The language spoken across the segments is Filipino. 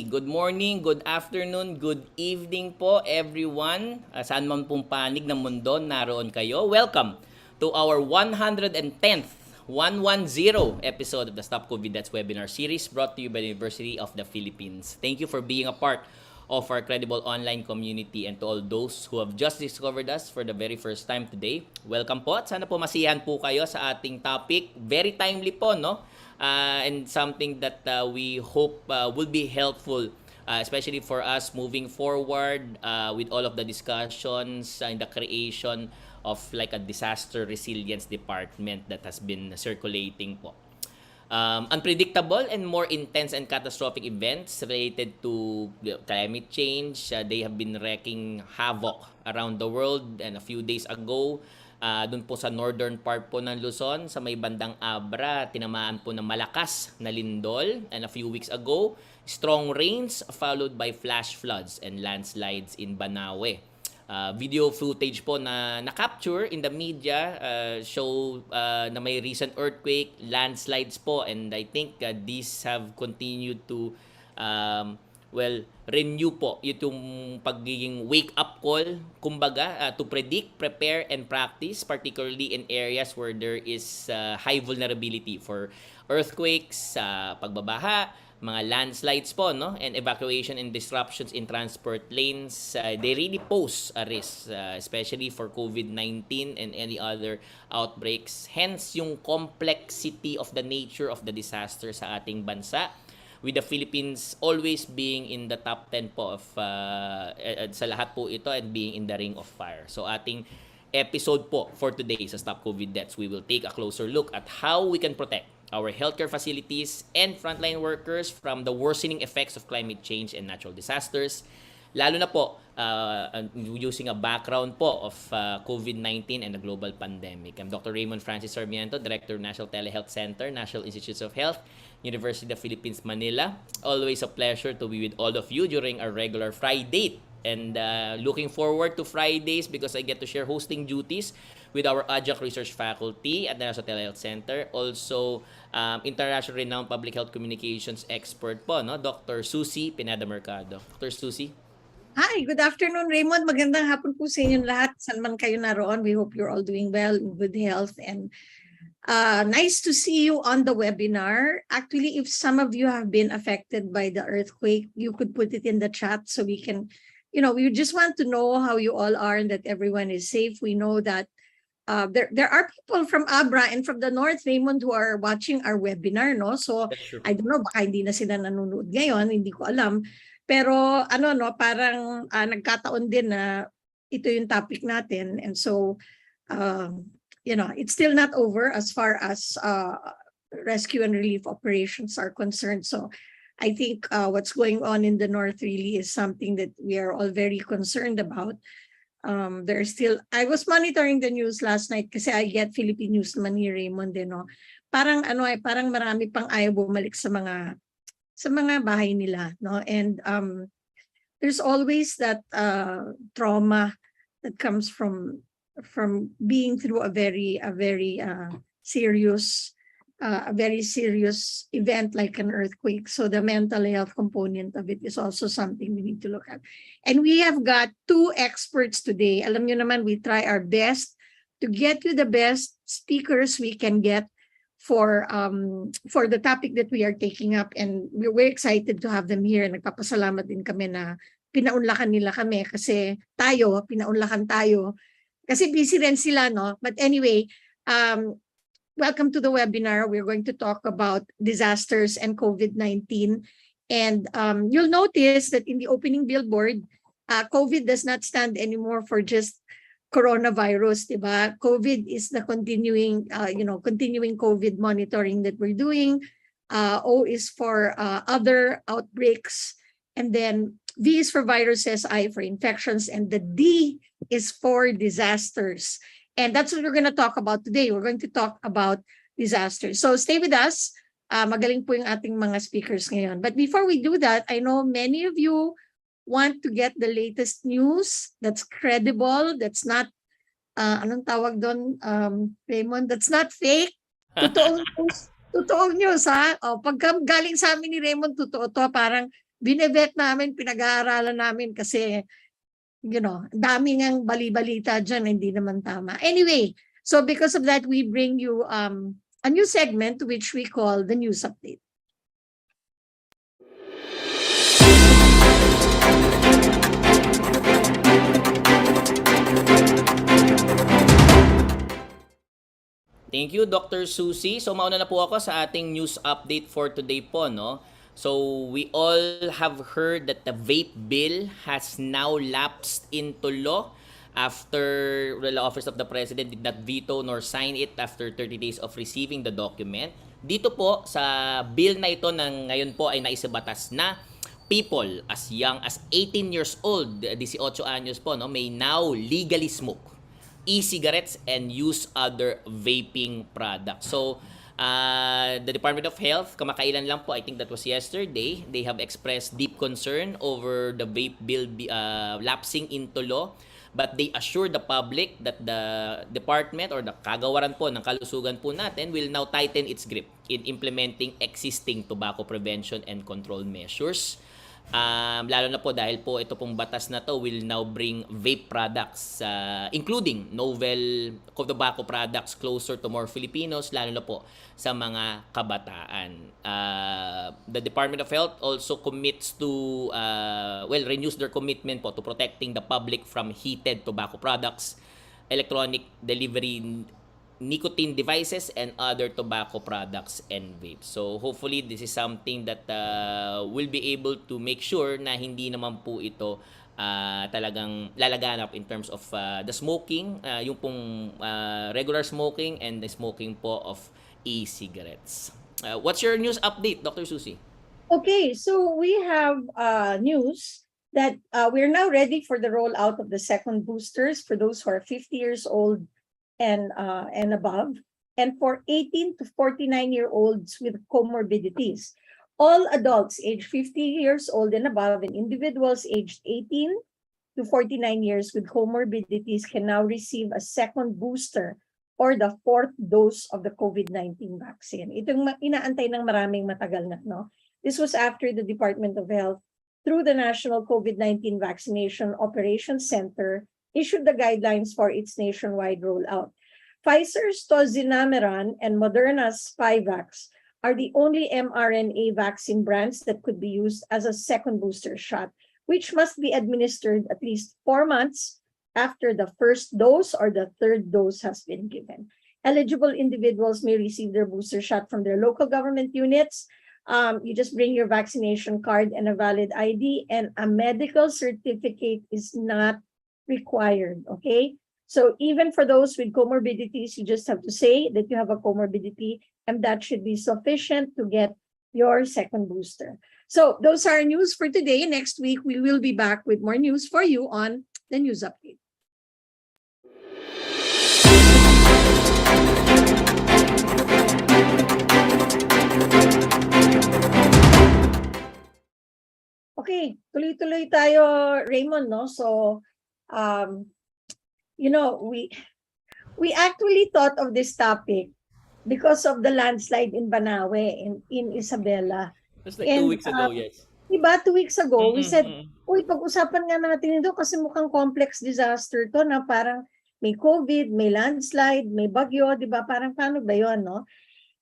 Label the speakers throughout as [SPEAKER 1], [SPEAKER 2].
[SPEAKER 1] Good morning, good afternoon, good evening po everyone. Saan man pong panig ng mundo, naroon kayo. Welcome to our 110th 110 episode of the Stop COVID Deaths webinar series brought to you by the University of the Philippines. Thank you for being a part of our credible online community, and to all those who have just discovered us for the very first time today, welcome po at sana po masiyahan po kayo sa ating topic. Very timely po, no? And something that we hope will be helpful, especially for us moving forward with all of the discussions in the creation of like a disaster resilience department that has been circulating po. Unpredictable and more intense and catastrophic events related to climate change, they have been wreaking havoc around the world. And a few days ago, dun po sa northern part po ng Luzon, sa may bandang Abra, tinamaan po ng malakas na lindol. And a few weeks ago, strong rains followed by flash floods and landslides in Banaue. Video footage po na na-capture in the media show na may recent earthquake, landslides po, and I think these have continued to renew po itong pagiging wake-up call, kumbaga, to predict, prepare, and practice, particularly in areas where there is high vulnerability for earthquakes, pagbabaha, mga landslides po, no? And evacuation and disruptions in transport lanes. They really pose a risk, especially for COVID-19 and any other outbreaks. Hence, yung complexity of the nature of the disaster sa ating bansa, with the Philippines always being in the top 10 po of sa lahat po ito, and being in the ring of fire. So ating episode po for today sa Stop COVID Deaths, we will take a closer look at how we can protect our healthcare facilities and frontline workers from the worsening effects of climate change and natural disasters, lalo na po using a background po of COVID-19 and the global pandemic. I'm Dr. Raymond Francis Sarmiento, Director of National Telehealth Center, National Institutes of Health, University of the Philippines, Manila. Always a pleasure to be with all of you during our regular Friday. And looking forward to Fridays because I get to share hosting duties with our adjunct research faculty at the National Telehealth Center. Also, international renowned public health communications expert po, no? Dr. Susie Pineda Mercado. Dr. Susie.
[SPEAKER 2] Hi, good afternoon, Raymond. Magandang hapon po sa inyong lahat. Saan man kayo naroon, we hope you're all doing well, in good health, and nice to see you on the webinar. Actually, if some of you have been affected by the earthquake, you could put it in the chat so we can, we just want to know how you all are and that everyone is safe. We know that there are people from Abra and from the North, Raymond, who are watching our webinar, no? So, I don't know, baka hindi na sila nanonood ngayon, hindi ko alam. Pero, parang nagkataon din na ito yung topic natin. And so, it's still not over as far as rescue and relief operations are concerned. So, I think what's going on in the North really is something that we are all very concerned about. I was monitoring the news last night kasi I get Philippine news naman ni Raymond din, no? Parang parang marami pang ayaw bumalik sa mga bahay nila, no? And there's always that trauma that comes from being through a very serious event like an earthquake. So the mental health component of it is also something we need to look at. And we have got two experts today. Alam nyo naman, we try our best to get you the best speakers we can get for the topic that we are taking up. And we're excited to have them here. Nagpapasalamat din kami na pinaunlakan nila kami kasi pinaunlakan tayo. Kasi busy rin sila, no? But anyway, welcome to the webinar. We're going to talk about disasters and COVID-19. And you'll notice that in the opening billboard, COVID does not stand anymore for just coronavirus, diba? COVID is the continuing COVID monitoring that we're doing. O is for other outbreaks. And then V is for viruses, I for infections, and the D is for disasters. And that's what we're going to talk about today. We're going to talk about disasters. So stay with us. Magaling po yung ating mga speakers ngayon. But before we do that, I know many of you want to get the latest news that's credible, that's not, anong tawag doon, Raymond, that's not fake. Totoong news, ha? O, pagka galing sa amin ni Raymond, totoo to, parang Binevet namin, pinag-aaralan namin kasi, daming ang bali-balita dyan, hindi naman tama. Anyway, so because of that, we bring you a new segment which we call the news update.
[SPEAKER 1] Thank you, Dr. Susie. So mauna na po ako sa ating news update for today po, no? So we all have heard that the vape bill has now lapsed into law after the office of the president did not veto nor sign it after 30 days of receiving the document. Dito po sa bill na ito na ngayon po ay naisabatas na, people as young as 18 years old, 18 anyos po, no, may now legally smoke e-cigarettes and use other vaping products. So, the Department of Health, kamakailan lang po, I think that was yesterday, they have expressed deep concern over the vape bill lapsing into law. But they assure the public that the department or the kagawaran po ng kalusugan po natin will now tighten its grip in implementing existing tobacco prevention and control measures. Lalo na po dahil po ito pong batas na to will now bring vape products, including novel tobacco products closer to more Filipinos, lalo na po sa mga kabataan. The Department of Health also commits to, renews their commitment po to protecting the public from heated tobacco products, electronic delivery nicotine devices and other tobacco products and vapes. So hopefully this is something that will be able to make sure na hindi naman po ito talagang lalaganap in terms of the smoking, yung pong regular smoking and the smoking po of e-cigarettes. What's your news update, Dr. Susie?
[SPEAKER 2] Okay, so we have news that we're now ready for the rollout of the second boosters for those who are 50 years old and above, and for 18 to 49-year-olds with comorbidities. All adults aged 50 years old and above and individuals aged 18 to 49 years with comorbidities can now receive a second booster or the fourth dose of the COVID-19 vaccine. Itong inaantay ng maraming matagal na, no? This was after the Department of Health, through the National COVID-19 Vaccination Operations Center, issued the guidelines for its nationwide rollout. Pfizer's Tozinameran and Moderna's Spikevax are the only mRNA vaccine brands that could be used as a second booster shot, which must be administered at least 4 months after the first dose or the third dose has been given. Eligible individuals may receive their booster shot from their local government units. You just bring your vaccination card and a valid ID, and a medical certificate is not required, okay? So even for those with comorbidities, you just have to say that you have a comorbidity, and that should be sufficient to get your second booster. So those are news for today. Next week, we will be back with more news for you on the news update. Okay, tuloy-tuloy tayo, Raymond, no? So, we actually thought of this topic because of the landslide in Banaue, in Isabela.
[SPEAKER 1] Just like 2 weeks ago, yes.
[SPEAKER 2] Diba, 2 weeks ago, we said,
[SPEAKER 1] Mm-hmm.
[SPEAKER 2] uy, pag-usapan nga natin ito kasi mukhang complex disaster to na parang may COVID, may landslide, may bagyo, diba? Parang paano ba yun, no?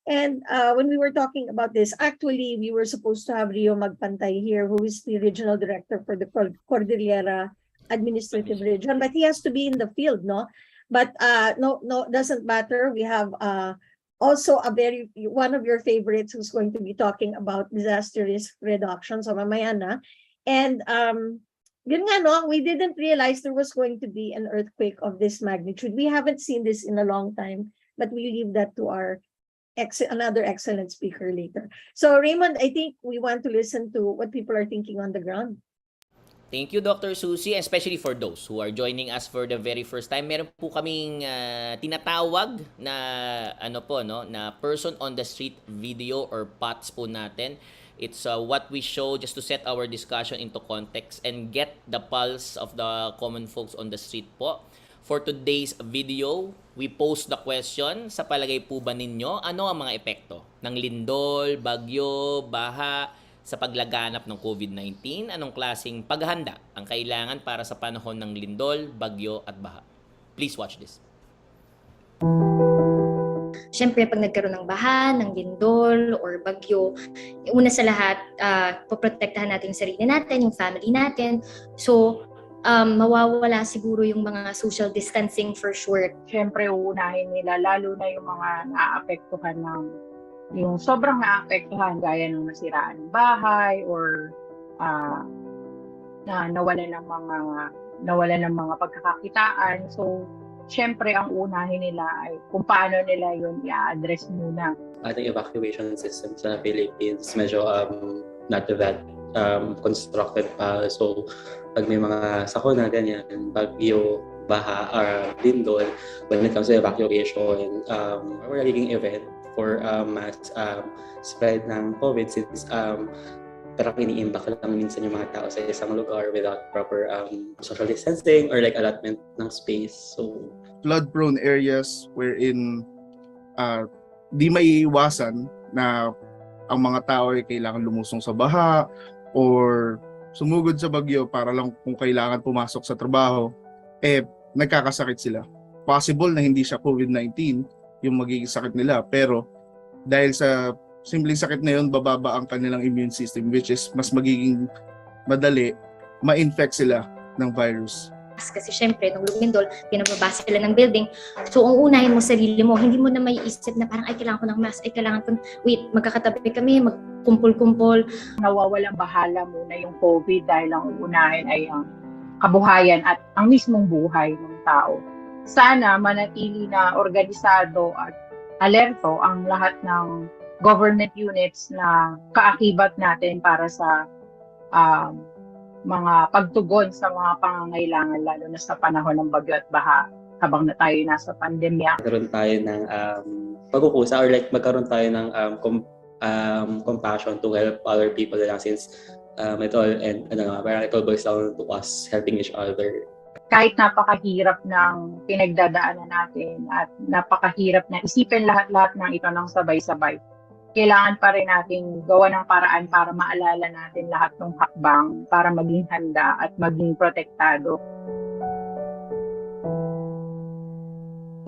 [SPEAKER 2] And when we were talking about this, actually, we were supposed to have Rio Magpantay here, who is the regional director for the Cordillera Administrative Region, but he has to be in the field, no? But no, doesn't matter. We have also one of your favorites who's going to be talking about disaster risk reduction, so mamaya na. And yun nga, no, we didn't realize there was going to be an earthquake of this magnitude. We haven't seen this in a long time, but we leave that to our another excellent speaker later. So Raymond, I think we want to listen to what people are thinking on the ground.
[SPEAKER 1] Thank you, Dr. Susie, especially for those who are joining us for the very first time. Meron po kaming tinatawag na na person on the street video or POTS po natin. It's what we show just to set our discussion into context and get the pulse of the common folks on the street po. For today's video, we post the question, sa palagay po ba ninyo, ano ang mga epekto ng Lindol, Bagyo, Baha sa paglaganap ng COVID-19? Anong klaseng paghahanda ang kailangan para sa panahon ng Lindol, Bagyo at Baha? Please watch this.
[SPEAKER 3] Siyempre, pag nagkaroon ng baha, ng lindol, or bagyo, una sa lahat, poprotektahan natin yung sarili natin, yung family natin. So, mawawala siguro yung mga social distancing for sure.
[SPEAKER 4] Siyempre, uunahin nila, lalo na yung mga naaapektuhan ng, yung sobrang naaapektuhan, gaya ng nasiraan ng bahay, or na nawalan ng mga pagkakakitaan. So, siyempre, ang unahin nila ay kung paano nila yun i-address muna.
[SPEAKER 5] Ating evacuation system sa Philippines medyo not that constructed pa. So, pag may mga sakuna, ganyan, Bagyo, Baha, or Lindol, when it comes to evacuation, we're nagiging event for mass spread ng COVID since parang ini-impact lang minsan yung mga tao sa isang lugar without proper social distancing or like allotment ng space. So,
[SPEAKER 6] flood-prone areas wherein di maiiwasan na ang mga tao ay kailangan lumusong sa baha or sumugod sa bagyo para lang kung kailangan pumasok sa trabaho, nagkakasakit sila. Possible na hindi siya COVID-19 yung magiging sakit nila, pero dahil sa simpleng sakit na yun, bababa ang kanilang immune system, which is mas magiging madali ma-infect sila ng virus.
[SPEAKER 3] Kasi syempre, nung lumindol, pinababa sila ng building. So, ang unahin mo sarili mo, hindi mo na may isip na parang, ay, kailangan ko ng mask, ay, kailangan ko, wait, magkakatabi kami, magkumpul-kumpul.
[SPEAKER 4] Nawawalang bahala muna yung COVID dahil ang unahin ay ang kabuhayan at ang mismong buhay ng tao. Sana manatili na organisado at alerto ang lahat ng government units na kaakibat natin para sa mga pagtugon sa mga pangangailangan, lalo na sa panahon ng bagyo at baha habang na tayo nasa pandemya.
[SPEAKER 5] Magkaroon tayo ng pagkukusa or like magkaroon tayo ng compassion to help other people lang since it all and parang it all boils down to us helping each other.
[SPEAKER 4] Kahit napakahirap ng pinagdadaanan natin at napakahirap na isipin lahat-lahat ng ito ng sabay-sabay, kailangan pa rin natin gawa ng paraan para maalala natin lahat ng hakbang para maging handa at maging protektado.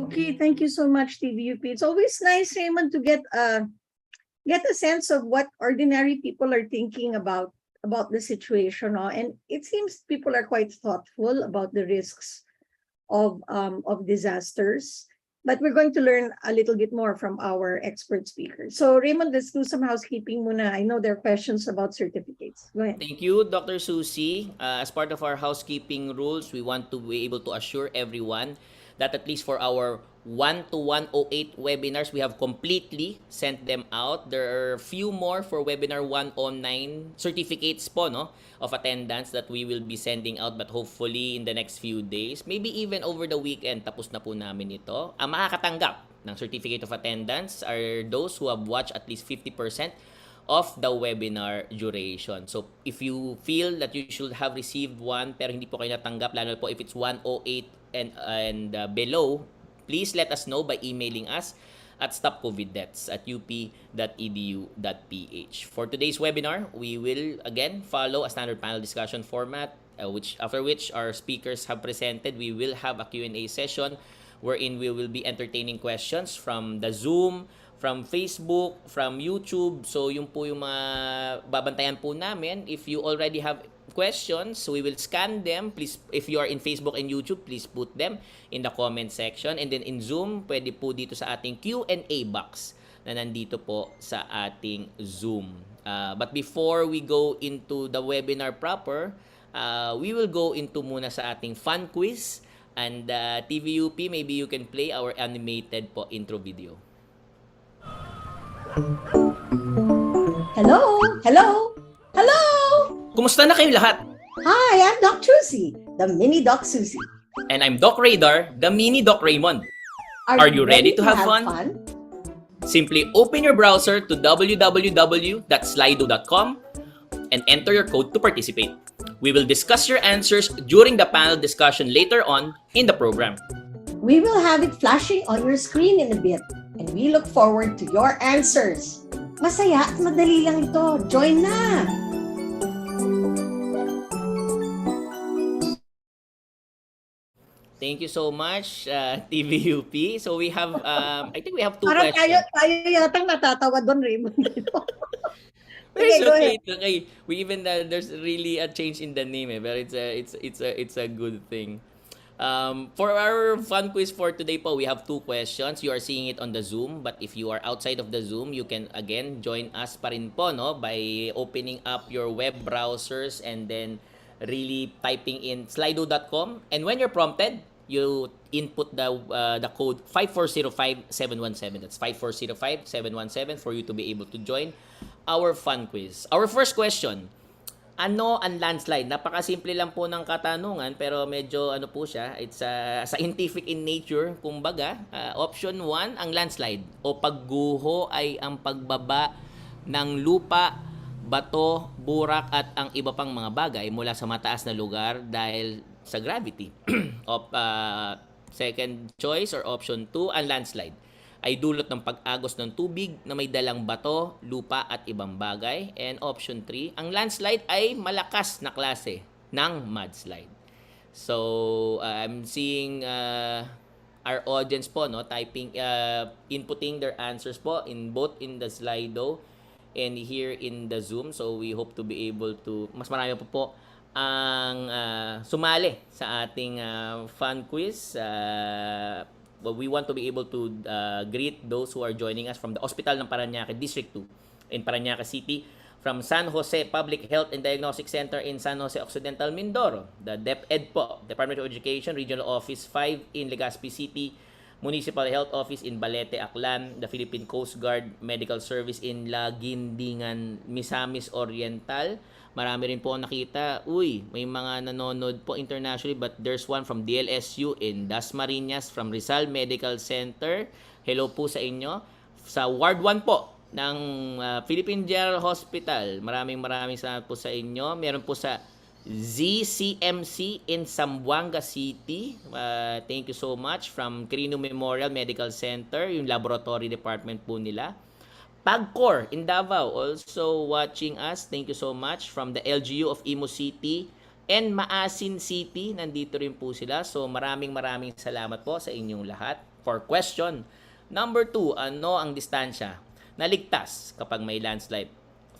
[SPEAKER 2] Okay, thank you so much, TVUP. It's always nice, Raymond, to get a sense of what ordinary people are thinking about the situation, no? And it seems people are quite thoughtful about the risks of disasters. But we're going to learn a little bit more from our expert speakers. So Raymond, let's do some housekeeping muna. I know there are questions about certificates. Go ahead.
[SPEAKER 1] Thank you, Dr. Susie. As part of our housekeeping rules, we want to be able to assure everyone that at least for our 1 to 108 webinars, we have completely sent them out. There are few more for webinar 109 certificates po, no, of attendance that we will be sending out, but hopefully in the next few days, maybe even over the weekend, tapos na po namin ito. Ang makakatanggap ng certificate of attendance are those who have watched at least 50% of the webinar duration. So if you feel that you should have received one pero hindi po kayo natanggap, lalo po if it's 108 and below, please let us know by emailing us at stopcoviddeaths@up.edu.ph. For today's webinar, we will again follow a standard panel discussion format, after which our speakers have presented. We will have a Q&A session wherein we will be entertaining questions from the Zoom, from Facebook, from YouTube. So yung po yung mga babantayan po namin. If you already have questions, we will scan them. Please, if you are in Facebook and YouTube, please put them in the comment section. And then in Zoom, pwede po dito sa ating Q&A box na nandito po sa ating Zoom. But before we go into the webinar proper, we will go into muna sa ating fun quiz. And TVUP, maybe you can play our animated po intro video.
[SPEAKER 7] Hello? Hello? Hello?
[SPEAKER 1] Kumusta na kayo lahat?
[SPEAKER 7] Hi, I'm Doc Susie, the mini Doc Susie.
[SPEAKER 1] And I'm Doc Radar, the mini Doc Raymond. Are you ready to have fun? Simply open your browser to www.slido.com and enter your code to participate. We will discuss your answers during the panel discussion later on in the program.
[SPEAKER 7] We will have it flashing on your screen in a bit, and we look forward to your answers. Masaya at madali lang ito. Join na!
[SPEAKER 1] Thank you so much, TVUP. So we have, I think we have two
[SPEAKER 2] Parang
[SPEAKER 1] questions.
[SPEAKER 2] tayo yatang natatawa doon, Raymond.
[SPEAKER 1] But
[SPEAKER 2] Okay,
[SPEAKER 1] it's
[SPEAKER 2] go
[SPEAKER 1] okay.
[SPEAKER 2] ahead.
[SPEAKER 1] It's okay. We even there's really a change in the name, but it's a good thing. For our fun quiz for today po, we have two questions. You are seeing it on the Zoom, but if you are outside of the Zoom, you can again join us pa rin po, no, by opening up your web browsers and then really typing in slido.com. And when you're prompted, you input the code 5405717. That's 5405717 for you to be able to join our fun quiz. Our first question: ano ang landslide? Napakasimple lang po ng katanungan pero medyo ano po siya, it's scientific in nature. Kumbaga, option 1, ang landslide o pagguho ay ang pagbaba ng lupa, bato, burak at ang iba pang mga bagay mula sa mataas na lugar dahil sa gravity. Second choice or option 2, ang landslide ay dulot ng pag-agos ng tubig na may dalang bato, lupa at ibang bagay. And option 3, ang landslide ay malakas na klase ng mudslide. So, I'm seeing our audience po, no, typing, inputting their answers po in both in the Slido and here in the Zoom. So, we hope to be able to, mas marami po ang sumali sa ating fun quiz. But we want to be able to greet those who are joining us from the Hospital ng Parañaque District 2 in Parañaque City, from San Jose Public Health and Diagnostic Center in San Jose Occidental, Mindoro, the DepEd po, Department of Education, Regional Office 5 in Legazpi City, Municipal Health Office in Balete, Aklan, the Philippine Coast Guard Medical Service in Laguindingan, Misamis Oriental. Marami rin po nakita, may mga nanonood po internationally, but there's one from DLSU in Dasmariñas, from Rizal Medical Center. Hello po sa inyo. Sa Ward 1 po ng Philippine General Hospital, maraming salamat po sa inyo. Meron po sa ZCMC in Zamboanga City. Thank you so much. From Quirino Memorial Medical Center, yung laboratory department po nila. Pagcor in Davao also watching us. Thank you so much. From the LGU of Imo City and Maasin City, nandito rin po sila. So maraming salamat po sa inyong lahat. For question number 2, ano ang distansya na ligtas kapag may landslide?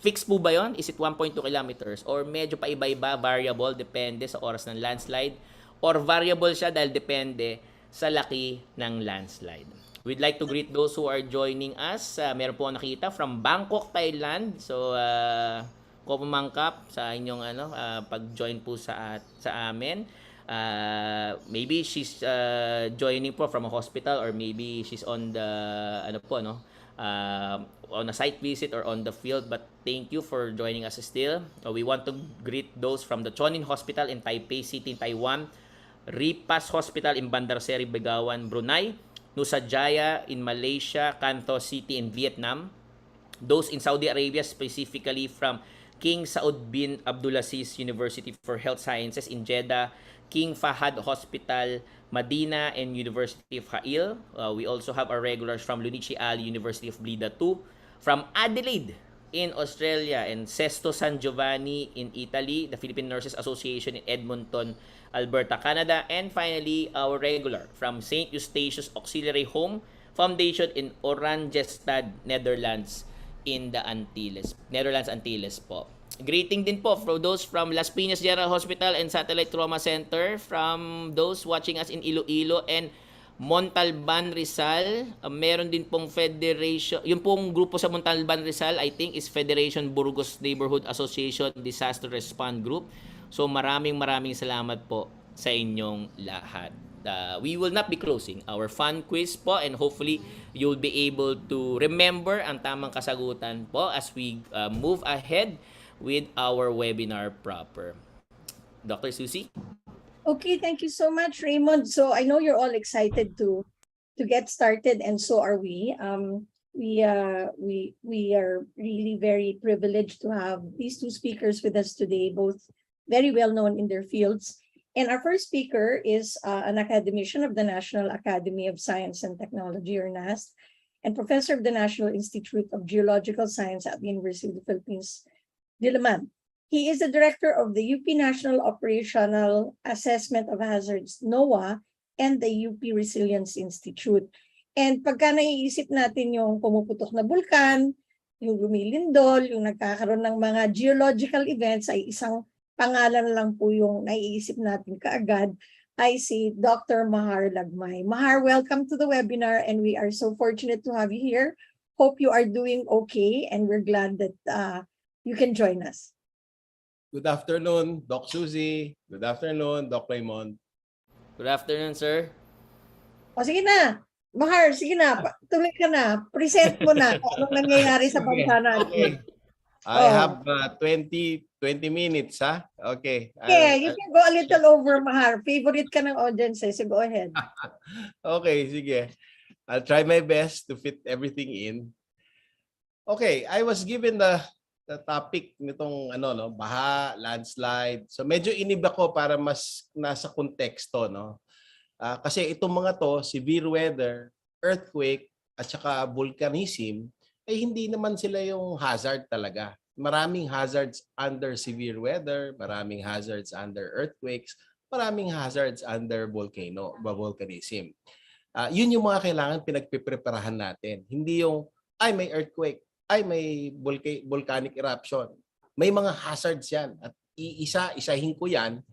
[SPEAKER 1] Fix po ba yon? Is it 1.2 kilometers? Or medyo paiba-iba, variable, depende sa oras ng landslide? Or variable siya dahil depende sa laki ng landslide? We'd like to greet those who are joining us. Meron po nakita from Bangkok, Thailand. So, kumangkap sa inyong pag-join po sa amin. Maybe she's joining po from a hospital, or maybe she's on the on a site visit or on the field, but thank you for joining us still. We want to greet those from the Chonin Hospital in Taipei City, Taiwan, Ripas Hospital in Bandar Seri Begawan, Brunei, Nusajaya in Malaysia, Canton City in Vietnam, those in Saudi Arabia, specifically from King Saud bin Abdulaziz University for Health Sciences in Jeddah, King Fahad Hospital, Medina, and University of Hail. We also have our regulars from Lunichi Ali University of Blida 2, from Adelaide in Australia, and Sesto San Giovanni in Italy, the Philippine Nurses Association in Edmonton, Alberta, Canada, and finally our regular from St. Eustatius Auxiliary Home Foundation in Oranjestad, Netherlands, in the Antilles, Netherlands Antilles po. Greeting din po for those from Las Piñas General Hospital and Satellite Trauma Center, from those watching us in Iloilo and Montalban, Rizal. Meron din pong Federation, yung pong grupo sa Montalban, Rizal, I think is Federation Burgos Neighborhood Association Disaster Response Group. So maraming salamat po sa inyong lahat. We will not be closing our fun quiz po, and hopefully you'll be able to remember ang tamang kasagutan po as we move ahead with our webinar proper. Dr. Susie?
[SPEAKER 2] Okay, thank you so much, Raymond. So I know you're all excited to get started, and so are we. We are really very privileged to have these two speakers with us today, both very well known in their fields. And our first speaker is an academician of the National Academy of Science and Technology, or NAST, and professor of the National Institute of Geological Science at the University of the Philippines, Diliman. He is the director of the UP National Operational Assessment of Hazards, NOAA, and the UP Resilience Institute. And pagka naiisip natin yung pumuputok na bulkan, yung lumilindol, yung nagkakaroon ng mga geological events, ay isang pangalan lang po yung naiisip natin kaagad, ay si Dr. Mahar Lagmay. Mahar, welcome to the webinar, and we are so fortunate to have you here. Hope you are doing okay, and we're glad that you can join us.
[SPEAKER 8] Good afternoon, Doc Susie. Good afternoon, Doc Raymond.
[SPEAKER 1] Good afternoon, sir.
[SPEAKER 2] O sige na, Mahar, sige na, tuloy ka na. Present mo na kung anong nangyayari sa bansa natin.
[SPEAKER 8] Okay. I have 20 minutes, ha? Okay.
[SPEAKER 2] Yeah, you can go a little over, Mahar. Favorite ka ng audience, so go ahead.
[SPEAKER 8] Okay, sige. I'll try my best to fit everything in. Okay, I was given the topic nitong baha, landslide. So medyo iniba ko para mas nasa konteksto, no? Kasi itong mga to, severe weather, earthquake, at saka volcanism, ay hindi naman sila yung hazard talaga. Maraming hazards under severe weather, maraming hazards under earthquakes, maraming hazards under volcanism. Yun yung mga kailangan pinagpipreparahan natin. Hindi yung, ay may earthquake, ay may volcanic eruption. May mga hazards yan. At isahin ko yan,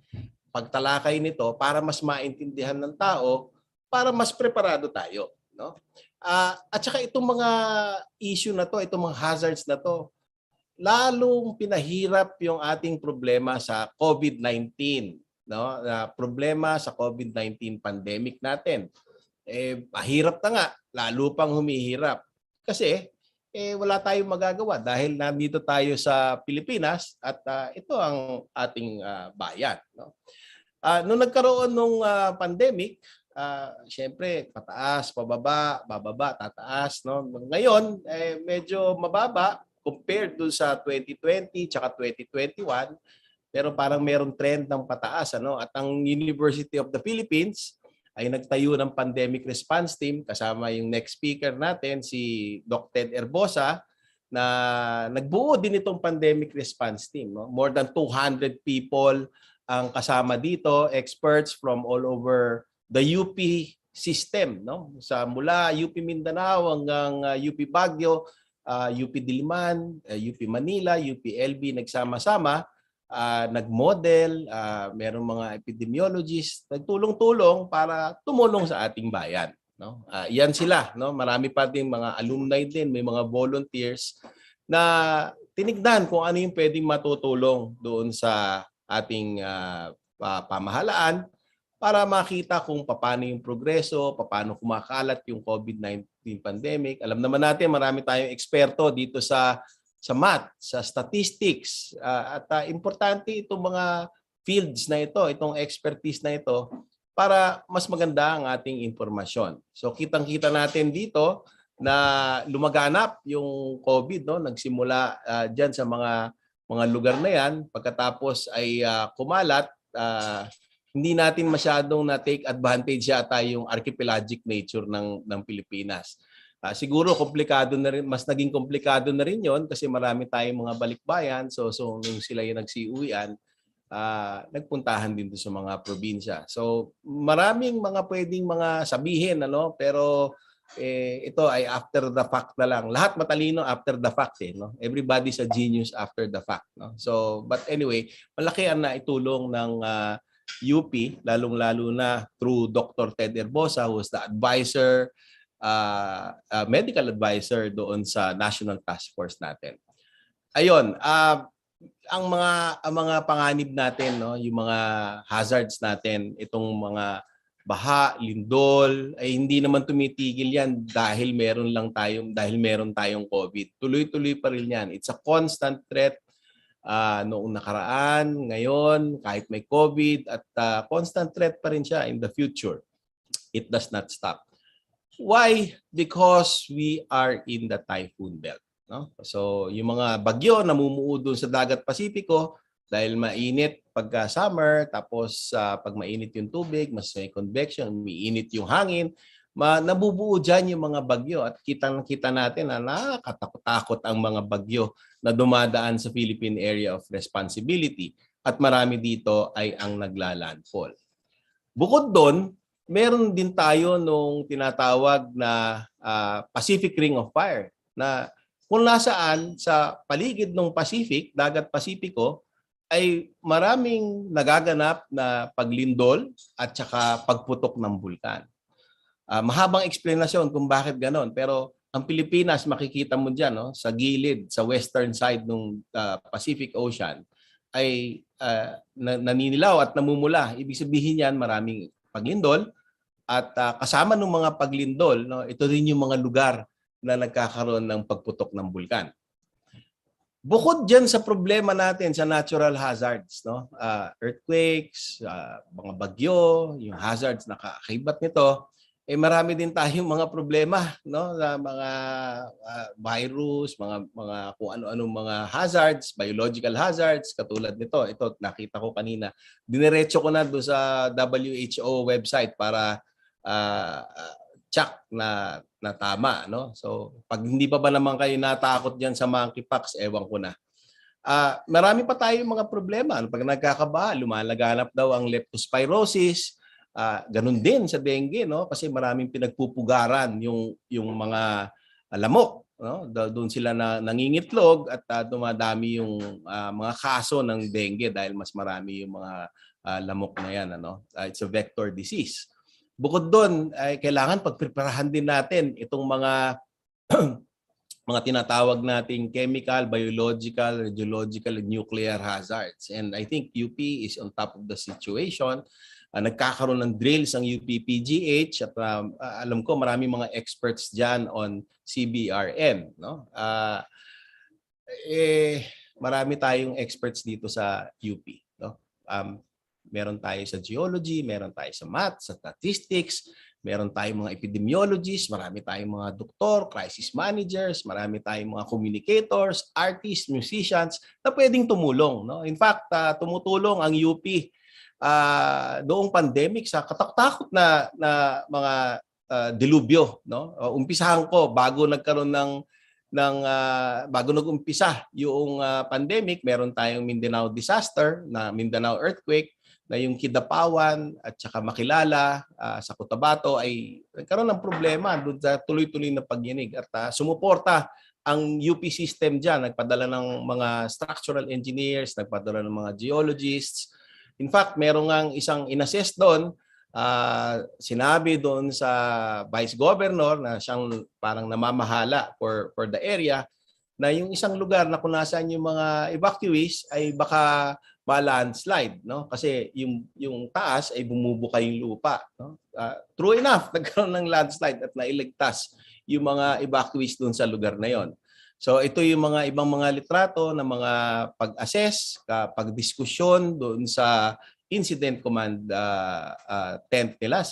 [SPEAKER 8] pagtalakay nito para mas maintindihan ng tao, para mas preparado tayo. No? At saka itong mga issue na to, itong mga hazards na to, lalong pinahirap yung ating problema sa COVID-19. No? Problema sa COVID-19 pandemic natin. Mahirap na nga, lalo pang humihirap. Kasi wala tayong magagawa dahil nandito tayo sa Pilipinas at ito ang ating bayan. No? Nung nagkaroon ng pandemic, syempre pataas, pababa, bababa, tataas. No? Ngayon, medyo mababa compared dun sa 2020 tsaka 2021, pero parang merong trend ng pataas. At ang University of the Philippines ay nagtayo ng pandemic response team kasama yung next speaker natin, si Dr. Ted Herbosa, na nagbuo din itong pandemic response team. No? More than 200 people ang kasama dito, experts from all over the UP system. No? Mula UP Mindanao hanggang UP Bagyo, UP Diliman, UP Manila, UP LB, nagsama-sama. Nag-model, merong mga epidemiologists, nagtulong-tulong para tumulong sa ating bayan. No? Yan sila. No? Marami pa din mga alumni din, may mga volunteers na tinignan kung ano yung pwedeng matutulong doon sa ating pamahalaan para makita kung paano yung progreso, paano kumakalat yung COVID-19 pandemic. Alam naman natin, marami tayong eksperto dito sa math, sa statistics, at importante itong mga fields na ito, itong expertise na ito para mas maganda ang ating impormasyon. So kitang-kita natin dito na lumaganap yung COVID, no? Nagsimula diyan sa mga lugar na yan, pagkatapos ay kumalat, hindi natin masyadong na-take advantage yata yung archipelagic nature ng Pilipinas. Siguro komplikado na rin, mas naging komplikado na rin yon kasi marami tayong mga balikbayan. So nung sila yung nagsiuwian, nagpuntahan din doon sa mga probinsya. So maraming mga pwedeng mga sabihin, pero ito ay after the fact na lang. Lahat matalino after the fact, no? Everybody's a genius after the fact, no? So but anyway, malaki ang naitulong ng UP, lalong-lalo na through Dr. Ted Herbosa, who was the advisor, medical advisor doon sa National Task Force natin. Ayun, ang mga panganib natin, no, yung mga hazards natin, itong mga baha, lindol, ay hindi naman tumitigil yan dahil meron tayong COVID. Tuloy-tuloy pa rin yan. It's a constant threat noong nakaraan, ngayon, kahit may COVID, at constant threat pa rin siya in the future. It does not stop. Why? Because we are in the typhoon belt. No? So, yung mga bagyo namumuo doon sa dagat Pasipiko dahil mainit pagka summer, tapos pag mainit yung tubig, mas may convection, umiinit yung hangin, nabubuo dyan yung mga bagyo at kitang-kita natin na nakakatakot-takot ang mga bagyo na dumadaan sa Philippine Area of Responsibility at marami dito ay ang naglalandfall. Bukod doon, meron din tayo nung tinatawag na Pacific Ring of Fire na kung nasaan sa paligid ng Pacific, dagat Pasipiko, ay maraming nagaganap na paglindol at saka pagputok ng bulkan. Mahabang eksplanasyon kung bakit ganon, pero ang Pilipinas makikita mo dyan, no, sa gilid, sa western side ng Pacific Ocean ay naninilaw at namumula. Ibig sabihin yan maraming paglindol at kasama ng mga paglindol, no, ito rin yung mga lugar na nagkakaroon ng pagputok ng bulkan. Bukod dyan sa problema natin sa natural hazards, no, earthquakes, mga bagyo, yung hazards na kaakibat nito, marami din tayong mga problema, no, na mga virus, mga kung ano-anong mga hazards, biological hazards katulad nito. Ito nakita ko kanina. Dineretso ko na doon sa WHO website para check na tama, no. So pag hindi pa ba naman kayo natakot diyan sa monkeypox, ewan ko na. Marami pa tayong mga problema. Pag nagkakabaha, lumalaganap daw ang leptospirosis. Ganun din sa dengue, no, kasi maraming pinagpupugaran yung mga lamok, no. Doon sila nangingitlog at dumadami yung mga kaso ng dengue dahil mas marami yung mga lamok na yan, ano. It's a vector disease. Bukod doon, ay kailangan pagpreparahan din natin itong mga mga tinatawag nating chemical, biological, radiological, and nuclear hazards. And I think UP is on top of the situation. Nagkakaroon ng drills ang UP-PGH at alam ko marami mga experts dyan on CBRN, no? Marami tayong experts dito sa UP, no? Meron tayo sa geology, meron tayo sa math, sa statistics, meron tayong mga epidemiologists, marami tayong mga doktor, crisis managers, marami tayong mga communicators, artists, musicians na pwedeng tumulong, no? In fact, tumutulong ang UP noong pandemic sa katakot na mga dilubyo, no. Umpisahan ko bago nagkaroon bago nag-umpisa yung pandemic, meron tayong Mindanao disaster, na Mindanao earthquake, na yung Kidapawan at saka Makilala sa Cotabato ay nagkaroon ng problema doon sa tuloy-tuloy na pagyinig at sumuporta ang UP system diyan, nagpadala ng mga structural engineers, nagpadala ng mga geologists. In fact, merong ang isang inassess doon, sinabi doon sa Vice Governor na siyang parang namamahala for the area, na yung isang lugar na kung nasaan yung mga evacuees ay baka ma-landslide, no? Kasi yung taas ay bumubuka yung lupa, no? True enough, nagkaroon ng landslide at nailigtas yung mga evacuees doon sa lugar na yon. So ito yung mga ibang mga litrato na mga pag-assess, pagdiskusyon doon sa incident command tent nila,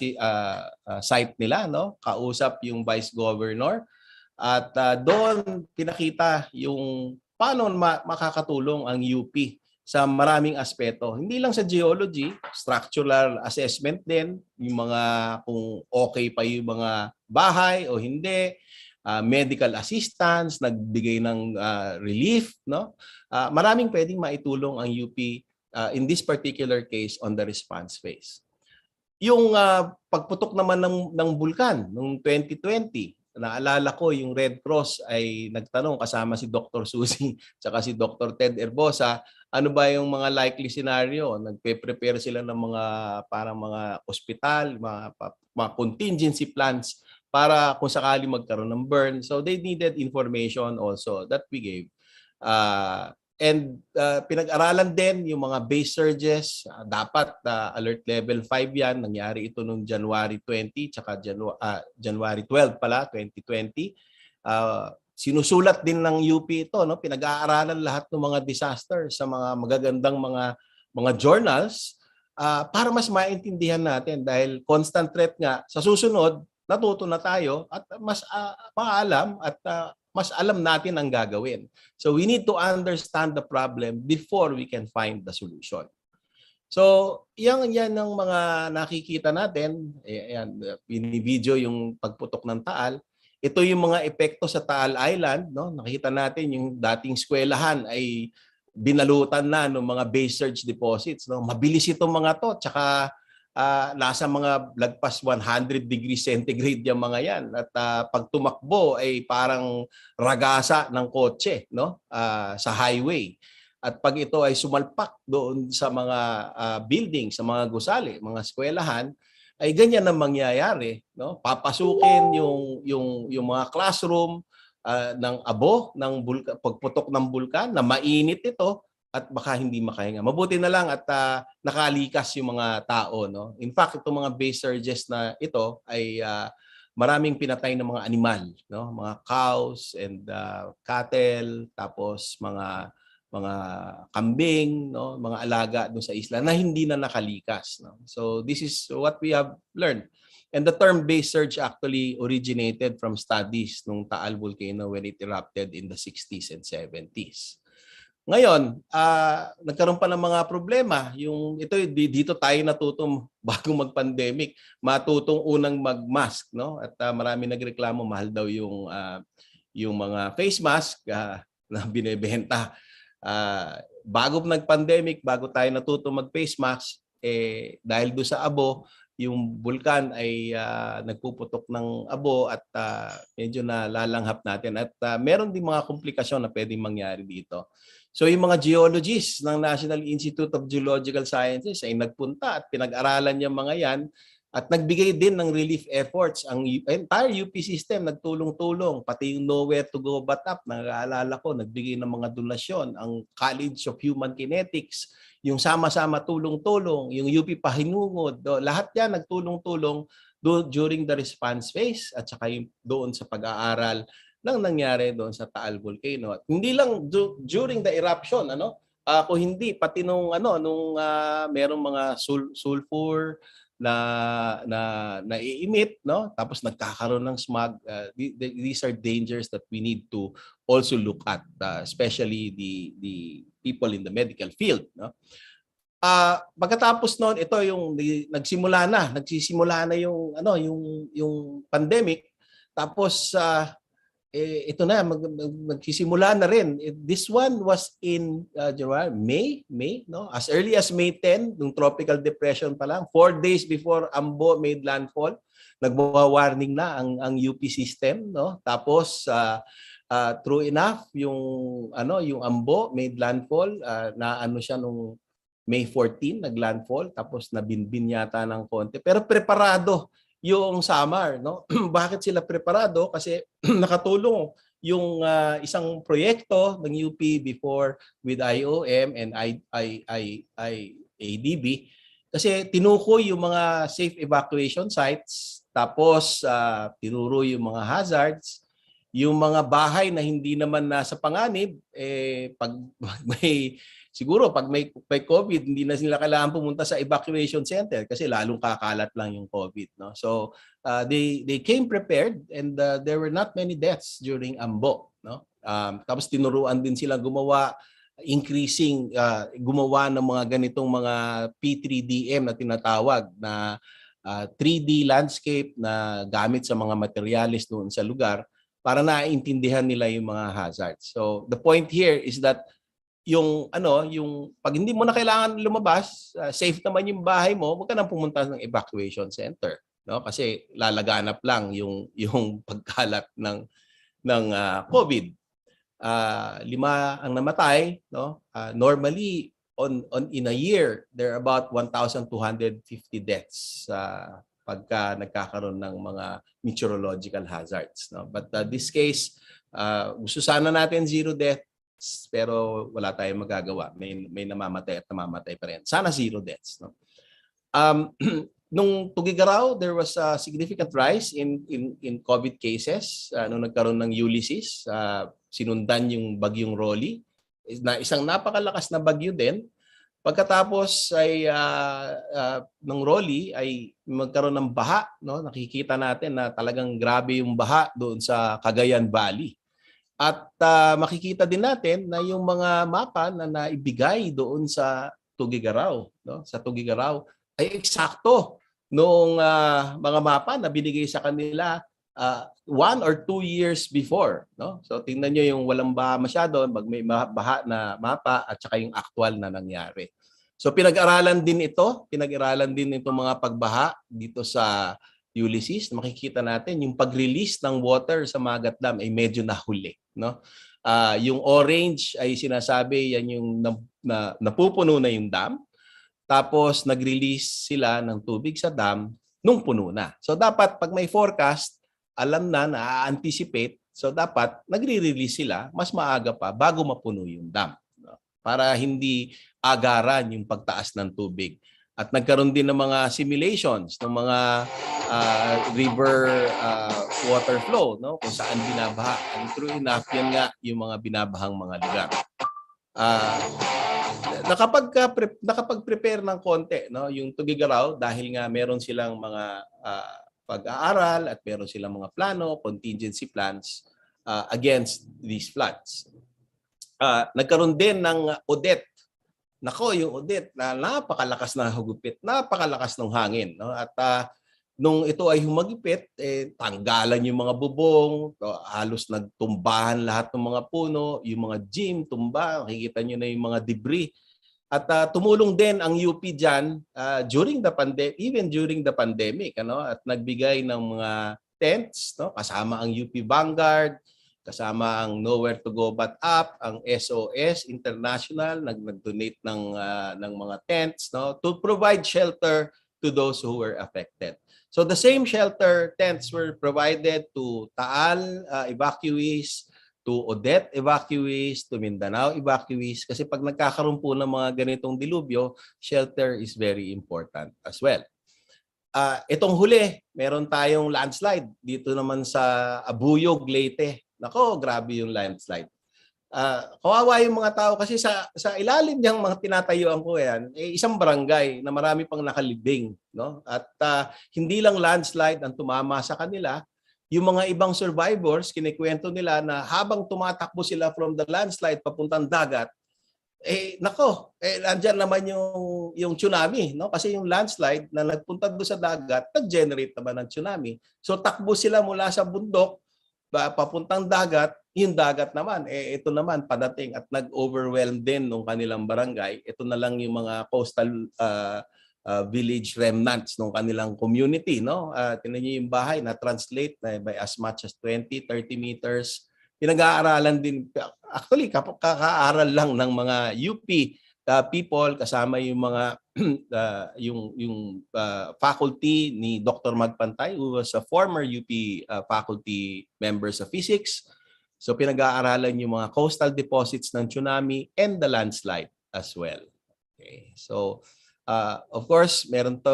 [SPEAKER 8] site nila, no? Kausap yung Vice Governor at doon pinakita yung paano makakatulong ang UP sa maraming aspeto. Hindi lang sa geology, structural assessment din, yung mga kung okay pa yung mga bahay o hindi, medical assistance, nagbigay ng relief, no? Maraming pwedeng maitulong ang UP in this particular case on the response phase. Yung pagputok naman ng bulkan noong 2020, naalala ko yung Red Cross ay nagtanong kasama si Dr. Susie tsaka si Dr. Ted Herbosa, ano ba yung mga likely scenario? Nagpe-prepare sila ng mga parang mga ospital, mga contingency plans para kung sakali magkaroon ng burn. So they needed information also that we gave. Pinag-aralan din yung mga base surges. Dapat alert level 5 yan. Nangyari ito noong January 20 tsaka January 12 pala, 2020. Sinusulat din ng UP ito, no? Pinag-aaralan lahat ng mga disaster sa mga magagandang mga journals para mas maintindihan natin dahil constant threat nga. Sa susunod, natuto na tayo at mas maalam at mas alam natin ang gagawin. So we need to understand the problem before we can find the solution. So, yan ang mga nakikita natin. Ayan, binibideo yung pagputok ng Taal. Ito yung mga epekto sa Taal Island, no? Nakita natin yung dating eskwelahan ay binalutan na ng mga base surge deposits, no? Mabilis itong mga to, tsaka nasa mga lagpas 100 degrees centigrade yung mga yan. At pag tumakbo ay parang ragasa ng kotse, no? Sa highway. At pag ito ay sumalpak doon sa mga building, sa mga gusali, mga eskwelahan, ay ganyan ang mangyayari, no? Papasukin yung mga classroom ng abo ng pagputok ng bulkan na mainit ito at baka hindi makahinga. Mabuti na lang at nakalikas yung mga tao, no? In fact, itong mga base surges na ito ay maraming pinatay ng mga animal, no? Mga cows and cattle, tapos mga kambing, no, mga alaga doon sa isla na hindi na nakalikas, no. So this is what we have learned. And the term base surge actually originated from studies nung Taal volcano when it erupted in the 60s and 70s. Ngayon, nagkaroon pa ng mga problema. Yung ito dito tayo natutong bago mag-pandemic, matutong unang mag-mask, no? At marami nagreklamo mahal daw yung mga face mask na binebenta. Bago nag-pandemic, bago tayo natuto mag-face mask, dahil doon sa abo, yung bulkan ay nagpuputok ng abo at medyo nalalanghap natin. At meron din mga komplikasyon na pwedeng mangyari dito. So yung mga geologists ng National Institute of Geological Sciences ay nagpunta at pinag-aralan yung mga yan at nagbigay din ng relief efforts. Ang entire UP system nagtulong-tulong, pati yung Nowhere to Go Batap, nag-aalala ko, nagbigay ng mga donasyon. Ang College of Human Kinetics, yung sama-sama tulong-tulong, yung UP Pahinungod, lahat yan nagtulong-tulong during the response phase at saka yung doon sa pag-aaral ng nangyari doon sa Taal Volcano. At hindi lang during the eruption, kung hindi, pati nung merong mga sulfur, na nai-emit, no, tapos nagkakaroon ng smog. These are dangers that we need to also look at, especially the people in the medical field, no. Pagkatapos noon, ito yung nagsisimula na yung pandemic, tapos ito na, magsisimula na rin. This one was in May, no? As early as May 10, nung tropical depression pa lang, 4 days before Ambo made landfall, nagwa-warning na ang UP system, no? Tapos true enough, yung Ambo made landfall, na siya nung May 14 naglandfall, tapos nabinbin yata ng konti, pero preparado yung Samar, no? Bakit sila preparado? Kasi nakatulong yung isang proyekto ng UP before with IOM and ADB kasi tinukoy yung mga safe evacuation sites, tapos tinuro yung mga hazards, yung mga bahay na hindi naman nasa panganib, pag may COVID, hindi na sila kailangan pumunta sa evacuation center kasi lalong kakalat lang yung COVID, no? So they came prepared and there were not many deaths during Ambo, no? Tapos tinuruan din sila gumawa ng mga ganitong mga P3DM na tinatawag na 3D landscape na gamit sa mga materialis doon sa lugar para naiintindihan nila yung mga hazards. So the point here is that yung pag hindi mo na kailangan lumabas, safe naman yung bahay mo, huwag ka nang pumunta ng evacuation center, no? Kasi lalaganap lang yung pagkalat ng COVID. 5 ang namatay, no? Normally in a year there are about 1,250 deaths pagka nagkakaroon ng mga meteorological hazards, no? But this case, gusto sana natin 0 deaths, pero wala tayong magagawa. May namamatay at namamatay pa rin. Sana 0 deaths, no? Nung Tugigaraw, there was a significant rise in COVID cases nung nagkaroon ng Ulysses. Sinundan yung bagyong Rolly, na isang napakalakas na bagyo din. Pagkatapos ay ng Rolly ay magkaroon ng baha, no? Nakikita natin na talagang grabe yung baha doon sa Cagayan Valley. At makikita din natin na yung mga mapa na naibigay doon sa Tugigaraw, no? Sa Tugigaraw ay eksakto noong mga mapa na binigay sa kanila 1 or 2 years before, no? So tingnan niyo yung walang baha masyado, may baha na mapa at saka yung actual na nangyari. So pinag-aralan din itong mga pagbaha dito sa Ulysses. Makikita natin yung pag-release ng water sa Magat Dam ay medyo nahuli, no? Yung orange ay sinasabi yan yung napupuno na yung dam. Tapos nag-release sila ng tubig sa dam nung puno na. So dapat pag may forecast, alam na-anticipate. So dapat nagre-release sila mas maaga pa bago mapuno yung dam, no? Para hindi agaran yung pagtaas ng tubig. At nagkaroon din ng mga simulations ng mga river water flow, no? Kung saan binabaha. And true enough, yan nga yung mga binabahang mga lugar. Nakapag-prepare ng konti, no, yung Tugigaraw dahil nga meron silang mga pag-aaral at meron silang mga plano, contingency plans against these floods. Nagkaroon din ng Odette. Nako, yung Odette na napakalakas na hugupit, napakalakas ng hangin, no? At nung ito ay humagipit, tanggalan yung mga bubong, halos nagtumbahan lahat ng mga puno, yung mga gym tumba, makikita nyo na yung mga debris. At tumulong din ang UP dyan even during the pandemic, ano? At nagbigay ng mga tents, no? Kasama ang UP Vanguard, kasama ang Nowhere to Go But Up, ang SOS International, nag-donate ng mga tents, no? To provide shelter to those who were affected. So the same shelter tents were provided to Taal evacuees, to Odette evacuees, to Mindanao evacuees. Kasi pag nagkakaroon po ng mga ganitong dilubyo, shelter is very important as well. Itong huli, meron tayong landslide dito naman sa Abuyog, Leyte. Nako, grabe yung landslide. Kawawa yung mga tao kasi sa ilalim niyang mga tinatayuan ko yan, isang barangay na marami pang nakalibing, no? At hindi lang landslide ang tumama sa kanila, yung mga ibang survivors, kinikwento nila na habang tumatakbo sila from the landslide papuntang dagat, nandyan naman yung tsunami, no? Kasi yung landslide na nagpunta doon sa dagat, nag-generate naman ng tsunami. So takbo sila mula sa bundok papuntang dagat, yung dagat naman, ito naman padating at nag-overwhelm din ng kanilang barangay. Ito na lang yung mga coastal village remnants ng kanilang community, no? Tingnan niyo yung bahay na translate by as much as 20-30 meters. Pinag-aaralan din, actually kakaaral lang ng mga UP people, kasama yung mga yung faculty ni Dr. Magpantay, who was a former UP faculty member sa physics. So pinag-aaralan yung mga coastal deposits ng tsunami and the landslide as well. Okay. So of course, meron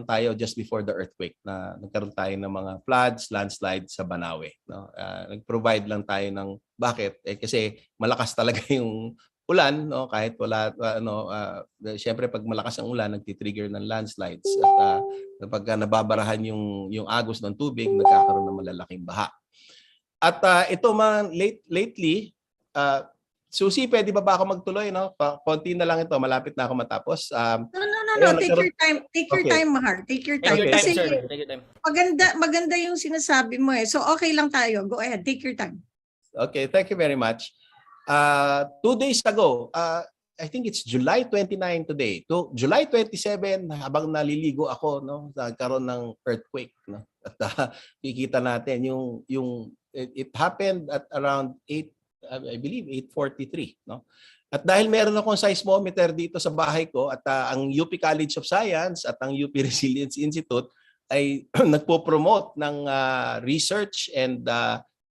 [SPEAKER 8] tayo just before the earthquake na nagkaroon tayo ng mga floods, landslides sa Banaue, no? Nag-provide lang tayo ng bakit? Kasi malakas talaga yung ulan, no? Kahit wala syempre pag malakas ang ulan, nagti-trigger ng landslides at kapag nababarahan yung agos ng tubig, nagkakaroon ng malalaking baha. At ito man lately, Susie, pwede ba ako magtuloy, no? Konti na lang ito, malapit na ako matapos.
[SPEAKER 2] No. Take your time. Take your time, Mahar. Take your time.
[SPEAKER 1] Take your time,
[SPEAKER 2] Kasi
[SPEAKER 1] sir. Take your time.
[SPEAKER 2] maganda yung sinasabi mo eh. So okay lang tayo. Go ahead. Take your time.
[SPEAKER 8] Okay, thank you very much. 2 days ago, I think it's July 29 today. To July 27, habang naliligo ako, no, nagkaroon ng earthquake, no. At kikita natin it happened at around 8, I believe 8:43, no. At dahil meron akong seismometer dito sa bahay ko at ang UP College of Science at ang UP Resilience Institute ay nagpo-promote ng research and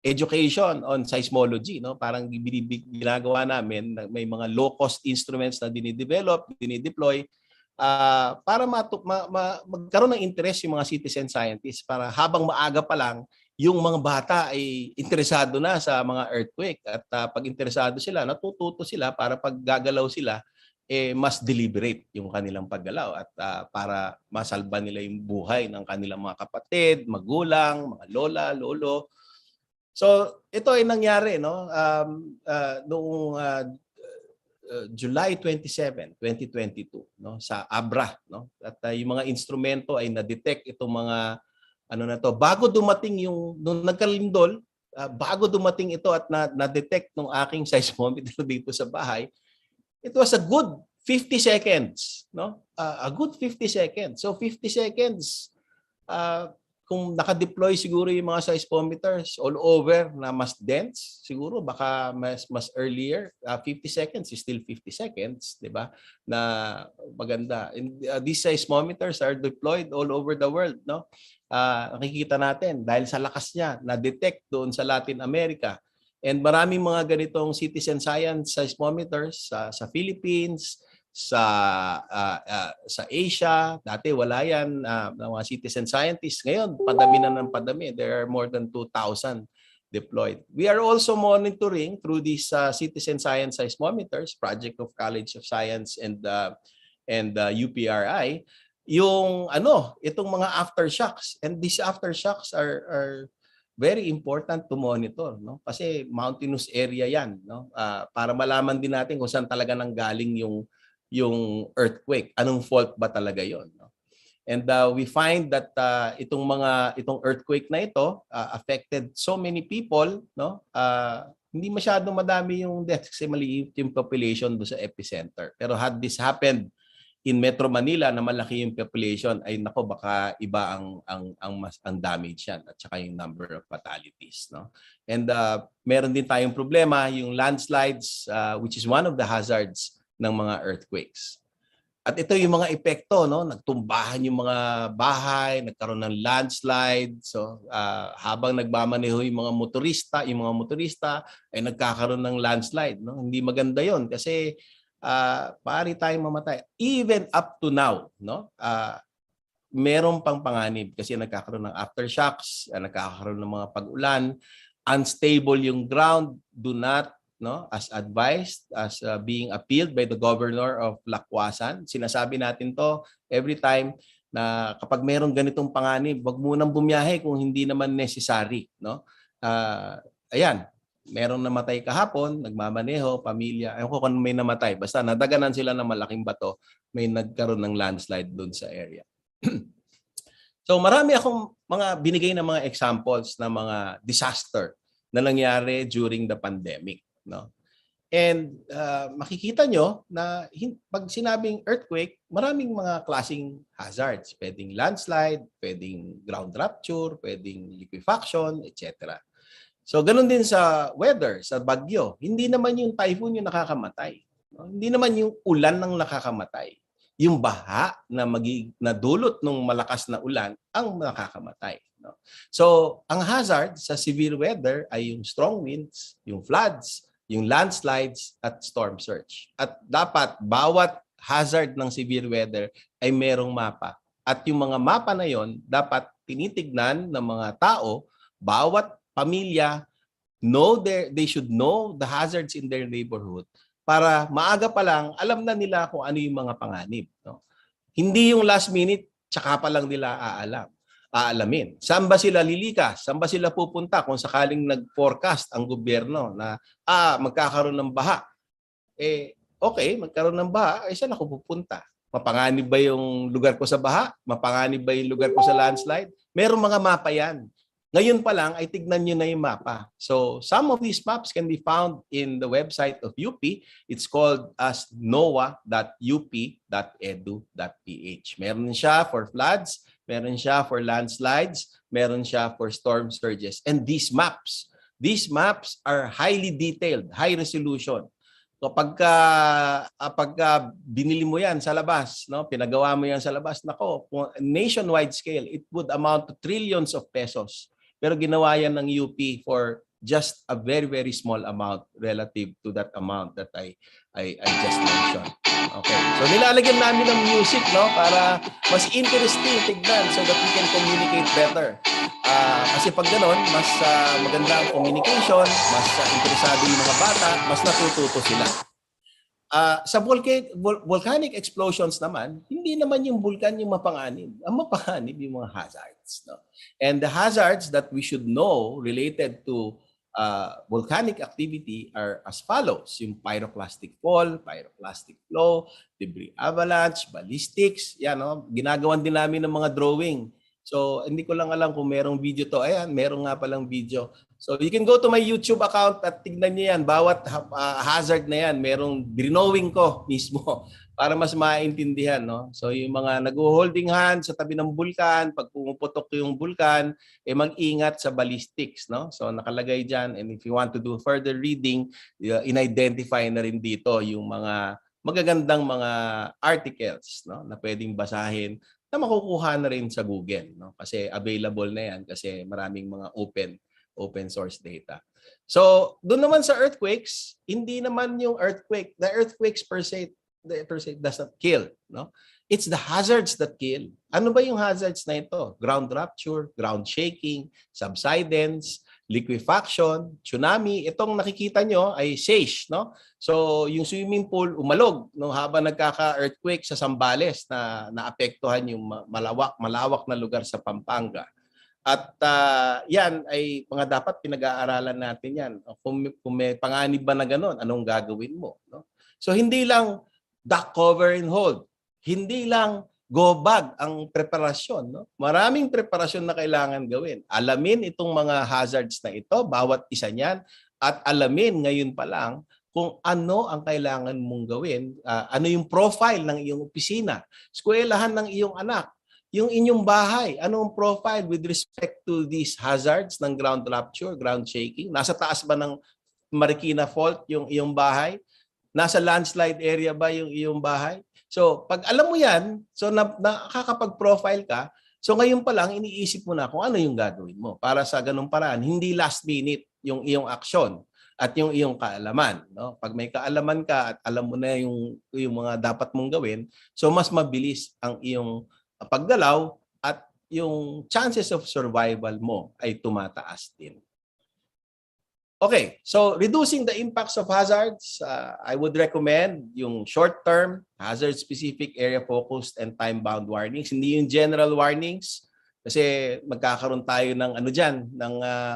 [SPEAKER 8] education on seismology, no? Parang ginagawa namin, may mga low-cost instruments na dinidevelop, dinideploy para magkaroon ng interest yung mga citizen scientists para habang maaga pa lang, yung mga bata ay interesado na sa mga earthquake at pag interesado sila, natututo sila para pag gagalaw sila, mas deliberate yung kanilang paggalaw at para masalba nila yung buhay ng kanilang mga kapatid, magulang, mga lola, lolo. So ito ay nangyari, no? Noong July 27, 2022, no, sa Abra, no. At yung mga instrumento ay na-detect itong mga ano na to bago dumating yung nung nagkalindol, bago dumating ito at na-detect nung aking seismometer dito sa bahay. It was a good 50 seconds, no? A good 50 seconds. So 50 seconds, kung naka-deploy siguro yung mga seismometers all over na mas dense, siguro baka mas earlier. 50 seconds is still 50 seconds, di ba? Na maganda. And, these seismometers are deployed all over the world, no? Nakikita natin dahil sa lakas niya, na-detect doon sa Latin America. And maraming mga ganitong citizen science seismometers sa Philippines, sa Asia. Dati wala yan, ng mga citizen scientists. Ngayon, padami na ng padami. There are more than 2,000 deployed. We are also monitoring through these citizen science seismometers, Project of College of Science and UPRI, yung itong mga aftershocks. And these aftershocks are very important to monitor, no? Kasi mountainous area 'yan, no? Para malaman din natin kung saan talaga nanggaling yung earthquake. Anong fault ba talaga 'yon, no? And we find that itong earthquake na ito affected so many people, no? Hindi masyadong madami yung deaths kasi maliit yung population do sa epicenter. Pero had this happened in Metro Manila na malaki yung population, ay nako, baka iba ang damage yan at saka yung number of fatalities, no? And meron din tayong problema yung landslides, which is one of the hazards ng mga earthquakes. At ito yung mga epekto, no? Nagtumbahan yung mga bahay, nagkaroon ng landslide. So habang nagmamaneho yung mga motorista ay nagkakaroon ng landslide, no? Hindi maganda 'yon kasi maaari tayong mamatay. Even up to now, no? Meron pang panganib kasi nagkakaroon ng aftershocks, nagkakaroon ng mga pag-ulan, unstable yung ground, do not, no, as advised, as being appealed by the governor of Lacwasan. Sinasabi natin to every time na kapag merong ganitong panganib, wag munang bumiyahe kung hindi naman necessary, no? Ayan, merong namatay kahapon, nagmamaneho, pamilya. Ayun ko kung may namatay. Basta nadaganan sila ng malaking bato, may nagkaroon ng landslide doon sa area. So marami akong mga binigay na mga examples ng mga disaster na nangyari during the pandemic, no? And makikita nyo na pag sinabing earthquake, maraming mga klaseng hazards. Pwedeng landslide, pwedeng ground rupture, pwedeng liquefaction, etc. So ganun din sa weather, sa bagyo. Hindi naman yung typhoon yung nakakamatay. No? Hindi naman yung ulan ang nakakamatay. Yung baha na dulot ng malakas na ulan ang nakakamatay. No? So ang hazard sa severe weather ay yung strong winds, yung floods, yung landslides at storm surge. At dapat bawat hazard ng severe weather ay merong mapa. At yung mga mapa na yon dapat tinitignan ng mga tao, bawat pamilya, they should know the hazards in their neighborhood para maaga pa lang alam na nila kung ano yung mga panganib, no? Hindi yung last minute tsaka pa lang nila aalamin. Saan ba sila lilikas? Saan ba sila pupunta kung sakaling nag-forecast ang gobyerno na magkakaroon ng baha? Okay, magkaroon ng baha, saan ako pupunta? Mapanganib ba yung lugar ko sa baha? Mapanganib ba yung lugar ko sa landslide? Merong mga mapa yan. Ngayon pa lang ay tignan nyo na yung mapa. So some of these maps can be found in the website of UP. It's called as noaa.up.edu.ph. Meron siya for floods, meron siya for landslides, meron siya for storm surges. And these maps are highly detailed, high resolution. Kapag binili mo yan sa labas, no, pinagawa mo yan sa labas, nako, nationwide scale, it would amount to trillions of pesos. Pero ginawa yan ng UP for just a very, very small amount relative to that amount that I just mentioned. Okay. So nilalagyan namin ng music, no, para mas interesting tignan so that we can communicate better. Kasi pag gano'n, mas maganda ang communication, mas interesado yung mga bata, mas natututo sila. Sa volcanic explosions naman, hindi naman yung vulkan yung mapanganib. Ang mapanganib yung mga hazards, no? And the hazards that we should know related to volcanic activity are as follows. Yung pyroclastic fall, pyroclastic flow, debris avalanche, ballistics. Yan, no? Ginagawan din namin ng mga drawing. So, hindi ko lang alam kung merong video to. Ayan, meron nga palang video. So, you can go to my YouTube account at tignan niyo yan. Bawat hazard na yan, merong drawing ko mismo para mas maintindihan, no? So, yung mga nag-holding hand sa tabi ng bulkan, pag pumuputok yung bulkan, mag-ingat sa ballistics, no? So, nakalagay dyan. And if you want to do further reading, in-identify na rin dito yung mga magagandang mga articles, no, na pwedeng basahin na makukuha na rin sa Google, no? Kasi available na yan kasi maraming mga open source data. So, doon naman sa earthquakes, hindi naman yung the earthquakes per se does not kill, no? It's the hazards that kill. Ano ba yung hazards na ito? Ground rupture, ground shaking, subsidence, liquefaction, tsunami. Itong nakikita nyo ay SAGE, no? So, yung swimming pool umalog no, habang nagkaka-earthquake sa Zambales na naapektuhan yung malawak na lugar sa Pampanga. At yan ay mga dapat pinag-aaralan natin yan. Kung may panganib ba na gano'n, anong gagawin mo? No? So, hindi lang duck cover and hold. Hindi lang go bag ang preparasyon. No? Maraming preparasyon na kailangan gawin. Alamin itong mga hazards na ito, bawat isa niyan, at alamin ngayon pa lang kung ano ang kailangan mong gawin, ano yung profile ng iyong opisina, eskwelahan ng iyong anak, yung inyong bahay, anong profile with respect to these hazards ng ground rupture, ground shaking, nasa taas ba ng Marikina Fault yung iyong bahay? Nasa landslide area ba yung iyong bahay? So, pag alam mo yan, so nakakapag-profile ka, so ngayon pa lang iniisip mo na kung ano yung gagawin mo para sa ganung paraan, hindi last minute yung iyong aksyon at yung iyong kaalaman. No? Pag may kaalaman ka at alam mo na yung mga dapat mong gawin, so mas mabilis ang iyong paggalaw at yung chances of survival mo ay tumataas din. Okay, so reducing the impacts of hazards, I would recommend yung short-term, hazard-specific, area-focused, and time-bound warnings. Hindi yung general warnings kasi magkakaroon tayo ng ano dyan, ng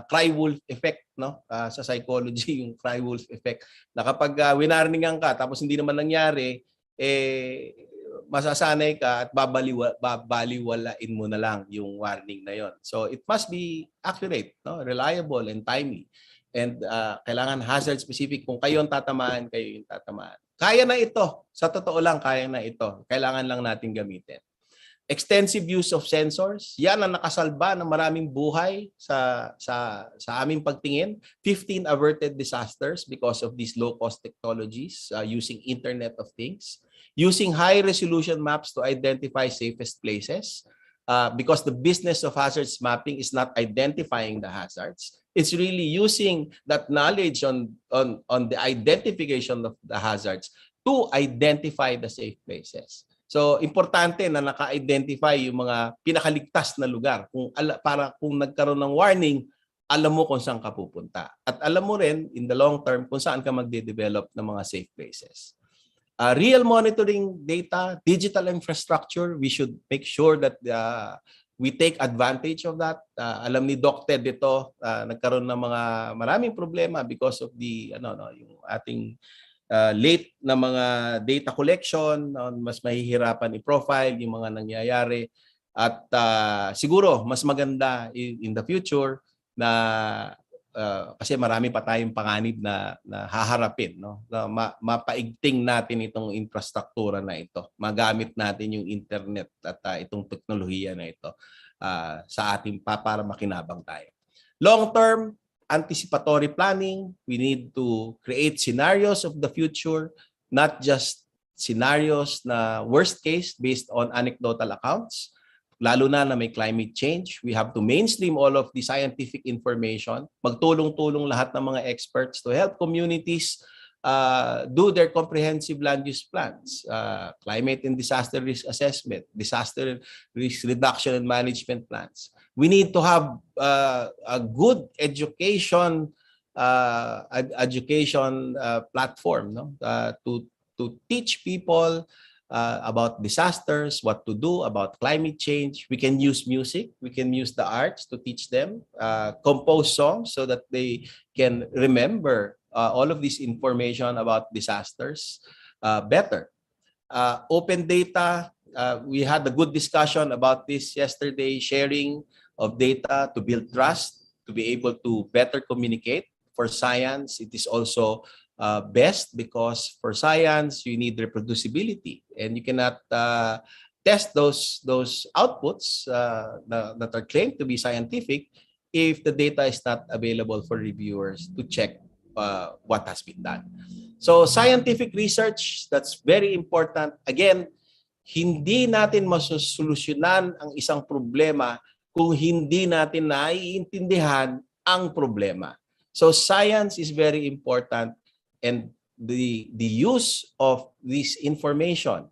[SPEAKER 8] cry wolf effect, no? Sa psychology, yung cry wolf effect. Na kapag winarningan ka tapos hindi naman nangyari, masasanay ka at babaliwalain mo na lang yung warning na yon. So it must be accurate, no? Reliable, and timely. And kailangan hazard specific. Kung kayo ang tatamaan, kayo yung tatamaan. Kaya na ito. Sa totoo lang, kaya na ito. Kailangan lang natin gamitin. Extensive use of sensors. Yan ang nakasalba ng maraming buhay sa aming pagtingin. 15 averted disasters because of these low-cost technologies using Internet of Things. Using high-resolution maps to identify safest places. Because the business of hazards mapping is not identifying the hazards. It's really using that knowledge on the identification of the hazards to identify the safe places. So, importante na naka-identify yung mga pinakaligtas na lugar para kung nagkaroon ng warning, alam mo kung saan ka pupunta. At alam mo rin, in the long term, kung saan ka magde-develop ng mga safe places. Real monitoring data, digital infrastructure, we should make sure that we take advantage of that. Alam ni Doc Ted dito, nagkaroon ng maraming problema because of the yung ating late na mga data collection, mas mahihirapan i-profile yung mga nangyayari at siguro mas maganda in the future na kasi marami pa tayong panganib na haharapin, no? Mapaigting natin itong infrastruktura na ito. Magamit natin yung internet at itong teknolohiya na ito sa ating para makinabang tayo. Long-term anticipatory planning, we need to create scenarios of the future, not just scenarios na worst case based on anecdotal accounts. Lalo na may climate change, we have to mainstream all of the scientific information. Magtulong-tulong lahat ng mga experts to help communities do their comprehensive land use plans, climate and disaster risk assessment, disaster risk reduction and management plans. We need to have a good education platform, no? To teach people about disasters, what to do about climate change. We can use music, we can use the arts to teach them, compose songs so that they can remember all of this information about disasters better. Open data, we had a good discussion about this yesterday, sharing of data to build trust, to be able to better communicate. For science, it is also best because for science, you need reproducibility and you cannot test those outputs that are claimed to be scientific if the data is not available for reviewers to check what has been done. So scientific research, that's very important. Again, hindi natin masosolusyonan ang isang problema kung hindi natin naiintindihan ang problema. So science is very important, and the use of this information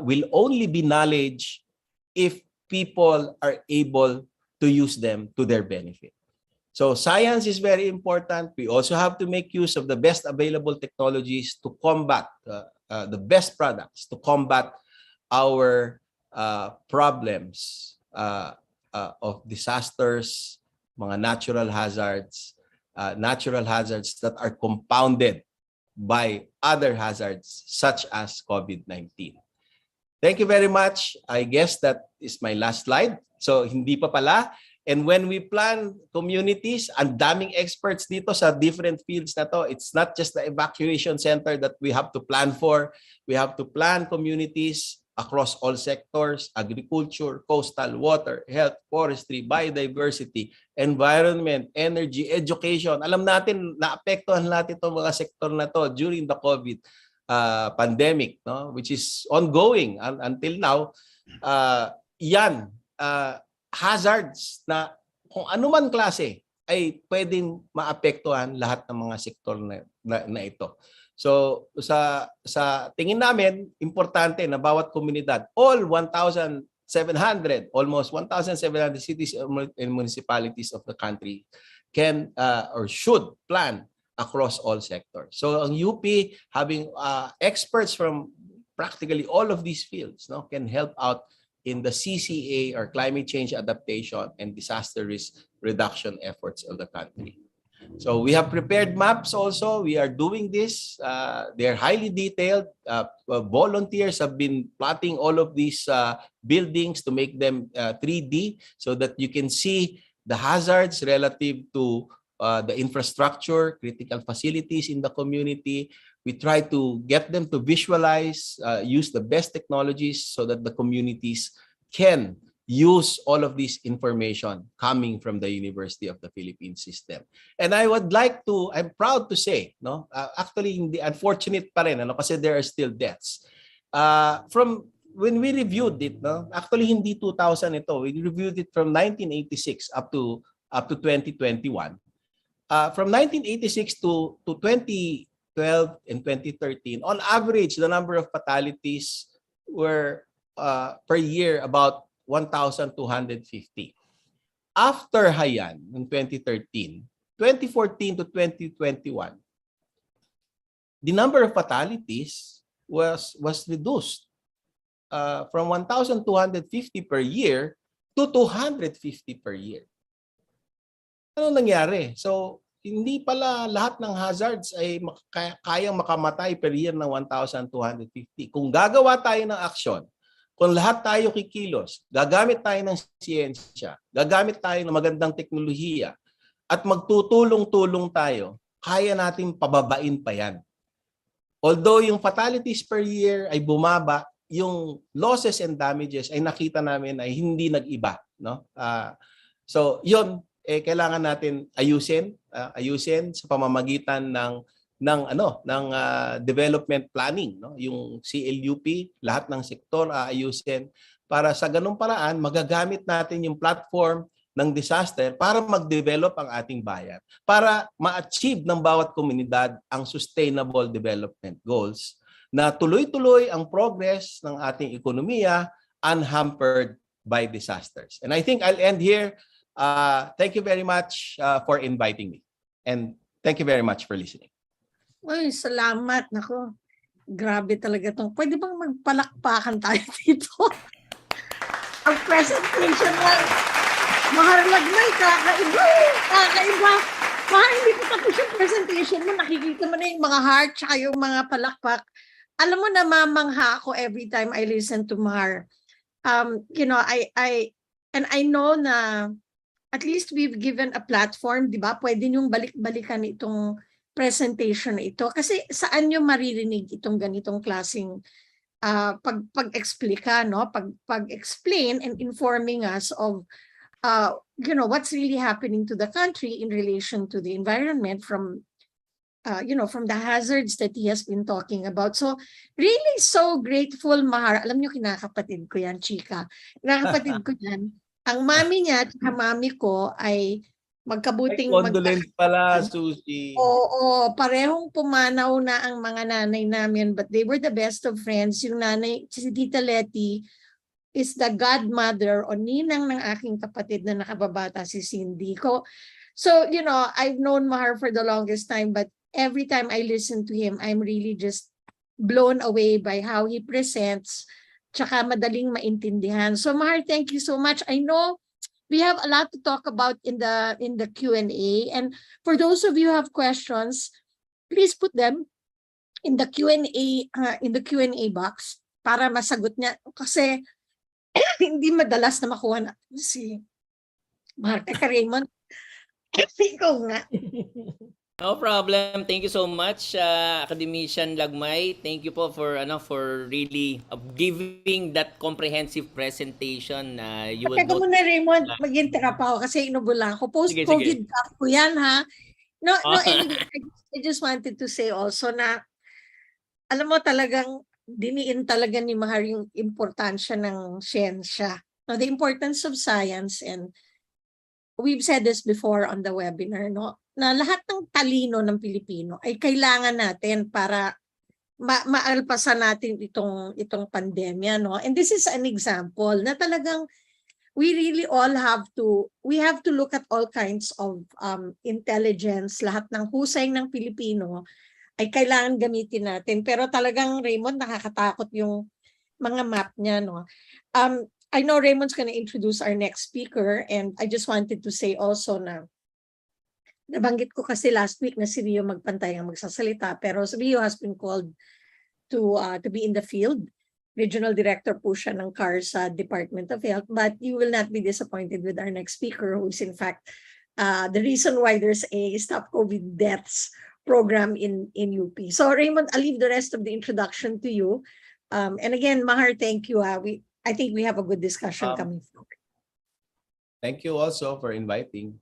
[SPEAKER 8] will only be knowledge if people are able to use them to their benefit. So science is very important. We also have to make use of the best available technologies to combat the best products to combat our problems of disasters, mga natural hazards that are compounded by other hazards such as COVID-19. Thank you very much. I guess that is my last slide. So hindi pa pala. And when we plan communities, ang daming experts dito sa different fields na to. It's not just the evacuation center that we have to plan for. We have to plan communities across all sectors: agriculture, coastal, water, health, forestry, biodiversity, environment, energy, education. Alam natin, naapektuhan natin itong mga sektor na to during the COVID pandemic, no? Which is ongoing until now. Yan, hazards na kung anuman klase ay pwedeng maapektuhan lahat ng mga sektor na ito. So sa tingin namin, importante na bawat komunidad, all 1,700, almost 1,700 cities and municipalities of the country can or should plan across all sectors. So ang UP, having experts from practically all of these fields, no, can help out in the CCA, or climate change adaptation and disaster risk reduction efforts of the country. So we have prepared maps also. We are doing this. They're highly detailed. Volunteers have been plotting all of these buildings to make them 3D so that you can see the hazards relative to the infrastructure, critical facilities in the community. We try to get them to visualize, use the best technologies so that the communities can use all of this information coming from the University of the Philippines system. And I would like to, I'm proud to say, no, actually hindi unfortunate pa rin, ano, kasi there are still deaths. From when we reviewed it, no, actually hindi 2000 ito, we reviewed it from 1986 up to 2021. From 1986 to 2012 and 2013, on average, the number of fatalities were per year about 1,250. After Hayan in 2013, 2014 to 2021, the number of fatalities was reduced from 1,250 per year to 250 per year. Ano nangyari? So, hindi pala lahat ng hazards ay kayang makamatay per year ng 1,250. Kung gagawa tayo ng aksyon, kung lahat tayo kikilos, gagamit tayo ng siyensya, gagamit tayo ng magandang teknolohiya, at magtutulong-tulong tayo, kaya natin pababain pa yan. Although yung fatalities per year ay bumaba, yung losses and damages ay nakita namin ay hindi nag-iba, no? So, yun, kailangan natin ayusin sa pamamagitan ng development planning, no? Yung CLUP, lahat ng sektor ayusin para sa ganung paraan magagamit natin yung platform ng disaster para mag-develop ang ating bayan, para ma-achieve ng bawat komunidad ang sustainable development goals, na tuloy-tuloy ang progress ng ating ekonomiya unhampered by disasters. And I think I'll end here. Thank you very much for inviting me. And thank you very much for listening.
[SPEAKER 2] Uy, salamat. Nako. Grabe talaga tong. Pwede bang magpalakpakan tayo dito? Ang presentation ng Mahar Lagmay, kakaiba. Kakaiba. Mahal, hindi pa tapos yung presentation mo. Nakikita mo na yung mga heart tsaka yung mga palakpak. Alam mo, namamangha ako every time I listen to Mahar. You know, and I know na at least we've given a platform, di ba? Pwede niyong balik-balikan itong presentation na ito. Kasi saan niyo maririnig itong ganitong klaseng pag-explika, no? Pag-explain and informing us of you know, what's really happening to the country in relation to the environment from you know, from the hazards that he has been talking about. So really so grateful, Mahar. Alam niyo, kinakapatid ko yan, chika. Kinakapatid ko yan. Ang mami niya at mami ko ay magkabuting
[SPEAKER 8] Condolence pala, Susie.
[SPEAKER 2] Oo, parehong pumanaw na ang mga nanay namin, but they were the best of friends. Yung nanay, si Tita Letty, is the godmother o ninang ng aking kapatid na nakababata, si Cindy ko. So, you know, I've known Mahar for the longest time, but every time I listen to him, I'm really just blown away by how he presents, tsaka madaling maintindihan. So Mahar, thank you so much. I know we have a lot to talk about in the Q&A, and for those of you who have questions, please put them in the Q&A box para masagot niya, kasi hindi madalas na makuha natin si Mahar. Teka, Raymond, ikaw nga.
[SPEAKER 1] No problem. Thank you so much, Academician Lagmay. Thank you po for really giving that comprehensive presentation. You will
[SPEAKER 2] Teka
[SPEAKER 1] note.
[SPEAKER 2] muna, Raymond, mag-interrupt ako kasi inubula ako.
[SPEAKER 1] Sige,
[SPEAKER 2] Post-COVID
[SPEAKER 1] sige.
[SPEAKER 2] gap ko yan, ha? No, anyway, I just wanted to say also na, alam mo, talagang diniin talaga ni Mahar yung importansya ng siyensya. No, the importance of science, and we've said this before on the webinar, no, na lahat ng talino ng Pilipino ay kailangan natin para maalpasan natin itong pandemya, no? And this is an example na talagang we really all have to look at all kinds of intelligence. Lahat ng husay ng Pilipino ay kailangan gamitin natin. Pero talagang, Raymond, nakakatakot yung mga map niya, no? I know Raymond's going to introduce our next speaker, and I just wanted to say also na nabanggit ko kasi last week na si Rio Magpantay ang magsasalita, pero si Rio has been called to be in the field. Regional Director po siya ng CAR sa Department of Health, but you will not be disappointed with our next speaker, who is in fact the reason why there's a Stop COVID Deaths program in UP. So Raymond, I'll leave the rest of the introduction to you. And again, Mahar, thank you. I think we have a good discussion coming forward.
[SPEAKER 8] Thank you also for inviting.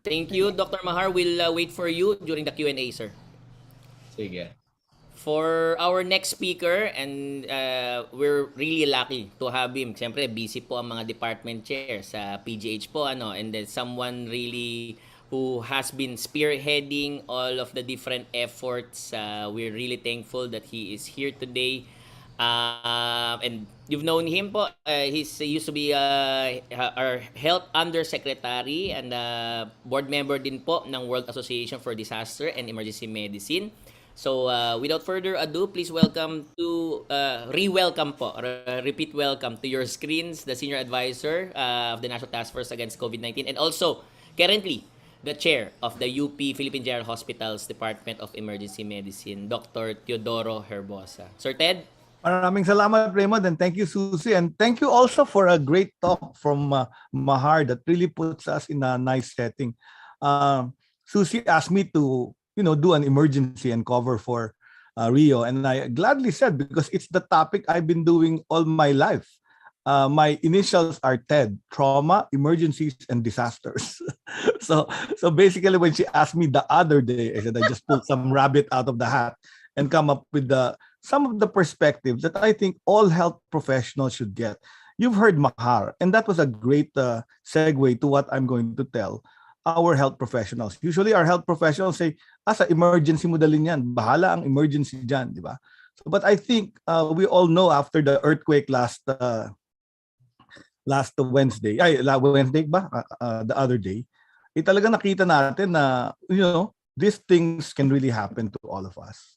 [SPEAKER 1] Thank you, Dr. Mahar. We'll wait for you during the Q&A, sir.
[SPEAKER 8] Sige.
[SPEAKER 1] For our next speaker, and we're really lucky to have him. Siyempre, busy po ang mga department chair sa PGH po, and then someone really who has been spearheading all of the different efforts. We're really thankful that he is here today. And you've known him po. He used to be our health undersecretary and board member din po ng World Association for Disaster and Emergency Medicine. So without further ado, please welcome to re-welcome po, repeat welcome to your screens, the senior advisor of the National Task Force Against COVID-19, and also currently the chair of the UP Philippine General Hospital's Department of Emergency Medicine, Dr. Teodoro Herbosa. Sir Ted?
[SPEAKER 9] Maraming salamat, Raymond, and thank you, Susie, and thank you also for a great talk from Mahar that really puts us in a nice setting. Susie asked me to, do an emergency and cover for Rio, and I gladly said, because it's the topic I've been doing all my life. My initials are TED, Trauma, Emergencies, and Disasters. So basically, when she asked me the other day, I said I just pulled some rabbit out of the hat and come up with some of the perspectives that I think all health professionals should get. You've heard Mahar, and that was a great segue to what I'm going to tell our health professionals. Usually our health professionals say, sa emergency mo dalhin yan, bahala ang emergency dyan, di ba? So, but I think we all know after the earthquake last Wednesday, Wednesday ba? The other day, talaga nakita natin na, these things can really happen to all of us.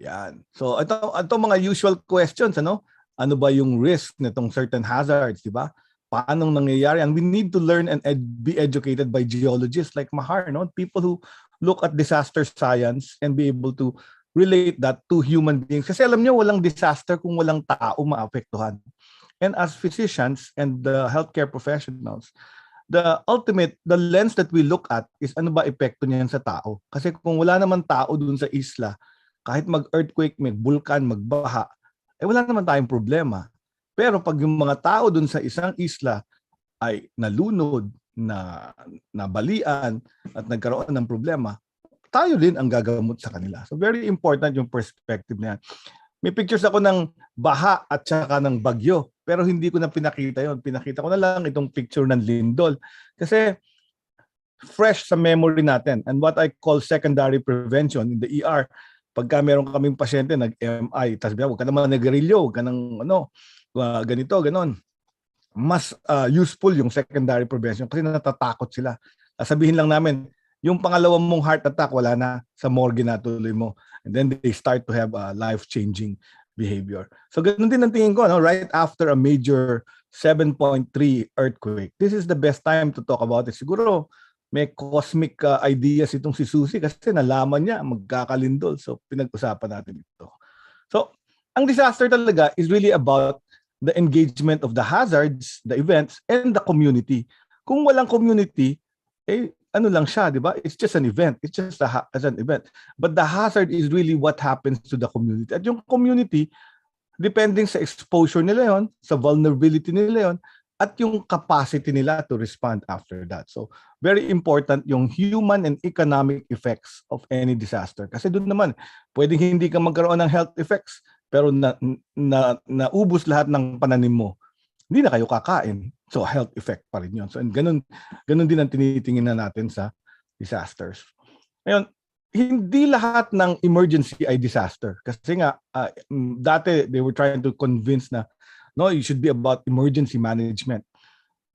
[SPEAKER 9] Yan. So ito mga usual questions, ano? Ano ba yung risk nitong certain hazards, di ba? Paano nangyayari? And we need to learn and be educated by geologists like Mahar, no? People who look at disaster science and be able to relate that to human beings. Kasi alam niyo, walang disaster kung walang tao maapektuhan. And as physicians and the healthcare professionals, the lens that we look at is ano ba epekto niyan sa tao. Kasi kung wala naman tao dun sa isla, kahit mag-earthquake, mag-vulkan, magbaha, wala naman tayong problema. Pero pag yung mga tao dun sa isang isla ay nalunod, nabalian, at nagkaroon ng problema, tayo din ang gagamot sa kanila. So very important yung perspective na yan. May pictures ako ng Baha at saka ng Bagyo, pero hindi ko na pinakita yon. Pinakita ko na lang itong picture ng Lindol. Kasi fresh sa memory natin. And what I call secondary prevention in the ER, pagka meron kaming pasyente nag-MI, tapos huwag ka naman nag-relyo, huwag ka ng ganito, ganon. Mas useful yung secondary prevention kasi natatakot sila. Sabihin lang namin, yung pangalawang mong heart attack, wala na, sa morgue na tuloy mo. And then they start to have a life-changing behavior. So ganun din ang tingin ko, no? Right after a major 7.3 earthquake, this is the best time to talk about it. Siguro may cosmic ideas itong si Susie kasi nalaman niya magkakalindol. So pinag-usapan natin ito. So ang disaster talaga is really about the engagement of the hazards, the events, and the community. Kung walang community, ano lang siya, di ba? It's just an event. It's just an event. But the hazard is really what happens to the community. At yung community, depending sa exposure nila yon, sa vulnerability nila yon, at yung capacity nila to respond after that. So, very important yung human and economic effects of any disaster. Kasi doon naman, pwedeng hindi ka magkaroon ng health effects, pero naubos lahat ng pananim mo. Hindi na kayo kakain. So, health effect pa rin yun. So, and ganun din ang tinitingnan natin sa disasters. Ngayon, hindi lahat ng emergency ay disaster. Kasi nga, dati they were trying to convince na, no, it should be about emergency management.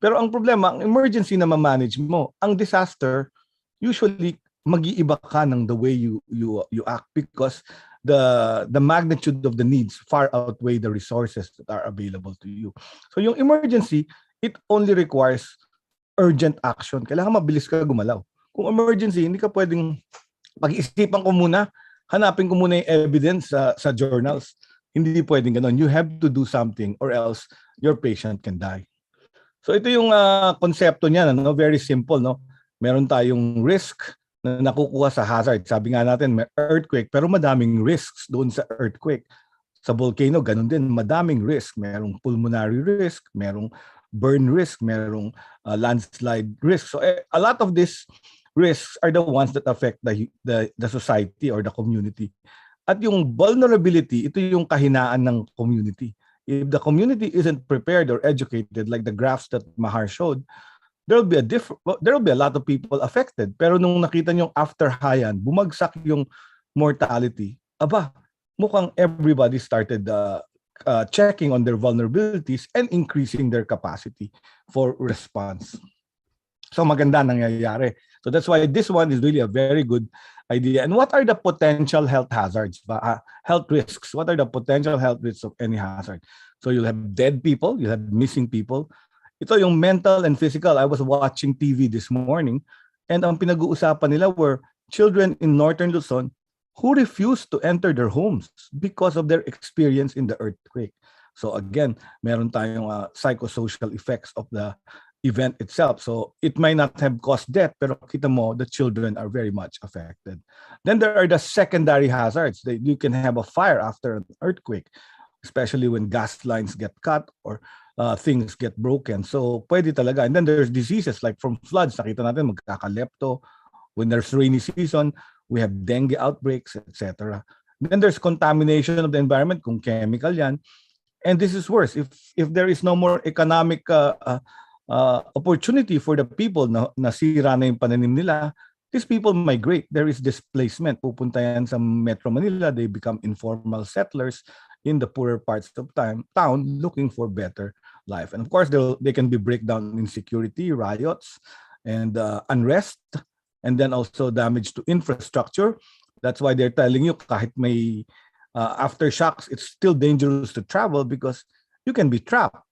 [SPEAKER 9] Pero ang problema, ang emergency na ma-manage mo, ang disaster, usually, mag-iiba ka ng the way you act because the magnitude of the needs far outweigh the resources that are available to you. So yung emergency, it only requires urgent action. Kailangan mabilis ka gumalaw. Kung emergency, hindi ka pwedeng pag-isipan ko muna, hanapin ko muna yung evidence sa journals. Hindi pwedeng ganun. You have to do something or else your patient can die. So ito yung konsepto niya, no? Very simple, no? Meron tayong risk na nakukuha sa hazard. Sabi nga natin, may earthquake, pero madaming risks doon sa earthquake. Sa volcano, ganun din, madaming risk. Merong pulmonary risk, merong burn risk, merong landslide risk. So a lot of these risks are the ones that affect the society or the community. At yung vulnerability, ito yung kahinaan ng community. If the community isn't prepared or educated, like the graphs that Mahar showed, there will be a lot of people affected. Pero nung nakita niyo after Haiyan, bumagsak yung mortality. Aba, mukhang everybody started checking on their vulnerabilities and increasing their capacity for response. So maganda nangyayari. So that's why this one is really a very good idea. And what are the potential health hazards? Health risks. What are the potential health risks of any hazard? So you'll have dead people, you'll have missing people. Ito yung mental and physical. I was watching TV this morning and ang pinag-uusapan nila were children in northern Luzon who refused to enter their homes because of their experience in the earthquake. So again, meron tayong psychosocial effects of the event itself. So it might not have caused death, pero kita mo, the children are very much affected. Then there are the secondary hazards. You can have a fire after an earthquake, especially when gas lines get cut or things get broken. So pwede talaga. And then there's diseases like from floods, nakita natin magkakalepto. When there's rainy season, we have dengue outbreaks, etc. Then there's contamination of the environment kung chemical yan. And this is worse. If there is no more economic opportunity for the people na nasira na yung pananim nila, these people migrate. There is displacement. Pupunta yan sa Metro Manila. They become informal settlers in the poorer parts of town looking for better life. And of course, they can be breakdown in security, riots, and unrest, and then also damage to infrastructure. That's why they're telling you kahit may aftershocks, it's still dangerous to travel because you can be trapped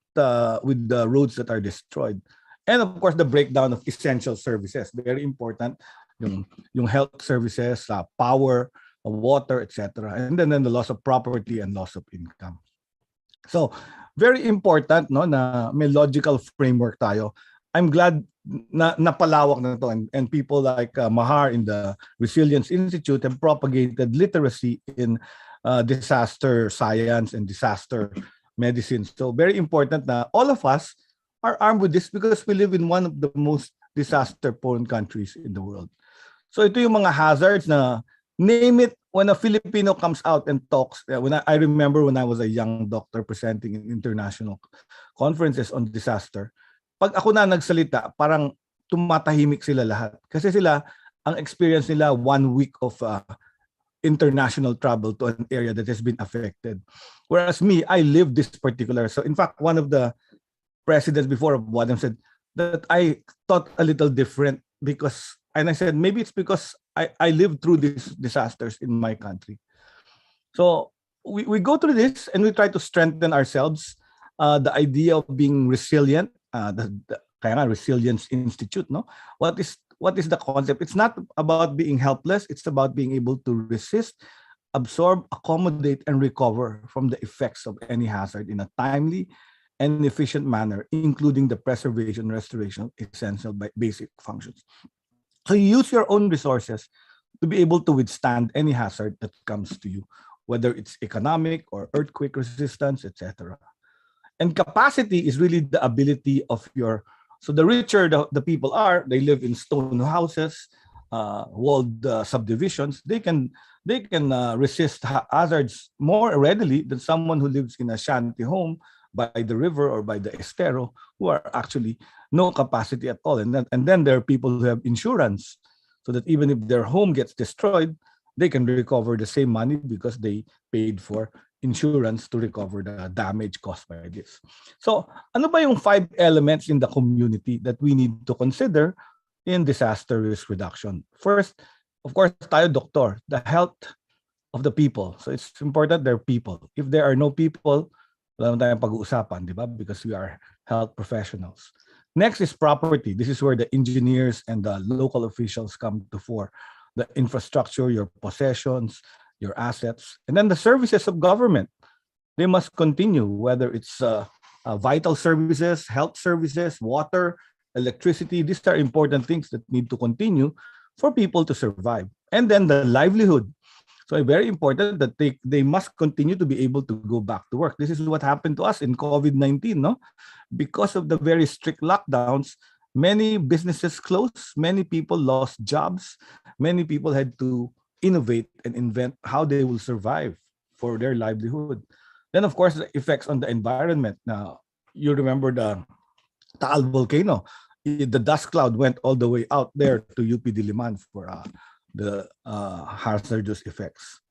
[SPEAKER 9] with the roads that are destroyed. And of course, the breakdown of essential services, very important. Yung health services, power, water, etc. And then the loss of property and loss of income. So, very important no na may logical framework tayo. I'm glad na napalawak na to, and people like Mahar in the Resilience Institute have propagated literacy in disaster science and disaster medicine. So very important na all of us are armed with this because we live in one of the most disaster-prone countries in the world. So ito yung mga hazards na name it when a Filipino comes out and talks. When I remember when I was a young doctor presenting in international conferences on disaster, pag ako na nagsalita, parang tumatahimik sila lahat. Kasi sila, ang experience nila 1 week of international travel to an area that has been affected. Whereas me, I live this particular. So in fact, one of the presidents before of Wadam said that I thought a little different because, and I said, maybe it's because I lived through these disasters in my country. So we go through this and we try to strengthen ourselves. The idea of being resilient, kaya nga Resilience Institute, no? What is the concept? It's not about being helpless. It's about being able to resist, absorb, accommodate, and recover from the effects of any hazard in a timely and efficient manner, including the preservation and restoration of essential basic functions. So you use your own resources to be able to withstand any hazard that comes to you, whether it's economic or earthquake resistance, etc. And capacity is really the ability of your, so the richer the people are, they live in stone houses, walled subdivisions, they can resist hazards more readily than someone who lives in a shanty home by the river or by the estero, who are actually no capacity at all. And then there are people who have insurance, so that even if their home gets destroyed, they can recover the same money because they paid for insurance to recover the damage caused by this. So, ano ba yung 5 elements in the community that we need to consider in disaster risk reduction? First, of course, tayo doktor, the health of the people. So it's important there are people. If there are no people, wala naman tayong pag-uusapan, di ba? Because we are health professionals. Next is property. This is where the engineers and the local officials come to fore. The infrastructure, your possessions, your assets, and then the services of government. They must continue, whether it's vital services, health services, water, electricity. These are important things that need to continue for people to survive. And then the livelihood. So very important that they must continue to be able to go back to work. This is what happened to us in COVID-19, no? Because of the very strict lockdowns, many businesses closed, many people lost jobs, many people had to innovate and invent how they will survive for their livelihood. Then, of course, the effects on the environment. Now, you remember the Taal volcano. The dust cloud went all the way out there to UP Diliman for the hazardous effects.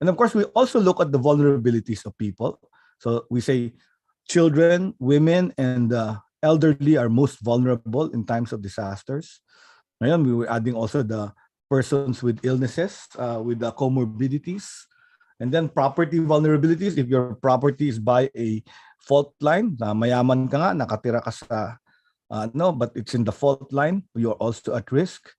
[SPEAKER 9] And of course, we also look at the vulnerabilities of people. So we say children, women, and elderly are most vulnerable in times of disasters. Ngayon, we were adding also the persons with illnesses, with the comorbidities, and then property vulnerabilities. If your property is by a fault line, mayaman ka nga, nakatira ka sa, but it's in the fault line, you're also at risk.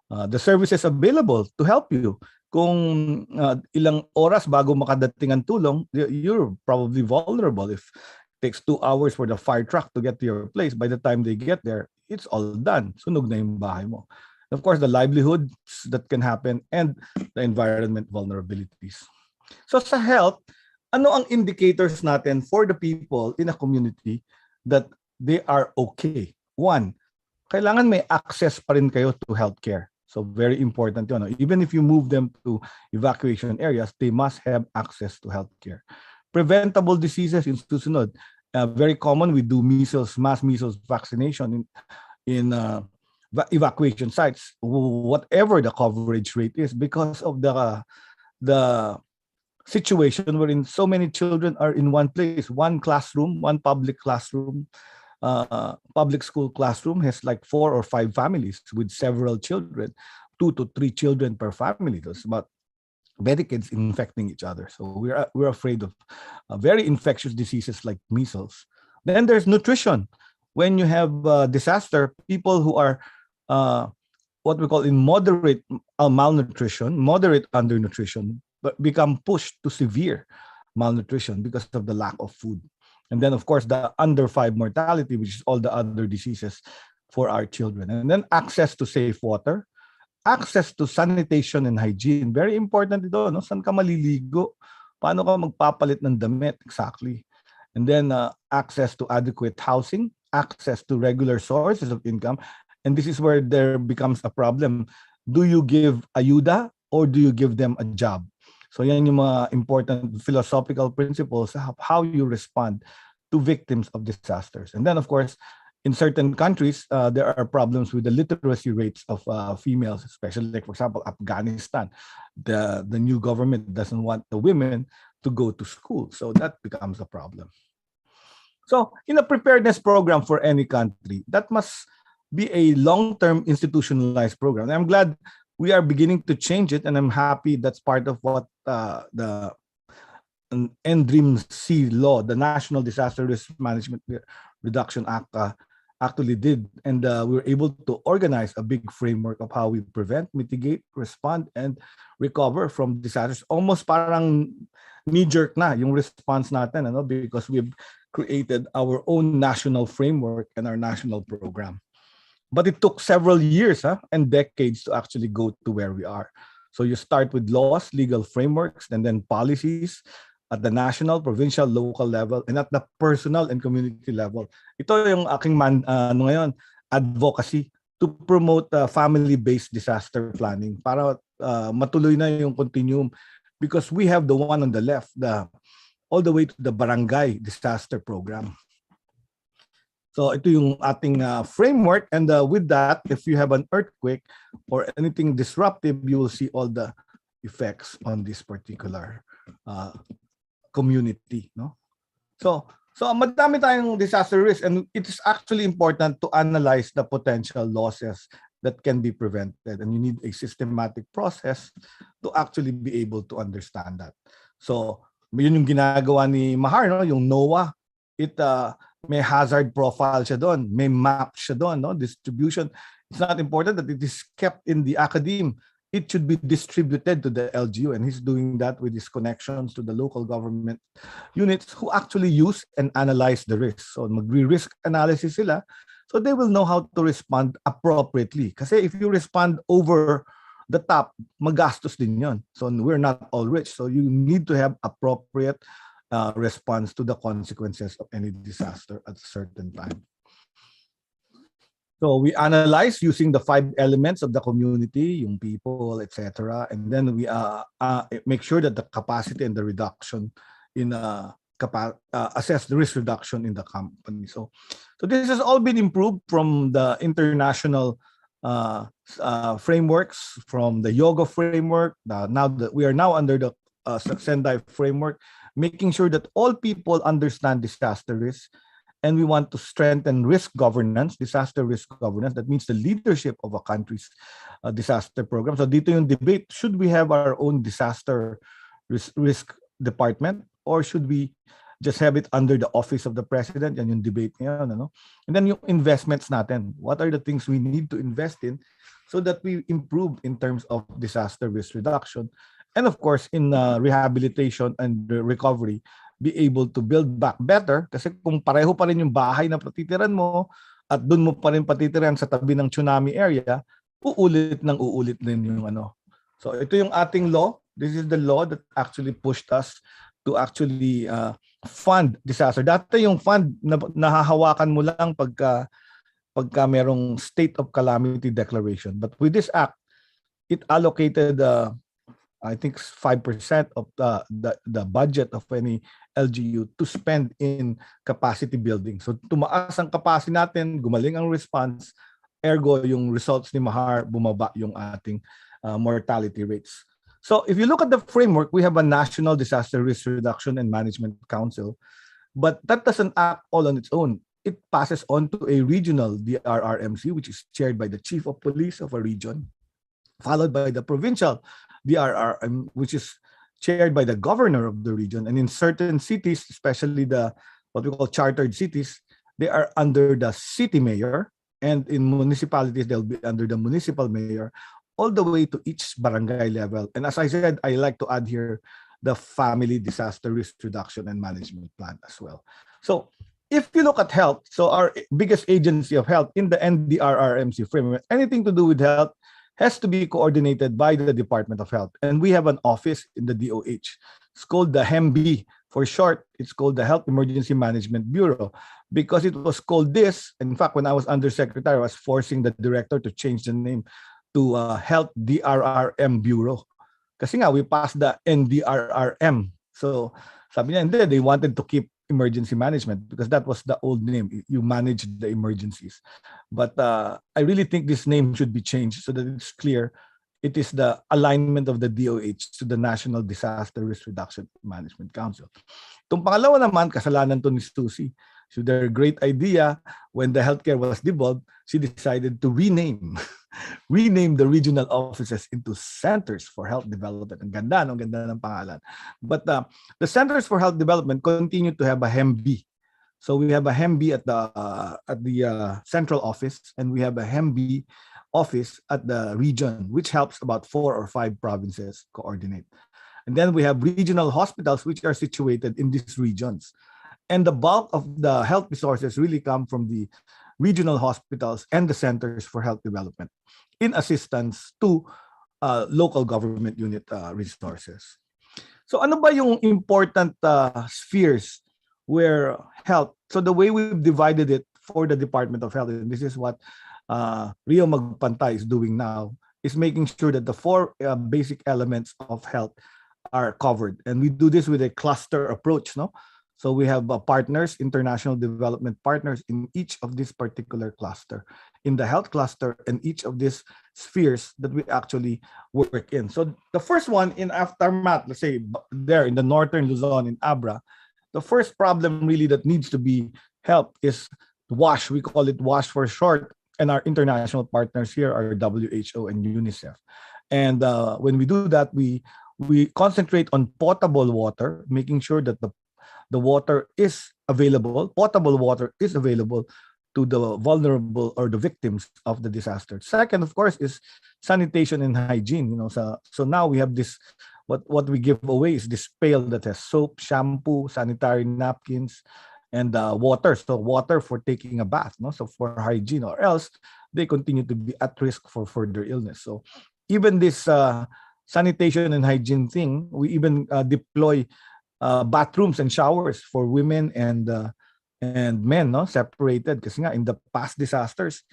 [SPEAKER 9] The services available to help you. Kung ilang oras bago makadating ang tulong, you're probably vulnerable. If it takes 2 hours for the fire truck to get to your place, by the time they get there, it's all done. Sunog na yung bahay mo. Of course, the livelihoods that can happen and the environment vulnerabilities. So sa health, ano ang indicators natin for the people in a community that they are okay? One, kailangan may access pa rin kayo to healthcare. So very important yun. Even if you move them to evacuation areas, they must have access to healthcare. Preventable diseases in susunod. Very common, we do measles, mass measles vaccination in evacuation sites, whatever the coverage rate is, because of the situation wherein so many children are in one place, one classroom, one public classroom. Public school classroom has like 4 or 5 families with several children, 2 to 3 children per family. That's about Many kids infecting each other. So we're afraid of very infectious diseases like measles. Then there's nutrition. When you have disaster, people who are what we call in moderate malnutrition, moderate undernutrition, but become pushed to severe malnutrition because of the lack of food. And then, of course, the under 5 mortality, which is all the other diseases for our children. And then access to safe water, access to sanitation and hygiene. Very important ito, no? Saan ka maliligo? Paano ka magpapalit ng damit? Exactly. And then access to adequate housing, access to regular sources of income. And this is where there becomes a problem. Do you give ayuda or do you give them a job? So yan yung mga important philosophical principles of how you respond to victims of disasters. And then, of course, in certain countries, there are problems with the literacy rates of females, especially like, for example, Afghanistan. The new government doesn't want the women to go to school. So that becomes a problem. So in a preparedness program for any country, that must be a long-term institutionalized program. And I'm glad we are beginning to change it, and I'm happy that's part of what the NDRIMC law, the National Disaster Risk Management Reduction Act, actually did. And we were able to organize a big framework of how we prevent, mitigate, respond, and recover from disasters. Almost parang knee-jerk na yung response natin, ano, because we've created our own national framework and our national program. But it took several years and decades to actually go to where we are. So you start with laws, legal frameworks, and then policies at the national, provincial, local level, and at the personal and community level. Ito yung aking ngayon, advocacy to promote family-based disaster planning para matuloy na yung continuum, because we have the one on the left, all the way to the barangay disaster program. So ito yung ating framework, and with that, if you have an earthquake or anything disruptive, you will see all the effects on this particular community, no? So madami tayong disaster risk, and it is actually important to analyze the potential losses that can be prevented, and you need a systematic process to actually be able to understand that. So yun yung ginagawa ni Mahar, no? Yung NOAA, may hazard profile siya doon, may map siya doon, no? Distribution. It's not important that it is kept in the academe. It should be distributed to the LGU, and he's doing that with his connections to the local government units who actually use and analyze the risk. So mag-risk analysis sila, so they will know how to respond appropriately. Kasi if you respond over the top, magastos din yun. So we're not all rich, so you need to have appropriate response to the consequences of any disaster at a certain time. So we analyze using the 5 elements of the community, yung people, etc. And then we make sure that the capacity and the reduction in assess the risk reduction in the company. So this has all been improved from the international frameworks, from the yoga framework. Now that we are now under the Sendai framework, making sure that all people understand disaster risk, and we want to strengthen risk governance, disaster risk governance. That means the leadership of a country's disaster program. So dito yung debate, should we have our own disaster risk department, or should we just have it under the office of the president? Yan yung debate ngayon, ano? And then yung investments natin. What are the things we need to invest in so that we improve in terms of disaster risk reduction? And of course, in rehabilitation and recovery, be able to build back better. Kasi kung pareho pa rin yung bahay na patitiran mo at doon mo pa rin patitiran sa tabi ng tsunami area, uulit din yung ano. So ito yung ating law. This is the law that actually pushed us to actually fund disaster. Dati yung fund na nahahawakan mo lang pagka merong state of calamity declaration. But with this act, it allocated I think 5% of the budget of any LGU to spend in capacity building. So tumaas ang capacity natin, gumaling ang response, ergo yung results ni Mahar, bumaba yung ating mortality rates. So if you look at the framework, we have a National Disaster Risk Reduction and Management Council, but that doesn't act all on its own. It passes on to a regional DRRMC, which is chaired by the Chief of Police of a region, followed by the provincial DRRM, which is chaired by the governor of the region. And in certain cities, especially the what we call chartered cities, they are under the city mayor, and in municipalities they'll be under the municipal mayor, all the way to each barangay level. And as I said, I like to add here the family disaster risk reduction and management plan as well. So if you look at health, so our biggest agency of health in the NDRRMC framework, anything to do with health has to be coordinated by the Department of Health. And we have an office in the DOH. It's called the HEMB. For short, it's called the Health Emergency Management Bureau, because it was called this. In fact, when I was undersecretary, I was forcing the director to change the name to Health DRRM Bureau. Kasi nga, we passed the NDRRM. So sabi niya, hindi, they wanted to keep emergency management because that was the old name. You manage the emergencies. But I really think this name should be changed so that it's clear it is the alignment of the DOH to the National Disaster Risk Reduction Management Council. Itong pangalawa naman, kasalanan to ni Susie. So their great idea, when the healthcare was devolved, she decided to rename the regional offices into Centers for Health Development. Ang ganda, no? Ang ganda ng pangalan. But the Centers for Health Development continue to have a HEMB. So we have a HEMB at the central office, and we have a HEMB office at the region, which helps about 4 or 5 provinces coordinate. And then we have regional hospitals, which are situated in these regions. And the bulk of the health resources really come from the regional hospitals and the Centers for Health Development in assistance to local government unit resources. So ano ba yung important spheres where health, so the way we've divided it for the Department of Health, and this is what Rio Magpantay is doing now, is making sure that the 4 basic elements of health are covered. And we do this with a cluster approach, no? So we have partners, international development partners in each of this particular cluster, in the health cluster, and each of these spheres that we actually work in. So the first one in Aftermath, let's say there in the northern Luzon in Abra, the first problem really that needs to be helped is WASH. We call it WASH for short. And our international partners here are WHO and UNICEF. And when we do that, we concentrate on potable water, making sure that the water is available, potable water is available to the vulnerable or the victims of the disaster. Second, of course, is sanitation and hygiene. You know, so now we have this, what we give away is this pail that has soap, shampoo, sanitary napkins, and water. So water for taking a bath, no? So for hygiene, or else they continue to be at risk for further illness. So even this sanitation and hygiene thing, we even deploy bathrooms and showers for women and men, no, separated. Kasi nga in the past disasters,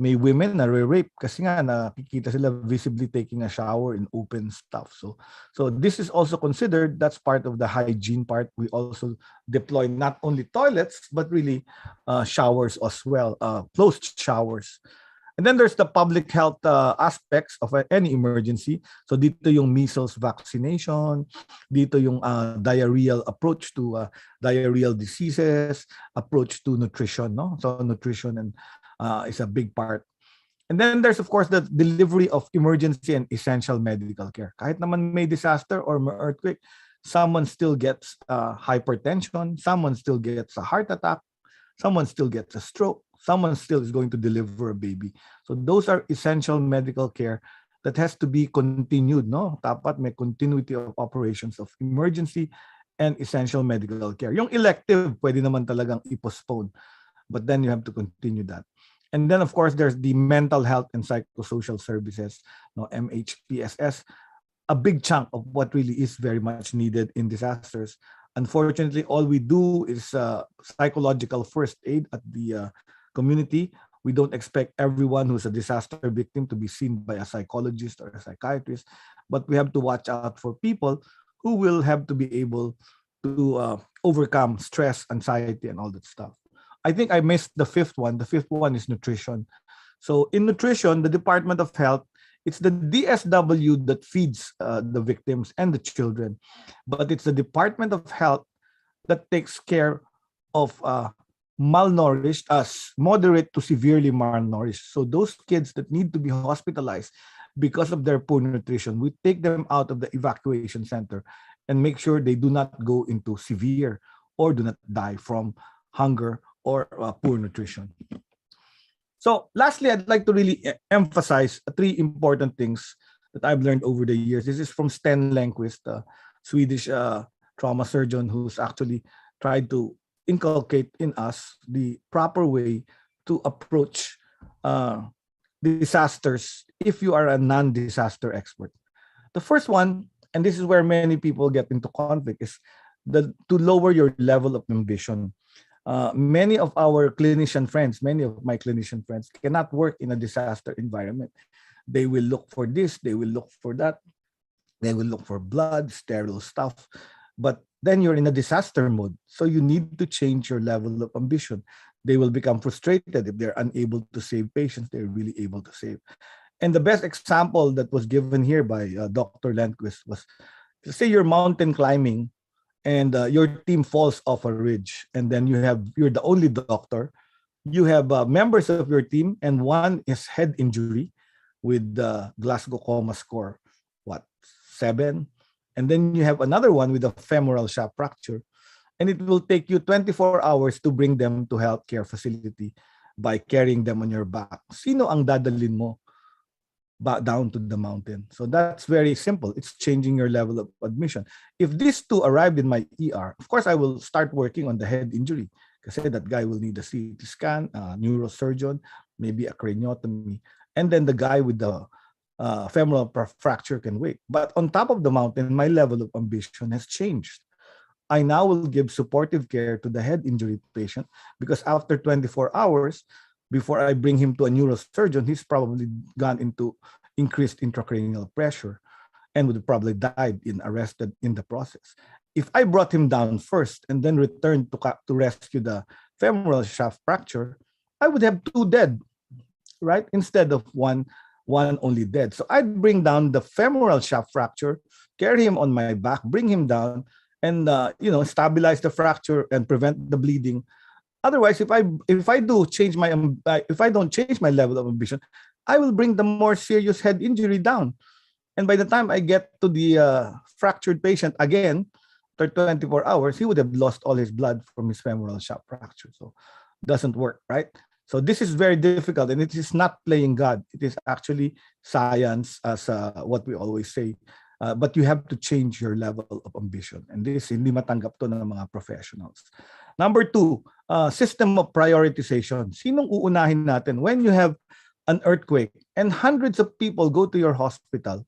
[SPEAKER 9] may women na rape kasi nga nakikita sila visibly taking a shower in open stuff. So this is also considered, that's part of the hygiene part. We also deploy not only toilets, but really showers as well, closed showers. And then there's the public health aspects of any emergency. So dito yung measles vaccination, dito yung diarrheal approach to diarrheal diseases, approach to nutrition, no? So nutrition and is a big part. And then there's of course the delivery of emergency and essential medical care. Kahit naman may disaster or may earthquake, someone still gets hypertension, someone still gets a heart attack, someone still gets a stroke, someone still is going to deliver a baby. So those are essential medical care that has to be continued, no? Dapat may continuity of operations of emergency and essential medical care. Yung elective, pwede naman talagang i-postpone, but then you have to continue that. And then of course there's the mental health and psychosocial services, no, MHPSS, a big chunk of what really is very much needed in disasters. Unfortunately, all we do is psychological first aid at the community. We don't expect everyone who's a disaster victim to be seen by a psychologist or a psychiatrist, but we have to watch out for people who will have to be able to overcome stress, anxiety, and all that stuff. I think I missed the fifth one. The fifth one is nutrition. So in nutrition, the Department of Health, it's the DSW that feeds the victims and the children, but it's the Department of Health that takes care of malnourished, moderate to severely malnourished. So those kids that need to be hospitalized because of their poor nutrition, we take them out of the evacuation center and make sure they do not go into severe or do not die from hunger or poor nutrition. So lastly, I'd like to really emphasize three important things that I've learned over the years. This is from Sten Lenquist, a Swedish trauma surgeon who's actually tried to inculcate in us the proper way to approach disasters if you are a non-disaster expert. The first one, and this is where many people get into conflict, is to lower your level of ambition. Many of our clinician friends, many of my clinician friends cannot work in a disaster environment. They will look for this, they will look for that, they will look for blood, sterile stuff. But then you're in a disaster mode. So you need to change your level of ambition. They will become frustrated if they're unable to save patients they're really able to save. And the best example that was given here by Dr. Lundquist was, say you're mountain climbing and your team falls off a ridge, and then you're the only doctor. You have members of your team, and one is head injury with the Glasgow coma score, 7, and then you have another one with a femoral shaft fracture, and it will take you 24 hours to bring them to healthcare facility by carrying them on your back. Sino ang dadalhin mo down to the mountain? So that's very simple. It's changing your level of admission. If these two arrived in my ER, of course I will start working on the head injury kasi that guy will need a CT scan, a neurosurgeon, maybe a craniotomy, and then the guy with the femoral fracture can wait. But on top of the mountain, my level of ambition has changed. I now will give supportive care to the head injury patient because after 24 hours, before I bring him to a neurosurgeon, he's probably gone into increased intracranial pressure and would have probably died arrested in the process. If I brought him down first and then returned to rescue the femoral shaft fracture, I would have 2 dead, right? Instead of one only dead. So I'd bring down the femoral shaft fracture, carry him on my back, bring him down, and stabilize the fracture and prevent the bleeding. Otherwise, if I don't change my level of ambition, I will bring the more serious head injury down. And by the time I get to the fractured patient again, after 24 hours, he would have lost all his blood from his femoral shaft fracture. So it doesn't work, right? So this is very difficult, and it is not playing God. It is actually science, as what we always say. But you have to change your level of ambition. And this, hindi matanggap to ng mga professionals. Number 2, system of prioritization. Sinong uunahin natin? When you have an earthquake and hundreds of people go to your hospital,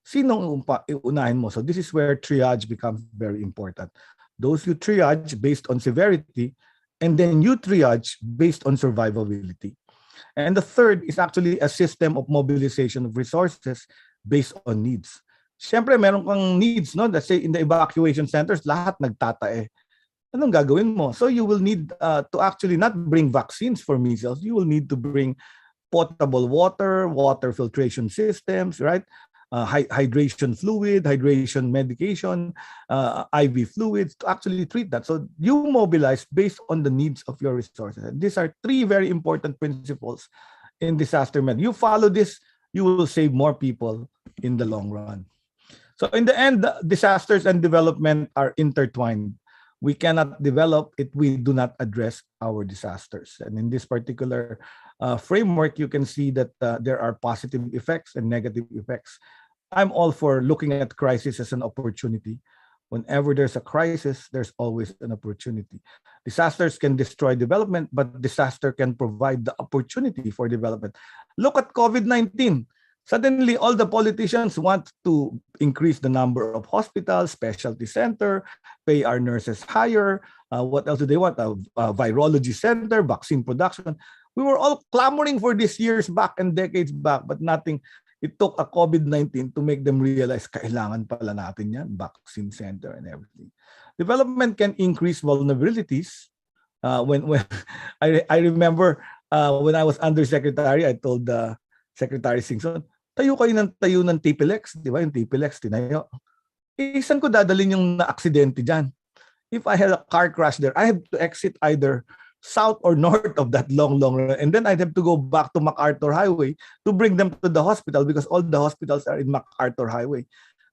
[SPEAKER 9] sinong uunahin mo? So this is where triage becomes very important. Those you triage based on severity, and then you triage based on survivability. And the third is actually a system of mobilization of resources based on needs. Siyempre, meron kang needs, no? Let's say in the evacuation centers, lahat nagtatae. Anong gagawin mo? So you will need to actually not bring vaccines for measles. You will need to bring potable water filtration systems, right? Hydration fluid, hydration medication, IV fluids to actually treat that. So you mobilize based on the needs of your resources. And these are 3 very important principles in disaster management. You follow this, you will save more people in the long run. So in the end, disasters and development are intertwined. We cannot develop if we do not address our disasters. And in this particular framework, you can see that there are positive effects and negative effects. I'm all for looking at crisis as an opportunity. Whenever there's a crisis, there's always an opportunity. Disasters can destroy development, but disaster can provide the opportunity for development. Look at COVID-19. Suddenly, all the politicians want to increase the number of hospitals, specialty center, pay our nurses higher. What else do they want? A virology center, vaccine production. We were all clamoring for this years back and decades back, but nothing. It took a COVID-19 to make them realize kailangan pala natin yan, vaccine center and everything. Development can increase vulnerabilities. When I remember when I was undersecretary, I told Secretary Singson, tayo ng TPLEX, di ba? Yung TPLEX, tinayo. Saan ko dadalhin yung na-aksidente dyan? If I had a car crash there, I have to exit either south or north of that long run. And then I'd have to go back to MacArthur Highway to bring them to the hospital because all the hospitals are in MacArthur Highway.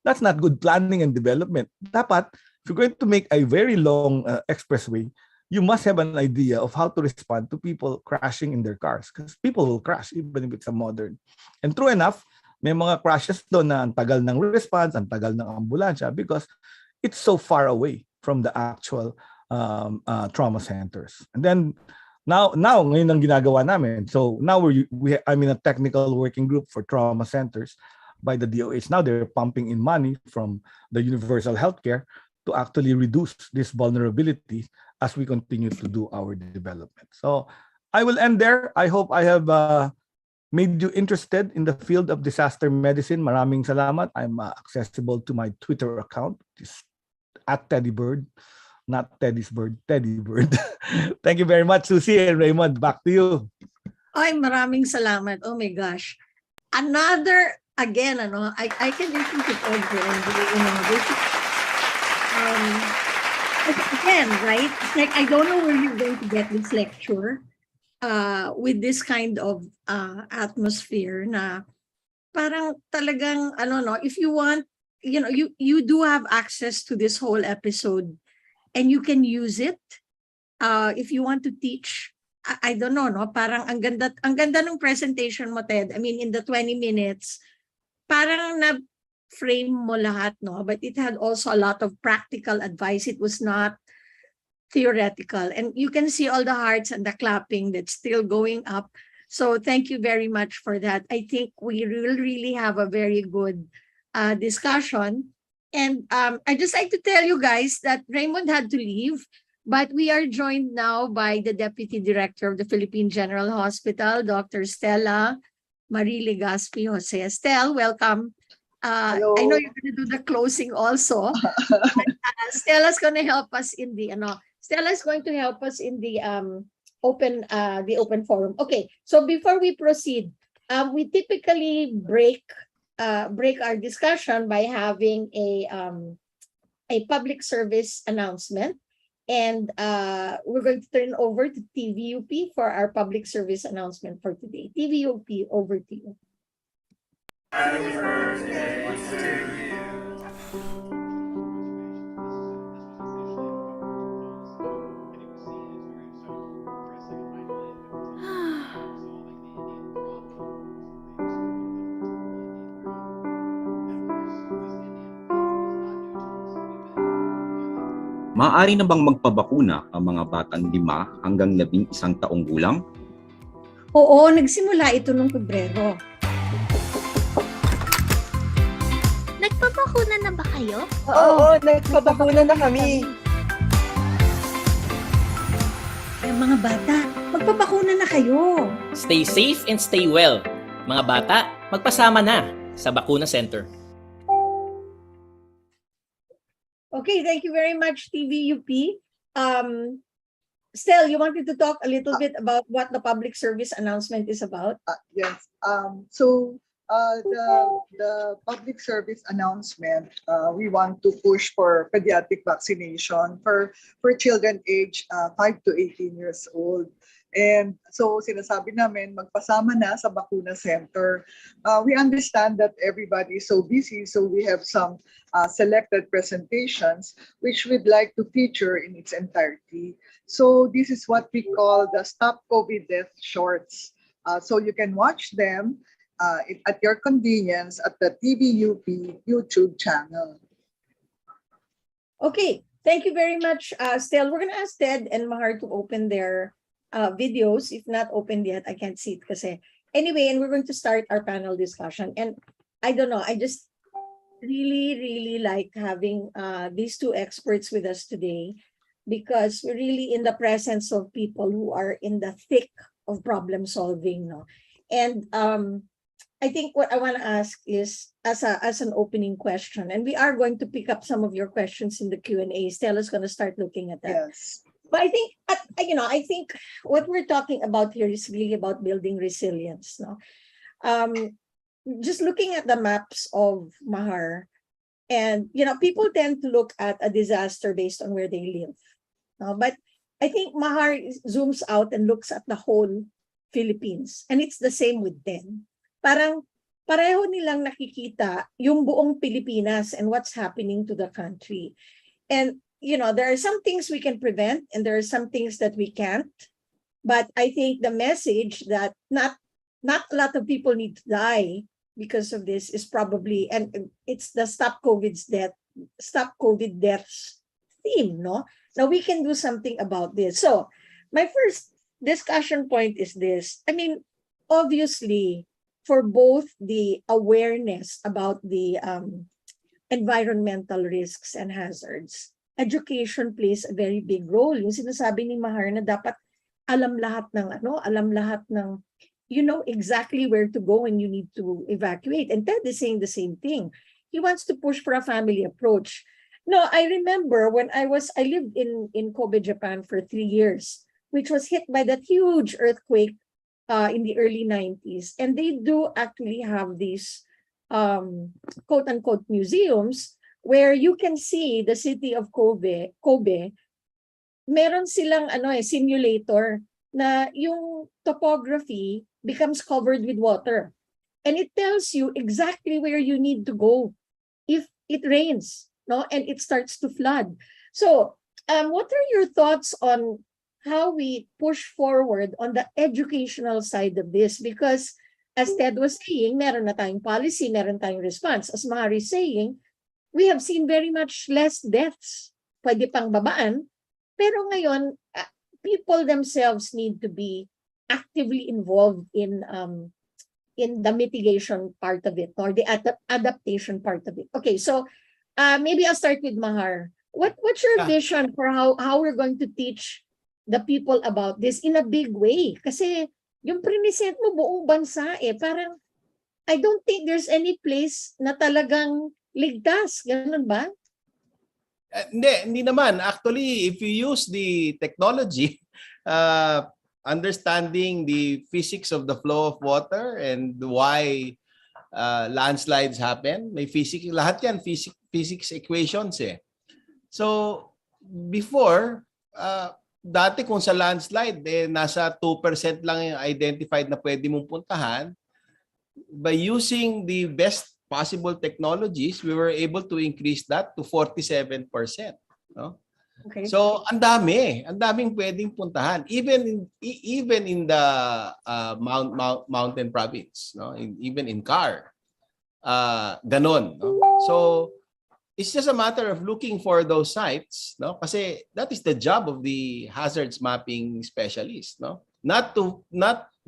[SPEAKER 9] That's not good planning and development. Dapat, if you're going to make a very long expressway, you must have an idea of how to respond to people crashing in their cars because people will crash even if it's a modern. And true enough, may mga crashes doon na ang tagal ng response, ang tagal ng ambulansya because it's so far away from the actual trauma centers. And then now ngayon ang ginagawa namin. So now I'm in a technical working group for trauma centers by the DOH. Now they're pumping in money from the universal healthcare to actually reduce this vulnerability as we continue to do our development. So I will end there. I hope I have made you interested in the field of disaster medicine. Maraming salamat. I'm accessible to my Twitter account, at Teddybird, not Teddy's Bird, Teddybird. Thank you very much, Susie and Raymond. Back to you.
[SPEAKER 2] Ay, maraming salamat. Oh my gosh. Another, again, I can repeat it over and again, right? It's like, I don't know where you're going to get this lecture with this kind of atmosphere na parang talagang, if you want, you do have access to this whole episode and you can use it if you want to teach. I don't know, no? Parang ang ganda ng presentation mo, Ted. I mean, in the 20 minutes, parang na-frame mo lahat, no? But it had also a lot of practical advice. It was not theoretical. And you can see all the hearts and the clapping that's still going up. So thank you very much for that. I think we will really have a very good discussion. And I'd just like to tell you guys that Raymond had to leave, but we are joined now by the Deputy Director of the Philippine General Hospital, Dr. Stella Marie Legaspi Jose. Estelle, welcome. I know you're going to do the closing also. But, Stella's going to help us in the Stella's going to help us in the open forum. Okay, so before we proceed, we typically break our discussion by having a public service announcement. And we're going to turn over to TVUP for our public service announcement for today. TVUP, over to you.
[SPEAKER 10] Maaari na bang magpabakuna ang mga batang 5 hanggang 11 taong gulang?
[SPEAKER 2] Oo, nagsimula ito noong Pebrero.
[SPEAKER 11] Nagpapakuna na ba kayo?
[SPEAKER 7] Oo, nagpapakuna na kami.
[SPEAKER 2] Yung mga bata, magpapakuna na kayo.
[SPEAKER 1] Stay safe and stay well. Mga bata, magpasama na sa Bakuna Center.
[SPEAKER 2] Okay, thank you very much, TVUP. Stel, you wanted to talk a little bit about what the public service announcement is about?
[SPEAKER 12] Yes. The public service announcement, we want to push for pediatric vaccination for children aged 5 to 18 years old. And so sinasabi namin, magpasama na sa Bakuna Center. We understand that everybody is so busy, so we have some selected presentations which we'd like to feature in its entirety. So this is what we call the Stop COVID Death Shorts. So you can watch them at your convenience at the TVUP YouTube channel.
[SPEAKER 2] Okay, thank you very much, Stel. We're gonna ask Ted and Mahar to open their videos. If not opened yet, I can't see it kasi. Anyway, and we're going to start our panel discussion. And I don't know, I just really like having these two experts with us today because we're really in the presence of people who are in the thick of problem solving. No? And I think what I want to ask is as an opening question, and we are going to pick up some of your questions in the Q&A. Stella's going to start looking at that.
[SPEAKER 12] Yes.
[SPEAKER 2] But I think, I think what we're talking about here is really about building resilience. No, just looking at the maps of Mahar, and people tend to look at a disaster based on where they live. But I think Mahar zooms out and looks at the whole Philippines. And it's the same with them. Parang pareho nilang nakikita yung buong Pilipinas and what's happening to the country. And, there are some things we can prevent and there are some things that we can't. But I think the message that not a lot of people need to die because of this is probably, and it's the Stop COVID Deaths theme, no? Now we can do something about this. So my first discussion point is this. I mean, obviously, for both the awareness about the environmental risks and hazards, education plays a very big role. Yung sinasabi ni Mahar na dapat alam lahat ng you know exactly where to go when you need to evacuate. And Ted is saying the same thing. He wants to push for a family approach. No, I remember when I lived in Kobe, Japan for 3 years, which was hit by that huge earthquake in the early 90s. And they do actually have these quote unquote museums where you can see the city of Kobe. Meron silang simulator na yung topography becomes covered with water. And it tells you exactly where you need to go if it rains, no, and it starts to flood. So, what are your thoughts on how we push forward on the educational side of this? Because as Ted was saying, meron na tayong policy, meron tayong response. As Mahar is saying, we have seen very much less deaths. Pwede pang babaan. Pero ngayon, people themselves need to be actively involved in the mitigation part of it or the adaptation part of it. Okay, so maybe I'll start with Mahar. What's your vision for how we're going to teach the people about this in a big way? Kasi yung present mo buong bansa parang I don't think there's any place na talagang ligtas. Ganun ba?
[SPEAKER 8] Hindi naman. Actually, if you use the technology, understanding the physics of the flow of water and why landslides happen, may physics, lahat yan, physics equations So, before, dati kung sa landslide, nasa 2% lang yung identified na pwede mong puntahan. By using the best possible technologies, we were able to increase that to 47%. No?
[SPEAKER 2] Okay.
[SPEAKER 8] So, ang daming pwedeng puntahan. Even in the mountain province, no? Even in car. Ganon. No? So, it's just a matter of looking for those sites, no? Kasi that is the job of the hazards mapping specialist, no? Not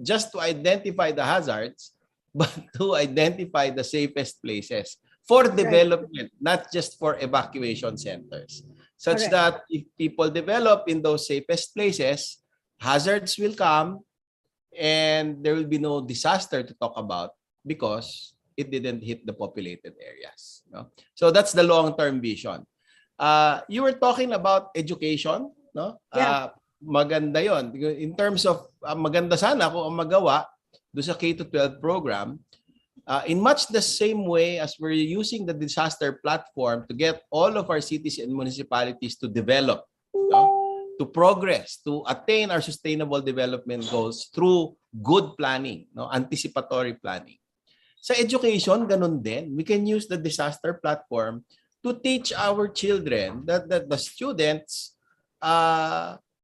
[SPEAKER 8] just to identify the hazards, but to identify the safest places for development, not just for evacuation centers. Such that if people develop in those safest places, hazards will come and there will be no disaster to talk about because it didn't hit the populated areas. No? So that's the long-term vision. You were talking about education, no? Maganda yon. In terms of maganda sana kung ang magawa do sa K-12 program, in much the same way as we're using the disaster platform to get all of our cities and municipalities to develop, no? To progress, to attain our sustainable development goals through good planning, no? Anticipatory planning. Sa education, ganun din. We can use the disaster platform to teach our children that the students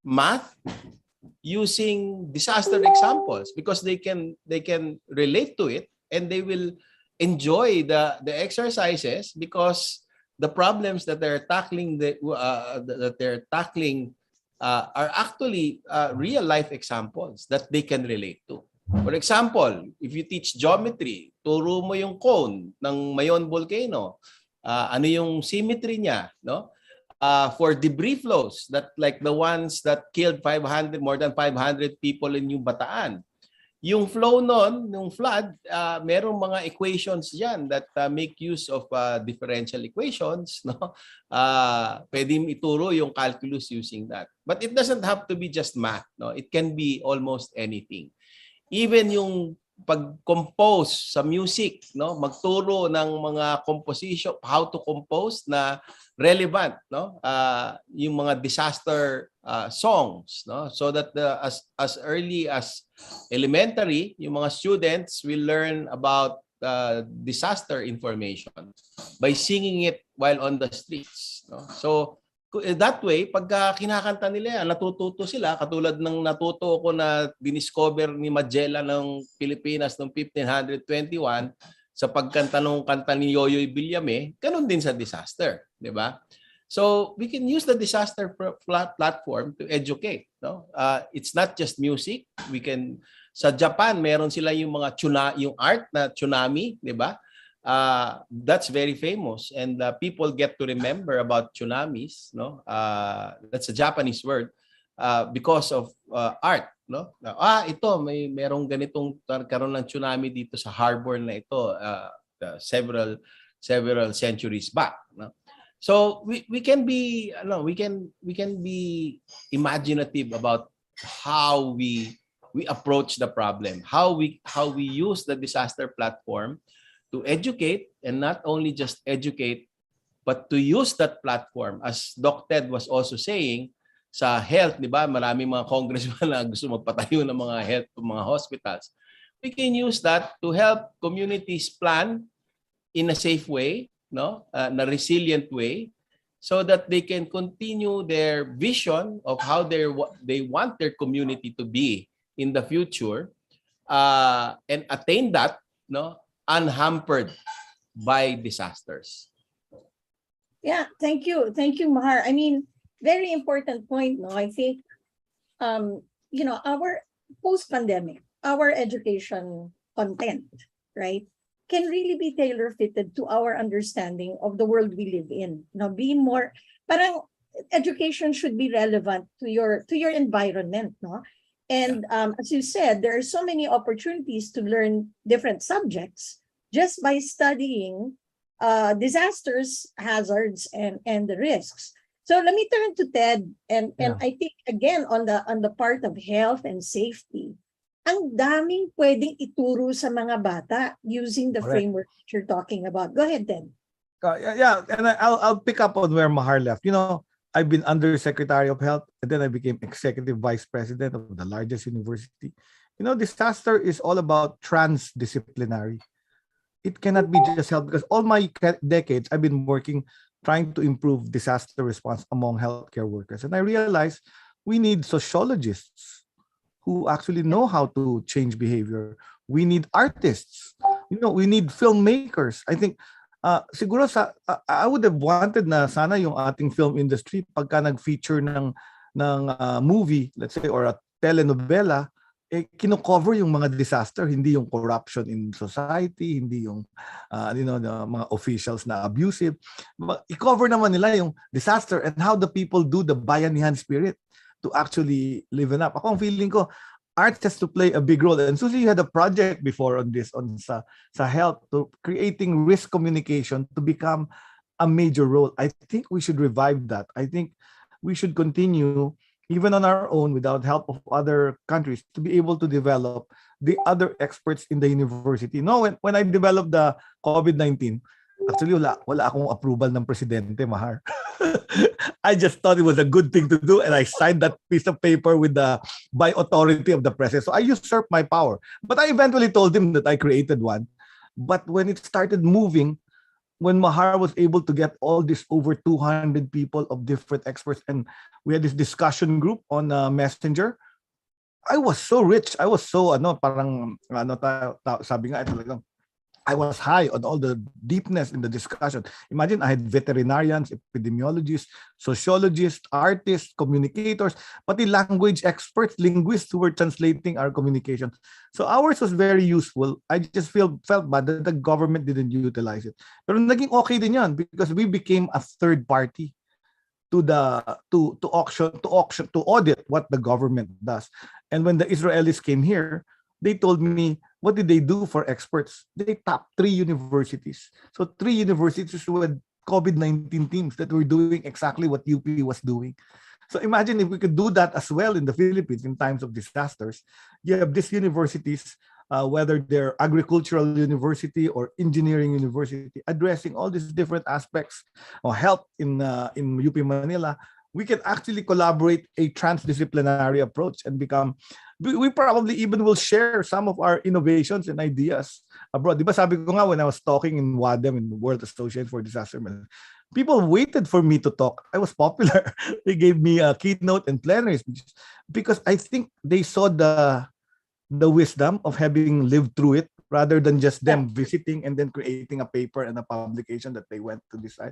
[SPEAKER 8] math using disaster examples because they can relate to it and they will enjoy the exercises because the problems that they're tackling are actually real life examples that they can relate to. For example, if you teach geometry, turo mo yung cone ng Mayon volcano. Ano yung symmetry niya, no? For debris flows that like the ones that killed more than 500 people in New Bataan. Yung flow nun, yung flood, merong mga equations diyan that make use of differential equations, no? Pwedeng ituro yung calculus using that. But it doesn't have to be just math, no? It can be almost anything. Even yung pag-compose sa music, no? Magturo ng mga composition, how to compose na relevant, no? Yung mga disaster songs, no? So that as early as elementary, yung mga students will learn about disaster information by singing it while on the streets, no? So that way, pagka kinakanta nila yan, natututo sila, katulad ng natuto ko na diniscover ni Magellan ng Pilipinas noong 1521 sa pagkanta ng kanta ni Yoyoy Villame, ganun din sa disaster, di ba? So we can use the disaster platform to educate, no? It's not just music. We can sa Japan, meron sila yung mga yung art na tsunami, di ba? That's very famous, and people get to remember about tsunamis, no? That's a Japanese word, because of art, no? Ito merong ganitong karon ng tsunami dito sa harbor na ito, several centuries back, no? So we can be we can be imaginative about how we approach the problem, how we use the disaster platform to educate, and not only just educate, but to use that platform, as Doc Ted was also saying, sa health, di ba? Maraming mga congressman na gusto magpatayo ng mga health, mga hospitals. We can use that to help communities plan in a safe way, no? Na resilient way, so that they can continue their vision of how they want their community to be in the future, and attain that, no, unhampered by disasters.
[SPEAKER 2] Yeah, thank you. Thank you, Mahar. I mean, very important point, no? I think, our post-pandemic, our education content, right, can really be tailor-fitted to our understanding of the world we live in. Be more, parang education should be relevant to your environment, no? And as you said, there are so many opportunities to learn different subjects just by studying disasters, hazards, and the risks. So let me turn to Ted, and I think again on the part of health and safety, ang daming pwedeng ituro sa mga bata using the framework that you're talking about. Go ahead, Ted.
[SPEAKER 9] Yeah, and I'll pick up on where Mahar left. I've been Undersecretary of Health, and then I became Executive Vice President of the largest university. Disaster is all about transdisciplinary. It cannot be just health, because all my decades I've been working trying to improve disaster response among healthcare workers. And I realized we need sociologists who actually know how to change behavior. We need artists. We need filmmakers. I think siguro I would have wanted na sana yung ating film industry pagka nag-feature ng movie, let's say, or a telenovela, kino-cover yung mga disaster, hindi yung corruption in society, hindi yung the mga officials na abusive. I-cover naman nila yung disaster and how the people do the bayanihan spirit to actually live up. Ako ang feeling ko, art has to play a big role. And Susie, you had a project before on this, sa health, to creating risk communication to become a major role. I think we should revive that. I think we should continue, even on our own, without help of other countries, to be able to develop the other experts in the university. When I developed the COVID-19, actually wala akong approval ng presidente, Mahar. I just thought it was a good thing to do, and I signed that piece of paper by authority of the president. So I usurped my power. But I eventually told him that I created one. But when it started moving, when Mahar was able to get all this over 200 people of different experts, and we had this discussion group on Messenger, I was so rich. I was so, sabi nga, talagang, I was high on all the deepness in the discussion. Imagine I had veterinarians, epidemiologists, sociologists, artists, communicators, pati language experts, linguists who were translating our communication. So ours was very useful. I just felt bad that the government didn't utilize it. Pero naging okay din yan because we became a third party to audit what the government does. And when the Israelis came here, they told me, what did they do for experts? They tapped 3 universities. So 3 universities with COVID-19 teams that were doing exactly what UP was doing. So imagine if we could do that as well in the Philippines in times of disasters. You have these universities whether they're agricultural university or engineering university, addressing all these different aspects of health in UP Manila, we can actually collaborate a transdisciplinary approach and become. We probably even will share some of our innovations and ideas abroad. Di ba sabi ko nga when I was talking in WADEM, in the World Association for Disaster Management, people waited for me to talk. I was popular. They gave me a keynote and plenary speeches because I think they saw the wisdom of having lived through it rather than just them visiting and then creating a paper and a publication that they went to decide.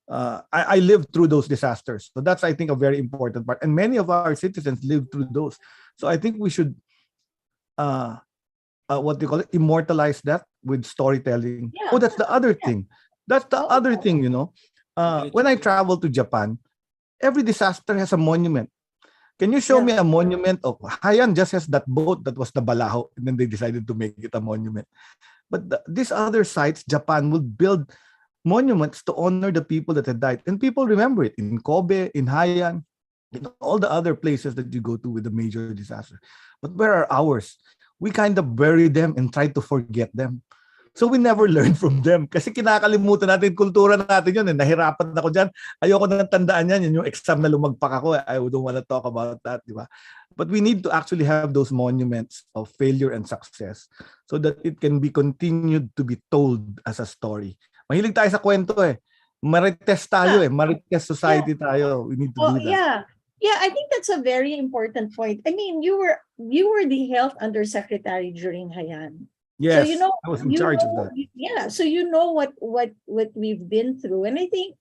[SPEAKER 9] I lived through those disasters. So that's, I think, a very important part. And many of our citizens lived through those. So I think we should, what do you call it, immortalize that with storytelling.
[SPEAKER 2] Yeah.
[SPEAKER 9] Oh, that's the other thing. That's the other thing, When I travel to Japan, every disaster has a monument. Can you show me a monument of Haiyan just has that boat that was the Balaho, and then they decided to make it a monument. But these other sites, Japan will build monuments to honor the people that had died. And people remember it in Kobe, in Haiyan, in all the other places that you go to with a major disaster. But where are ours? We kind of bury them and try to forget them. So we never learn from them. Kasi kinakalimutan natin, kultura natin yun. Nahirapan ako dyan. Ayoko na tandaan yan. Yun yung exam na lumagpak ako. I don't want to talk about that. Di ba? But we need to actually have those monuments of failure and success so that it can be continued to be told as a story. Mahilig tayo sa kwento eh. Marites tayo eh. Marites society tayo. We need to do that.
[SPEAKER 2] Yeah, I think that's a very important point. I mean, you were the health undersecretary during Haiyan.
[SPEAKER 9] Yes,
[SPEAKER 2] so
[SPEAKER 9] I was in charge of that.
[SPEAKER 2] Yeah, so you know what we've been through, and I think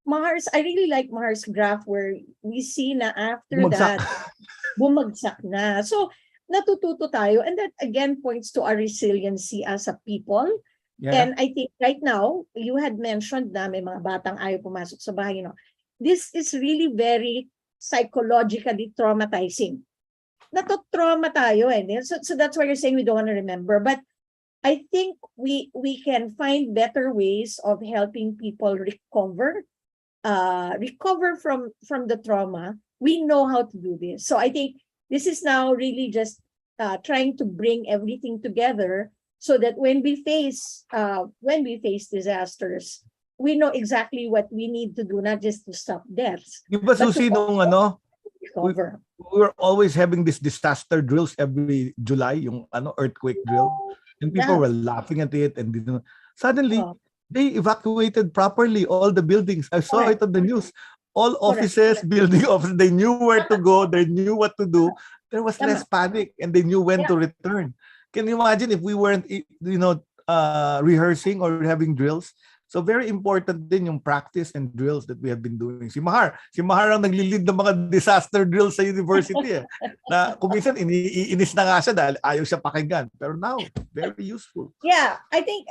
[SPEAKER 2] I really like Mahar's graph where we see na after
[SPEAKER 9] Bumagsak.
[SPEAKER 2] that, bumagsak na. So natututo tayo, and that again points to our resiliency as a people.
[SPEAKER 9] Yeah.
[SPEAKER 2] And I think right now, you had mentioned na may mga batang ayaw pumasok sa bahay, This is really very psychologically traumatizing. Natotrauma tayo eh. So that's why you're saying we don't want to remember. But I think we can find better ways of helping people recover from the trauma. We know how to do this. So I think this is now really just trying to bring everything together so that when we face disasters, we know exactly what we need to do, not just to stop deaths.
[SPEAKER 9] Diba, Susi, nung
[SPEAKER 2] recover.
[SPEAKER 9] we were always having these disaster drills every July, yung earthquake drill. And people were laughing at it, and suddenly they evacuated properly all the buildings. I saw it on the news. All offices, building offices, they knew where to go, they knew what to do. There was less panic, and they knew when to return. Can you imagine if we weren't, rehearsing or having drills? So very important din yung practice and drills that we have been doing. Si Mahar ang naglilid ng mga disaster drills sa university eh. Na kung minsan iniinis na nga siya dahil ayaw siya pakinggan. Pero now, very useful.
[SPEAKER 2] Yeah, I think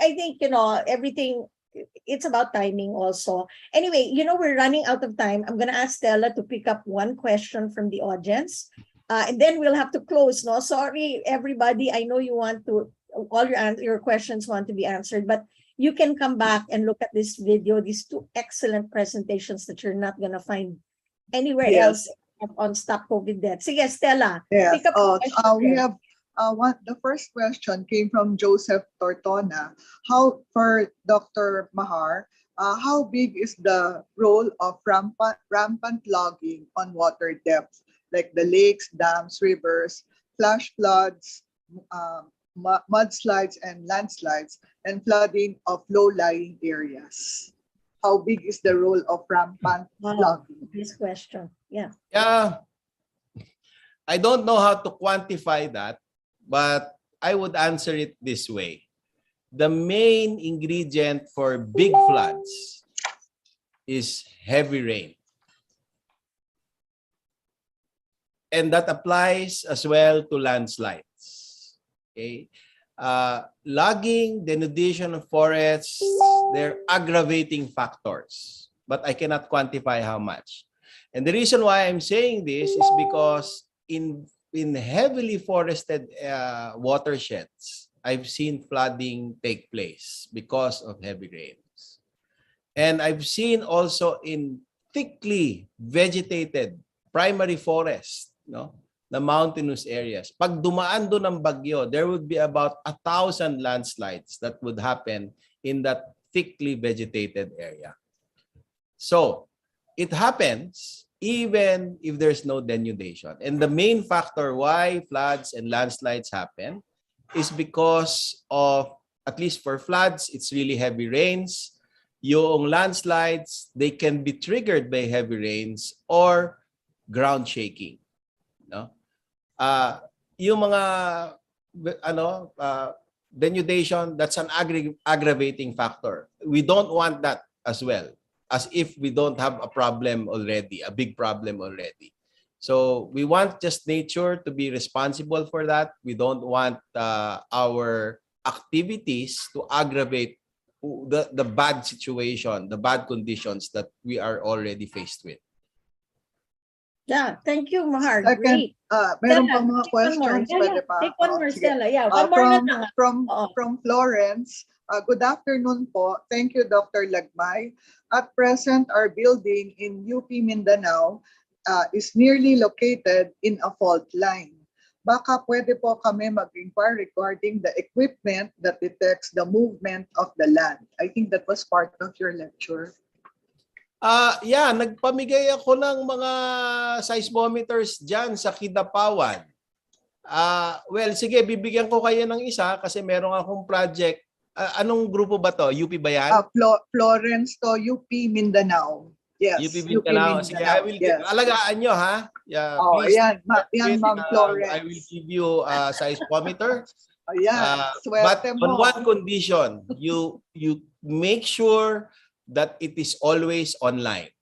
[SPEAKER 2] everything, it's about timing also. Anyway, we're running out of time. I'm gonna ask Stella to pick up one question from the audience. And then we'll have to close. No, sorry everybody. I know you want to all your questions want to be answered, but you can come back and look at this video, these two excellent presentations that you're not going to find anywhere else on Stop COVID Death. So yes, Stella.
[SPEAKER 12] Yes.
[SPEAKER 2] Pick up
[SPEAKER 12] We have the first question came from Joseph Tortona. For Dr. Mahar, how big is the role of rampant logging on water depth, like the lakes, dams, rivers, flash floods, mudslides and landslides, and flooding of low-lying areas? How big is the role of rampant logging?
[SPEAKER 2] This question, yeah.
[SPEAKER 8] I don't know how to quantify that, but I would answer it this way. The main ingredient for big floods is heavy rain. And that applies as well to landslides. Okay, logging, denudation of forests, they're aggravating factors, but I cannot quantify how much. And the reason why I'm saying this is because in heavily forested watersheds, I've seen flooding take place because of heavy rains. And I've seen also in thickly vegetated primary forest, na mountainous areas. Pag dumaan doon ng bagyo, there would be about 1,000 landslides that would happen in that thickly vegetated area. So, it happens even if there's no denudation. And the main factor why floods and landslides happen is because of, at least for floods, it's really heavy rains. Yung landslides, they can be triggered by heavy rains or ground shaking. No? Yung mga denudation, that's an aggravating factor. We don't want that as well, as if we don't have a problem already, a big problem already. So we want just nature to be responsible for that. We don't want our activities to aggravate the bad situation, the bad conditions that we are already faced with.
[SPEAKER 2] Yeah, thank you, Mahar.
[SPEAKER 12] Second,
[SPEAKER 2] Great.
[SPEAKER 12] meron
[SPEAKER 2] Stella,
[SPEAKER 12] pang mga
[SPEAKER 2] take one more.
[SPEAKER 12] questions,
[SPEAKER 2] Yeah,
[SPEAKER 12] pwede pa?
[SPEAKER 2] Take one more,
[SPEAKER 12] Sige.
[SPEAKER 2] Stella. Yeah, one more na lang.
[SPEAKER 12] From Florence, good afternoon po. Thank you, Dr. Lagmay. At present, our building in UP Mindanao is nearly located in a fault line. Baka pwede po kami mag-inquire regarding the equipment that detects the movement of the land. I think that was part of your lecture.
[SPEAKER 8] Yeah, nagpamigay ako ng mga seismometers dyan sa Kidapawan. Well, sige, bibigyan ko kayo ng isa kasi meron akong project. Anong grupo ba to? UP ba yan?
[SPEAKER 12] Florence to UP Mindanao. Yes,
[SPEAKER 8] UP Mindanao. Sige, I will alagaan nyo, ha? Yeah, please.
[SPEAKER 12] Yan, Ma'am Florence.
[SPEAKER 8] I will give you a seismometer.
[SPEAKER 12] Ayan,
[SPEAKER 8] But
[SPEAKER 12] swerte
[SPEAKER 8] on
[SPEAKER 12] mo.
[SPEAKER 8] one condition, you make sure that it is always online.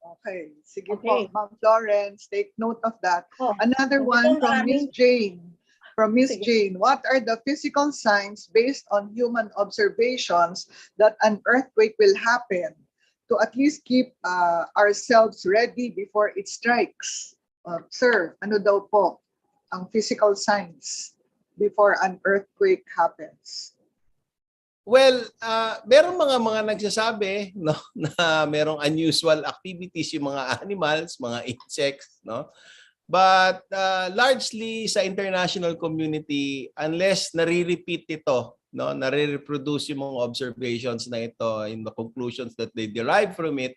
[SPEAKER 12] Okay, sige
[SPEAKER 2] Okay.
[SPEAKER 12] po, Ma'am Florence, take note of that.
[SPEAKER 2] Oh,
[SPEAKER 12] Another one from Miss Jane. From Miss Jane, what are the physical signs based on human observations that an earthquake will happen to at least keep ourselves ready before it strikes? Sir, ano daw po ang physical signs before an earthquake happens?
[SPEAKER 8] Well, merong mga nagsasabi, no, na merong unusual activities yung mga animals, mga insects, no? But largely sa international community, unless nare-repeat ito, no, nare-reproduce yung mga observations na ito in the conclusions that they derive from it,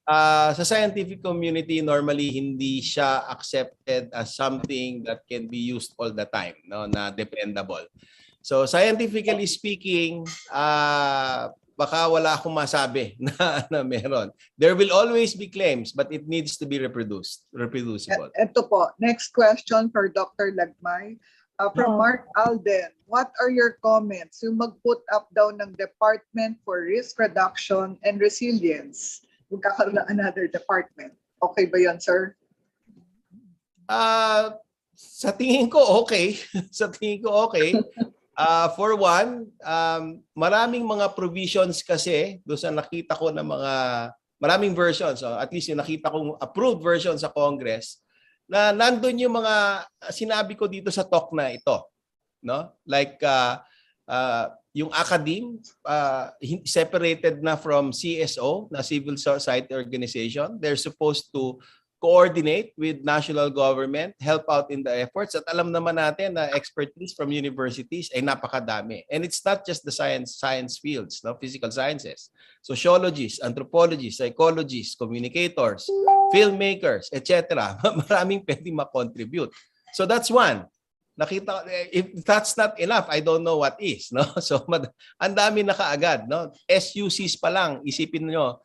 [SPEAKER 8] sa scientific community normally hindi siya accepted as something that can be used all the time, no, na dependable. So scientifically speaking, baka wala akong masabi na meron. There will always be claims, but it needs to be reproducible.
[SPEAKER 12] Ito po, next question for Dr. Lagmay. From Mark Alden, what are your comments yung mag-put up daw ng Department for Risk Reduction and Resilience? Magkakaroon ng another department. Okay ba yun, sir?
[SPEAKER 8] Sa tingin ko okay. Sa tingin ko okay. For one, maraming mga provisions kasi doon sa nakita ko na maraming versions, at least yung nakita kong approved version sa Congress, na nandun yung mga sinabi ko dito sa talk na ito, no? Like yung academe separated na from CSO, na civil society organization. They're supposed to coordinate with national government, help out in the efforts. At alam naman natin na expertise from universities ay napakadami. And it's not just the science fields, no, physical sciences. Sociologists, anthropologists, psychologists, communicators, filmmakers, etc. Maraming pwedeng ma-contribute. So that's one. Nakita, if that's not enough, I don't know what is, no? So ang dami na kaagad, no? SUCs pa lang, isipin niyo,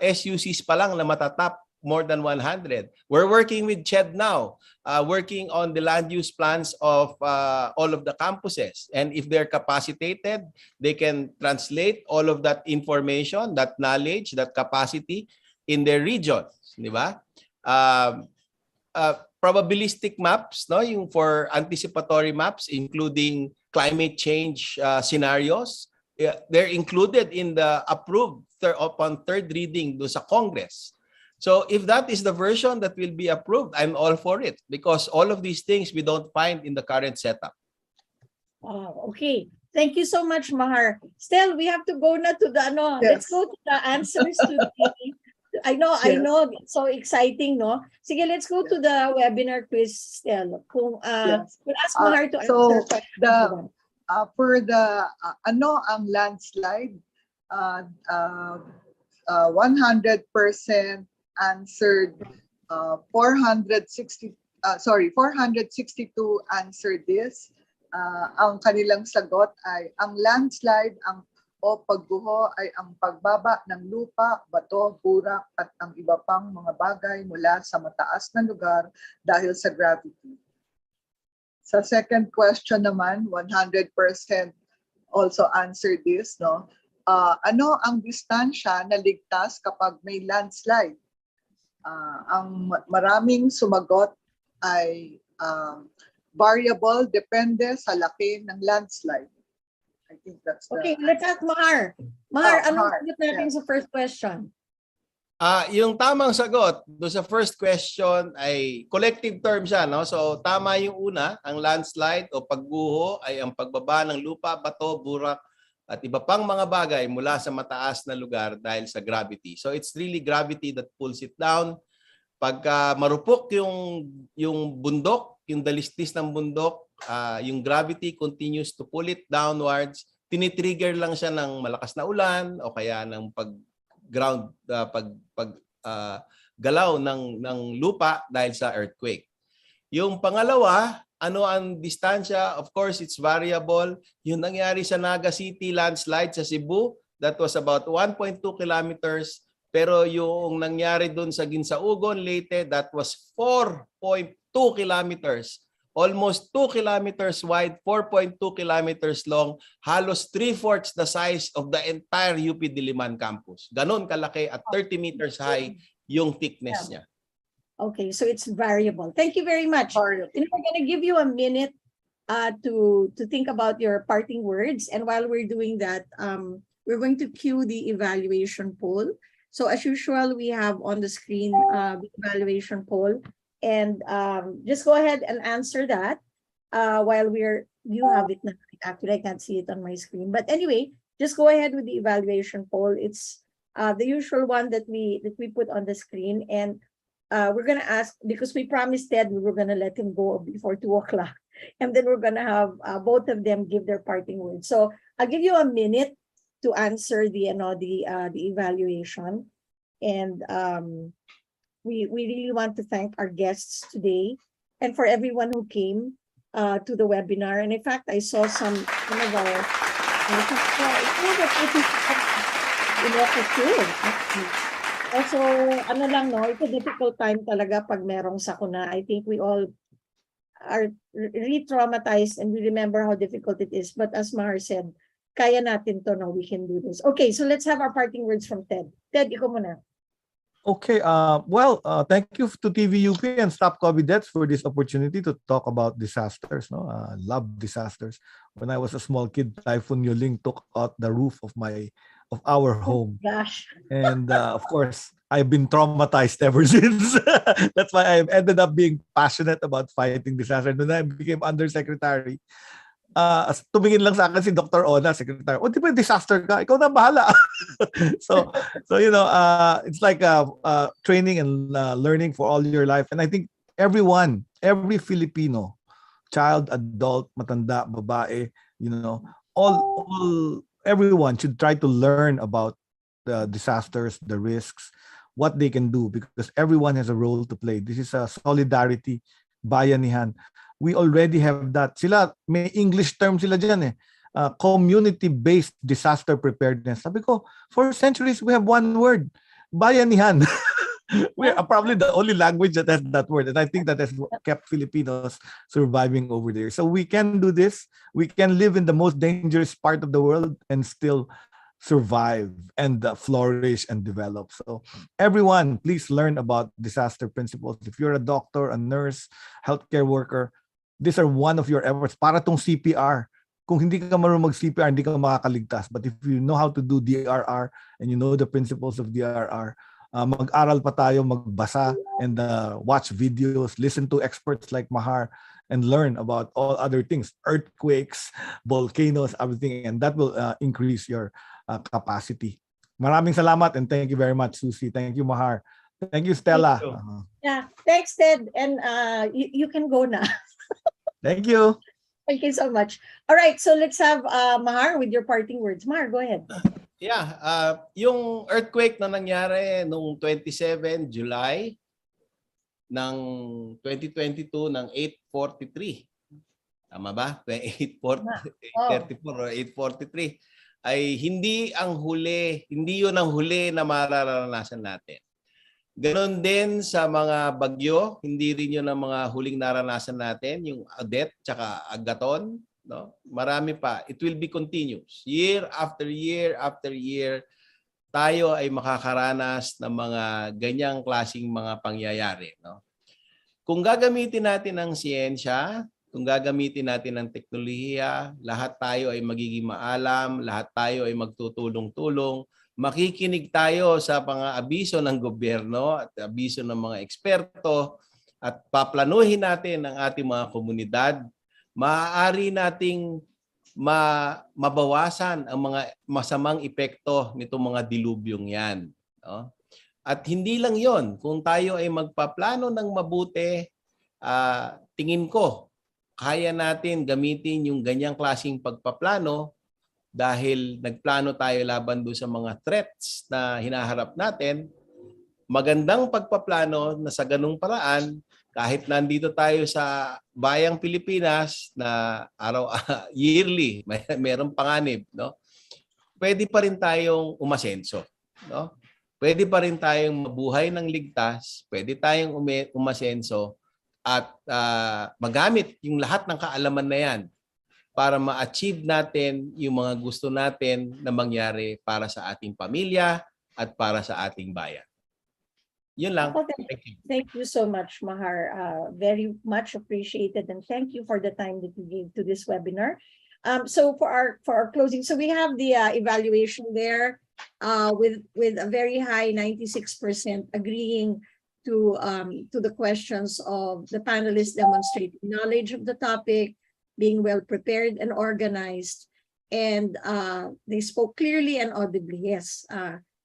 [SPEAKER 8] SUCs pa lang na matatap more than 100. We're working with CHD now, working on the land use plans of all of the campuses. And if they're capacitated, they can translate all of that information, that knowledge, that capacity in their regions, di ba? Probabilistic maps, no, yung for anticipatory maps, including climate change scenarios, they're included in the approved upon third reading do sa Congress. So if that is the version that will be approved, I'm all for it, because all of these things we don't find in the current setup.
[SPEAKER 2] Oh, okay. Thank you so much, Mahar. Still, we have to go na to the
[SPEAKER 12] Yes.
[SPEAKER 2] let's go to the answers to I know,
[SPEAKER 12] Yes.
[SPEAKER 2] it's so exciting, no? Sige, let's go to the webinar quiz, Stella.
[SPEAKER 12] Yes.
[SPEAKER 2] We'll ask Mahar to
[SPEAKER 12] So,
[SPEAKER 2] answer question 1.
[SPEAKER 12] for the ano ang landslide, 100% answered, 462 answered this. Ang kanilang sagot ay ang landslide o pagguho ay ang pagbaba ng lupa, bato, burak at ang iba pang mga bagay mula sa mataas na lugar dahil sa gravity. Sa second question naman, 100% also answered this, no? Ano ang distansya na ligtas kapag may landslide? Ang maraming sumagot ay variable, depende sa laki ng landslide. I think that's the...
[SPEAKER 2] Okay, let's ask Mahar. Mahar, anong
[SPEAKER 12] Mahar,
[SPEAKER 2] sagot natin sa first question?
[SPEAKER 8] Yung tamang sagot do sa first question ay collective term siya, no? So tama yung una, ang landslide o pagguho ay ang pagbaba ng lupa, bato, burak at iba pang mga bagay mula sa mataas na lugar dahil sa gravity. So it's really gravity that pulls it down. Pagka marupok yung bundok, yung dalistis ng bundok, yung gravity continues to pull it downwards. Tinitrigger lang siya ng malakas na ulan o kaya ng galaw ng lupa dahil sa earthquake. Yung pangalawa, ano ang distansya? Of course, it's variable. Yung nangyari sa Naga City landslide sa Cebu, that was about 1.2 kilometers. Pero yung nangyari dun sa Ginsaugon, Leyte, that was 4.2 kilometers. Almost 2 kilometers wide, 4.2 kilometers long, halos 3/4 the size of the entire UP Diliman campus. Ganon kalaki at 30 meters high yung thickness niya.
[SPEAKER 2] Okay, so it's variable. Thank you very much. We're going to give you a minute to think about your parting words. And while we're doing that, we're going to cue the evaluation poll. So as usual, we have on the screen the evaluation poll. And just go ahead and answer that while you have it now. Actually, I can't see it on my screen. But anyway, just go ahead with the evaluation poll. It's the usual one that we put on the screen. And we're going to ask, because we promised Ted we were going to let him go before 2 o'clock. And then we're going to have both of them give their parting words. So I'll give you a minute to answer the evaluation. And we really want to thank our guests today and for everyone who came to the webinar. And in fact, I saw some of our also, ano lang, no, it's a difficult time talaga pag merong sakuna. I think we all are re-traumatized and we remember how difficult it is. But as Mahar said, kaya natin to, no, we can do this. Okay, so let's have our parting words from Ted. Ted, ikaw muna.
[SPEAKER 9] Okay, thank you to TVUP and Stop COVID Deaths for this opportunity to talk about disasters. No, love disasters. When I was a small kid, Typhoon Yuling took out the roof of our home.
[SPEAKER 2] Gosh.
[SPEAKER 9] And of course, I've been traumatized ever since. That's why I ended up being passionate about fighting disaster. When I became undersecretary, tumingin lang sa akin si Dr. Ona, secretary. O, di ba disaster ka? Ikaw na bahala. so you know, it's like training and learning for all your life. And I think every Filipino, child, adult, matanda, babae, you know, everyone should try to learn about the disasters, the risks, what they can do, because everyone has a role to play. This is a solidarity, bayanihan. We already have that. May English term sila dyan community-based disaster preparedness. Sabi ko, for centuries, we have one word, bayanihan. We are probably the only language that has that word. And I think that has kept Filipinos surviving over there. So we can do this. We can live in the most dangerous part of the world and still survive and flourish and develop. So everyone, please learn about disaster principles. If you're a doctor, a nurse, healthcare worker, these are one of your efforts. Para tong CPR. Kung hindi ka marunong mag-CPR, hindi ka makakaligtas. But if you know how to do DRR and you know the principles of DRR, mag-aral pa tayo, magbasa and watch videos, listen to experts like Mahar and learn about all other things, earthquakes, volcanoes, everything, and that will increase your capacity Maraming salamat and thank you very much, Susie. Thank you, Mahar. Thank you, Stella.
[SPEAKER 8] you.
[SPEAKER 2] Yeah, thanks, Ted. And you can go now.
[SPEAKER 9] Thank you.
[SPEAKER 2] Thank you so much. All right, so let's have Mahar with your parting words. Mahar, go ahead.
[SPEAKER 8] Yeah, yung earthquake na nangyari noong 27 July ng 2022 ng 8:43. Tama ba? 8:34 or 8:43 ay hindi yun ang huli na mararanasan natin. Ganon din sa mga bagyo, hindi rin yun ang mga huling naranasan natin, yung Odette tsaka Agaton, no? Marami pa. It will be continuous. Year after year after year, tayo ay makakaranas ng mga ganyang klaseng mga pangyayari, no? Kung gagamitin natin ang siyensya, kung gagamitin natin ang teknolohiya, lahat tayo ay magiging maalam, lahat tayo ay magtutulong-tulong, makikinig tayo sa mga abiso ng gobyerno at abiso ng mga eksperto at paplanuhin natin ang ating mga komunidad, maaari nating mabawasan ang mga masamang epekto nitong mga dilubyong yan, no? At hindi lang yon, kung tayo ay magpaplano ng mabuti, tingin ko, kaya natin gamitin yung ganyang klaseng pagpaplano dahil nagplano tayo laban doon sa mga threats na hinaharap natin. Magandang pagpaplano na sa ganung paraan, kahit nandito tayo sa bayang Pilipinas na yearly, mayroong panganib, no? Pwede pa rin tayong umasenso, no? Pwede pa rin tayong mabuhay ng ligtas, pwede tayong umasenso at magamit yung lahat ng kaalaman na yan para ma-achieve natin yung mga gusto natin na mangyari para sa ating pamilya at para sa ating bayan. Yun lang. Thank you.
[SPEAKER 2] Thank you so much, Mahar. Very much appreciated, and thank you for the time that you gave to this webinar. So for our closing, so we have the evaluation there with a very high 96% agreeing to the questions of the panelists, demonstrating knowledge of the topic, being well prepared and organized, and they spoke clearly and audibly. Yes,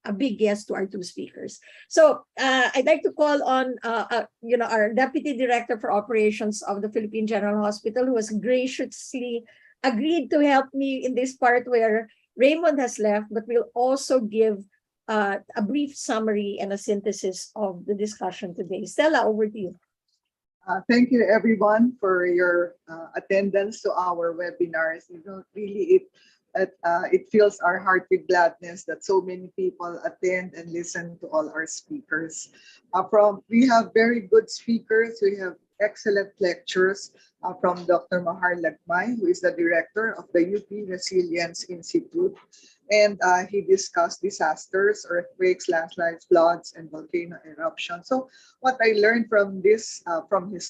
[SPEAKER 2] a big yes to our two speakers. So I'd like to call on our Deputy Director for Operations of the Philippine General Hospital, who has graciously agreed to help me in this part where Raymond has left, but will also give a brief summary and a synthesis of the discussion today. Stella, over to you.
[SPEAKER 12] Thank you, everyone, for your attendance to our webinars. You know, really, it fills our heart with gladness that so many people attend and listen to all our speakers. We have very good speakers. We have excellent lectures from Dr. Mahar Lagmay, who is the director of the UP Resilience Institute. And he discussed disasters, earthquakes, landslides, floods, and volcano eruptions. So what I learned from his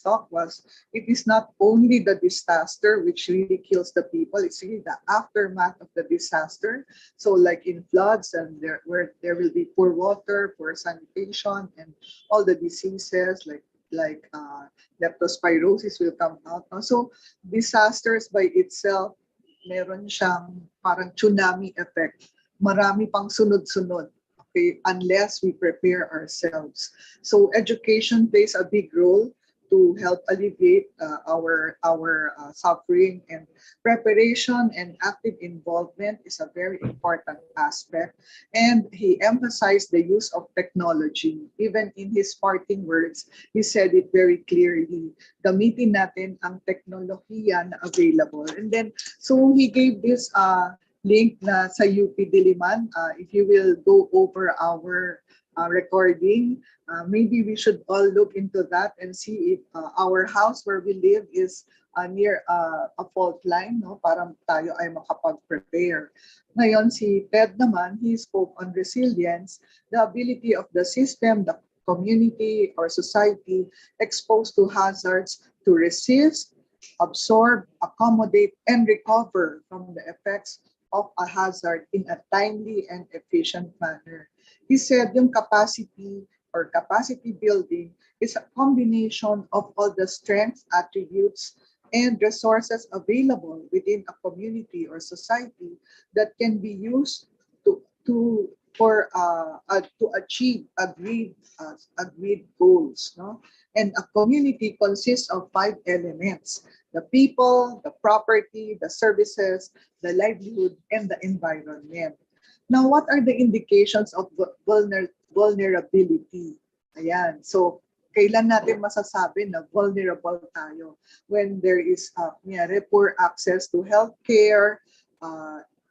[SPEAKER 12] talk was it is not only the disaster which really kills the people, it's really the aftermath of the disaster. So like in floods, and where there will be poor water, poor sanitation, and all the diseases like leptospirosis will come out. So disasters by itself, meron siyang parang tsunami effect. Marami pang sunod-sunod, okay, unless we prepare ourselves. So education plays a big role to help alleviate our suffering, and preparation and active involvement is a very important aspect. And he emphasized the use of technology. Even in his parting words, he said it very clearly. Gamitin natin ang teknolohiya na available. And then, so he gave this link na sa UP Diliman. If you will go over our recording, maybe we should all look into that and see if our house where we live is near a fault line, no? Para tayo ay makapag-prepare. Ngayon, si Ted naman, he spoke on resilience, the ability of the system, the community or society exposed to hazards to resist, absorb, accommodate, and recover from the effects of a hazard in a timely and efficient manner. He said yung capacity or capacity building is a combination of all the strengths, attributes, and resources available within a community or society that can be used to to achieve agreed goals. No? And a community consists of 5 elements: the people, the property, the services, the livelihood, and the environment. Now, what are the indications of vulnerability? Ayan. So, kailan natin masasabi na vulnerable tayo? When there is poor access to healthcare,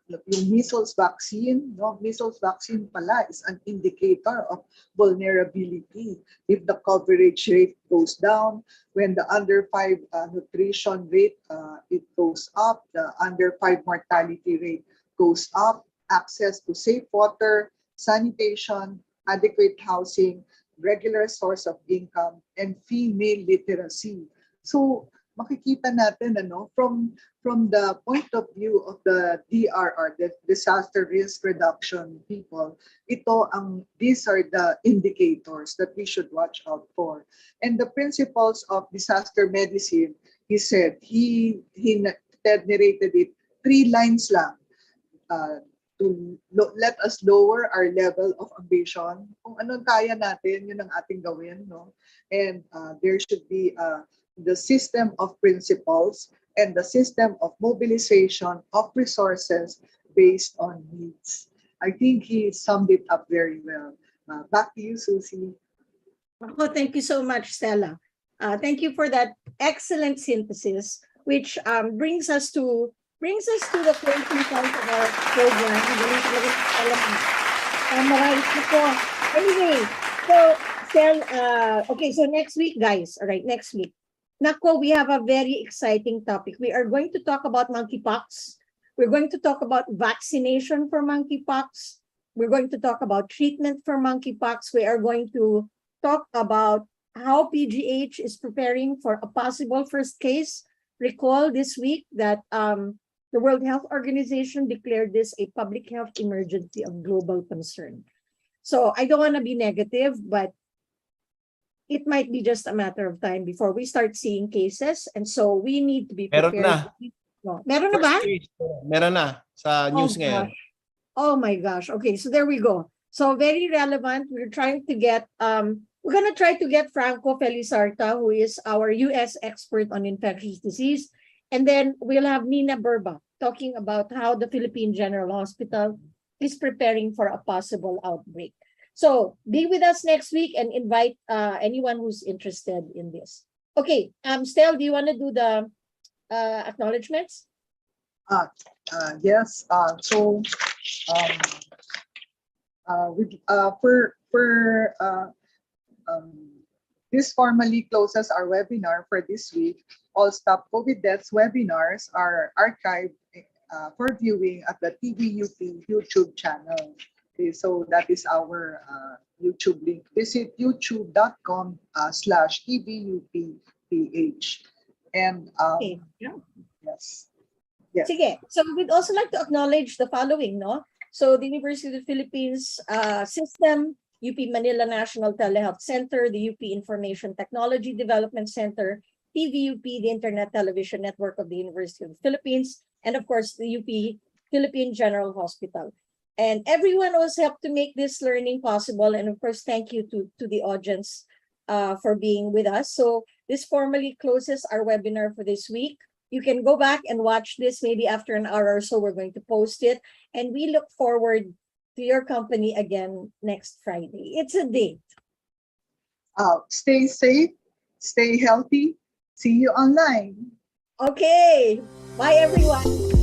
[SPEAKER 12] yung measles vaccine, no? Measles vaccine pala is an indicator of vulnerability. If the coverage rate goes down, when the under 5 nutrition rate it goes up, the under 5 mortality rate goes up, access to safe water, sanitation, adequate housing, regular source of income, and female literacy. So makikita natin from the point of view of the DRR, the disaster risk reduction people, these are the indicators that we should watch out for. And the principles of disaster medicine, he said, he narrated it 3 lines lang. Let us lower our level of ambition. Kung anong kaya natin, yun ang ating gawin, no? And there should be the system of principles and the system of mobilization of resources based on needs. I think he summed it up very well. Back to you, Susie.
[SPEAKER 2] Oh, thank you so much, Stella. Thank you for that excellent synthesis, which brings us to the closing point of our program. Anyway, so okay, so next week, guys. All right, next week. Nako, we have a very exciting topic. We are going to talk about monkeypox. We're going to talk about vaccination for monkeypox. We're going to talk about treatment for monkeypox. We are going to talk about how PGH is preparing for a possible first case. Recall this week that the World Health Organization declared this a public health emergency of global concern. So I don't want to be negative, but it might be just a matter of time before we start seeing cases. And so we need to be
[SPEAKER 8] Meron
[SPEAKER 2] prepared.
[SPEAKER 8] na.
[SPEAKER 2] Meron na ba?
[SPEAKER 8] First case, meron na sa news ngayon.
[SPEAKER 2] Gosh. Oh my gosh. Okay, so there we go. So very relevant. We're trying to get, we're going to try to get Franco Felizarta, who is our US expert on infectious disease. And then we'll have Nina Burba talking about how the Philippine General Hospital is preparing for a possible outbreak. So be with us next week and invite anyone who's interested in this. Okay, Stella, do you want to do the acknowledgements?
[SPEAKER 12] Yes. This formally closes our webinar for this week. All Stop COVID Deaths webinars are archived for viewing at the TVUP YouTube channel. Okay, so that is our YouTube link. Visit youtube.com/TVUPPH. And
[SPEAKER 2] Okay. Yeah.
[SPEAKER 12] yes. Yes.
[SPEAKER 2] Sige. So we'd also like to acknowledge the following, no? So the University of the Philippines system, UP Manila National Telehealth Center, the UP Information Technology Development Center, TVUP, the Internet Television Network of the University of the Philippines, and of course the UP Philippine General Hospital. And everyone was helped to make this learning possible. And of course, thank you to the audience for being with us. So this formally closes our webinar for this week. You can go back and watch this maybe after an hour or so. We're going to post it. And we look forward to your company again next Friday. It's a date.
[SPEAKER 12] Stay safe, stay healthy. See you online.
[SPEAKER 2] Okay. Bye, everyone.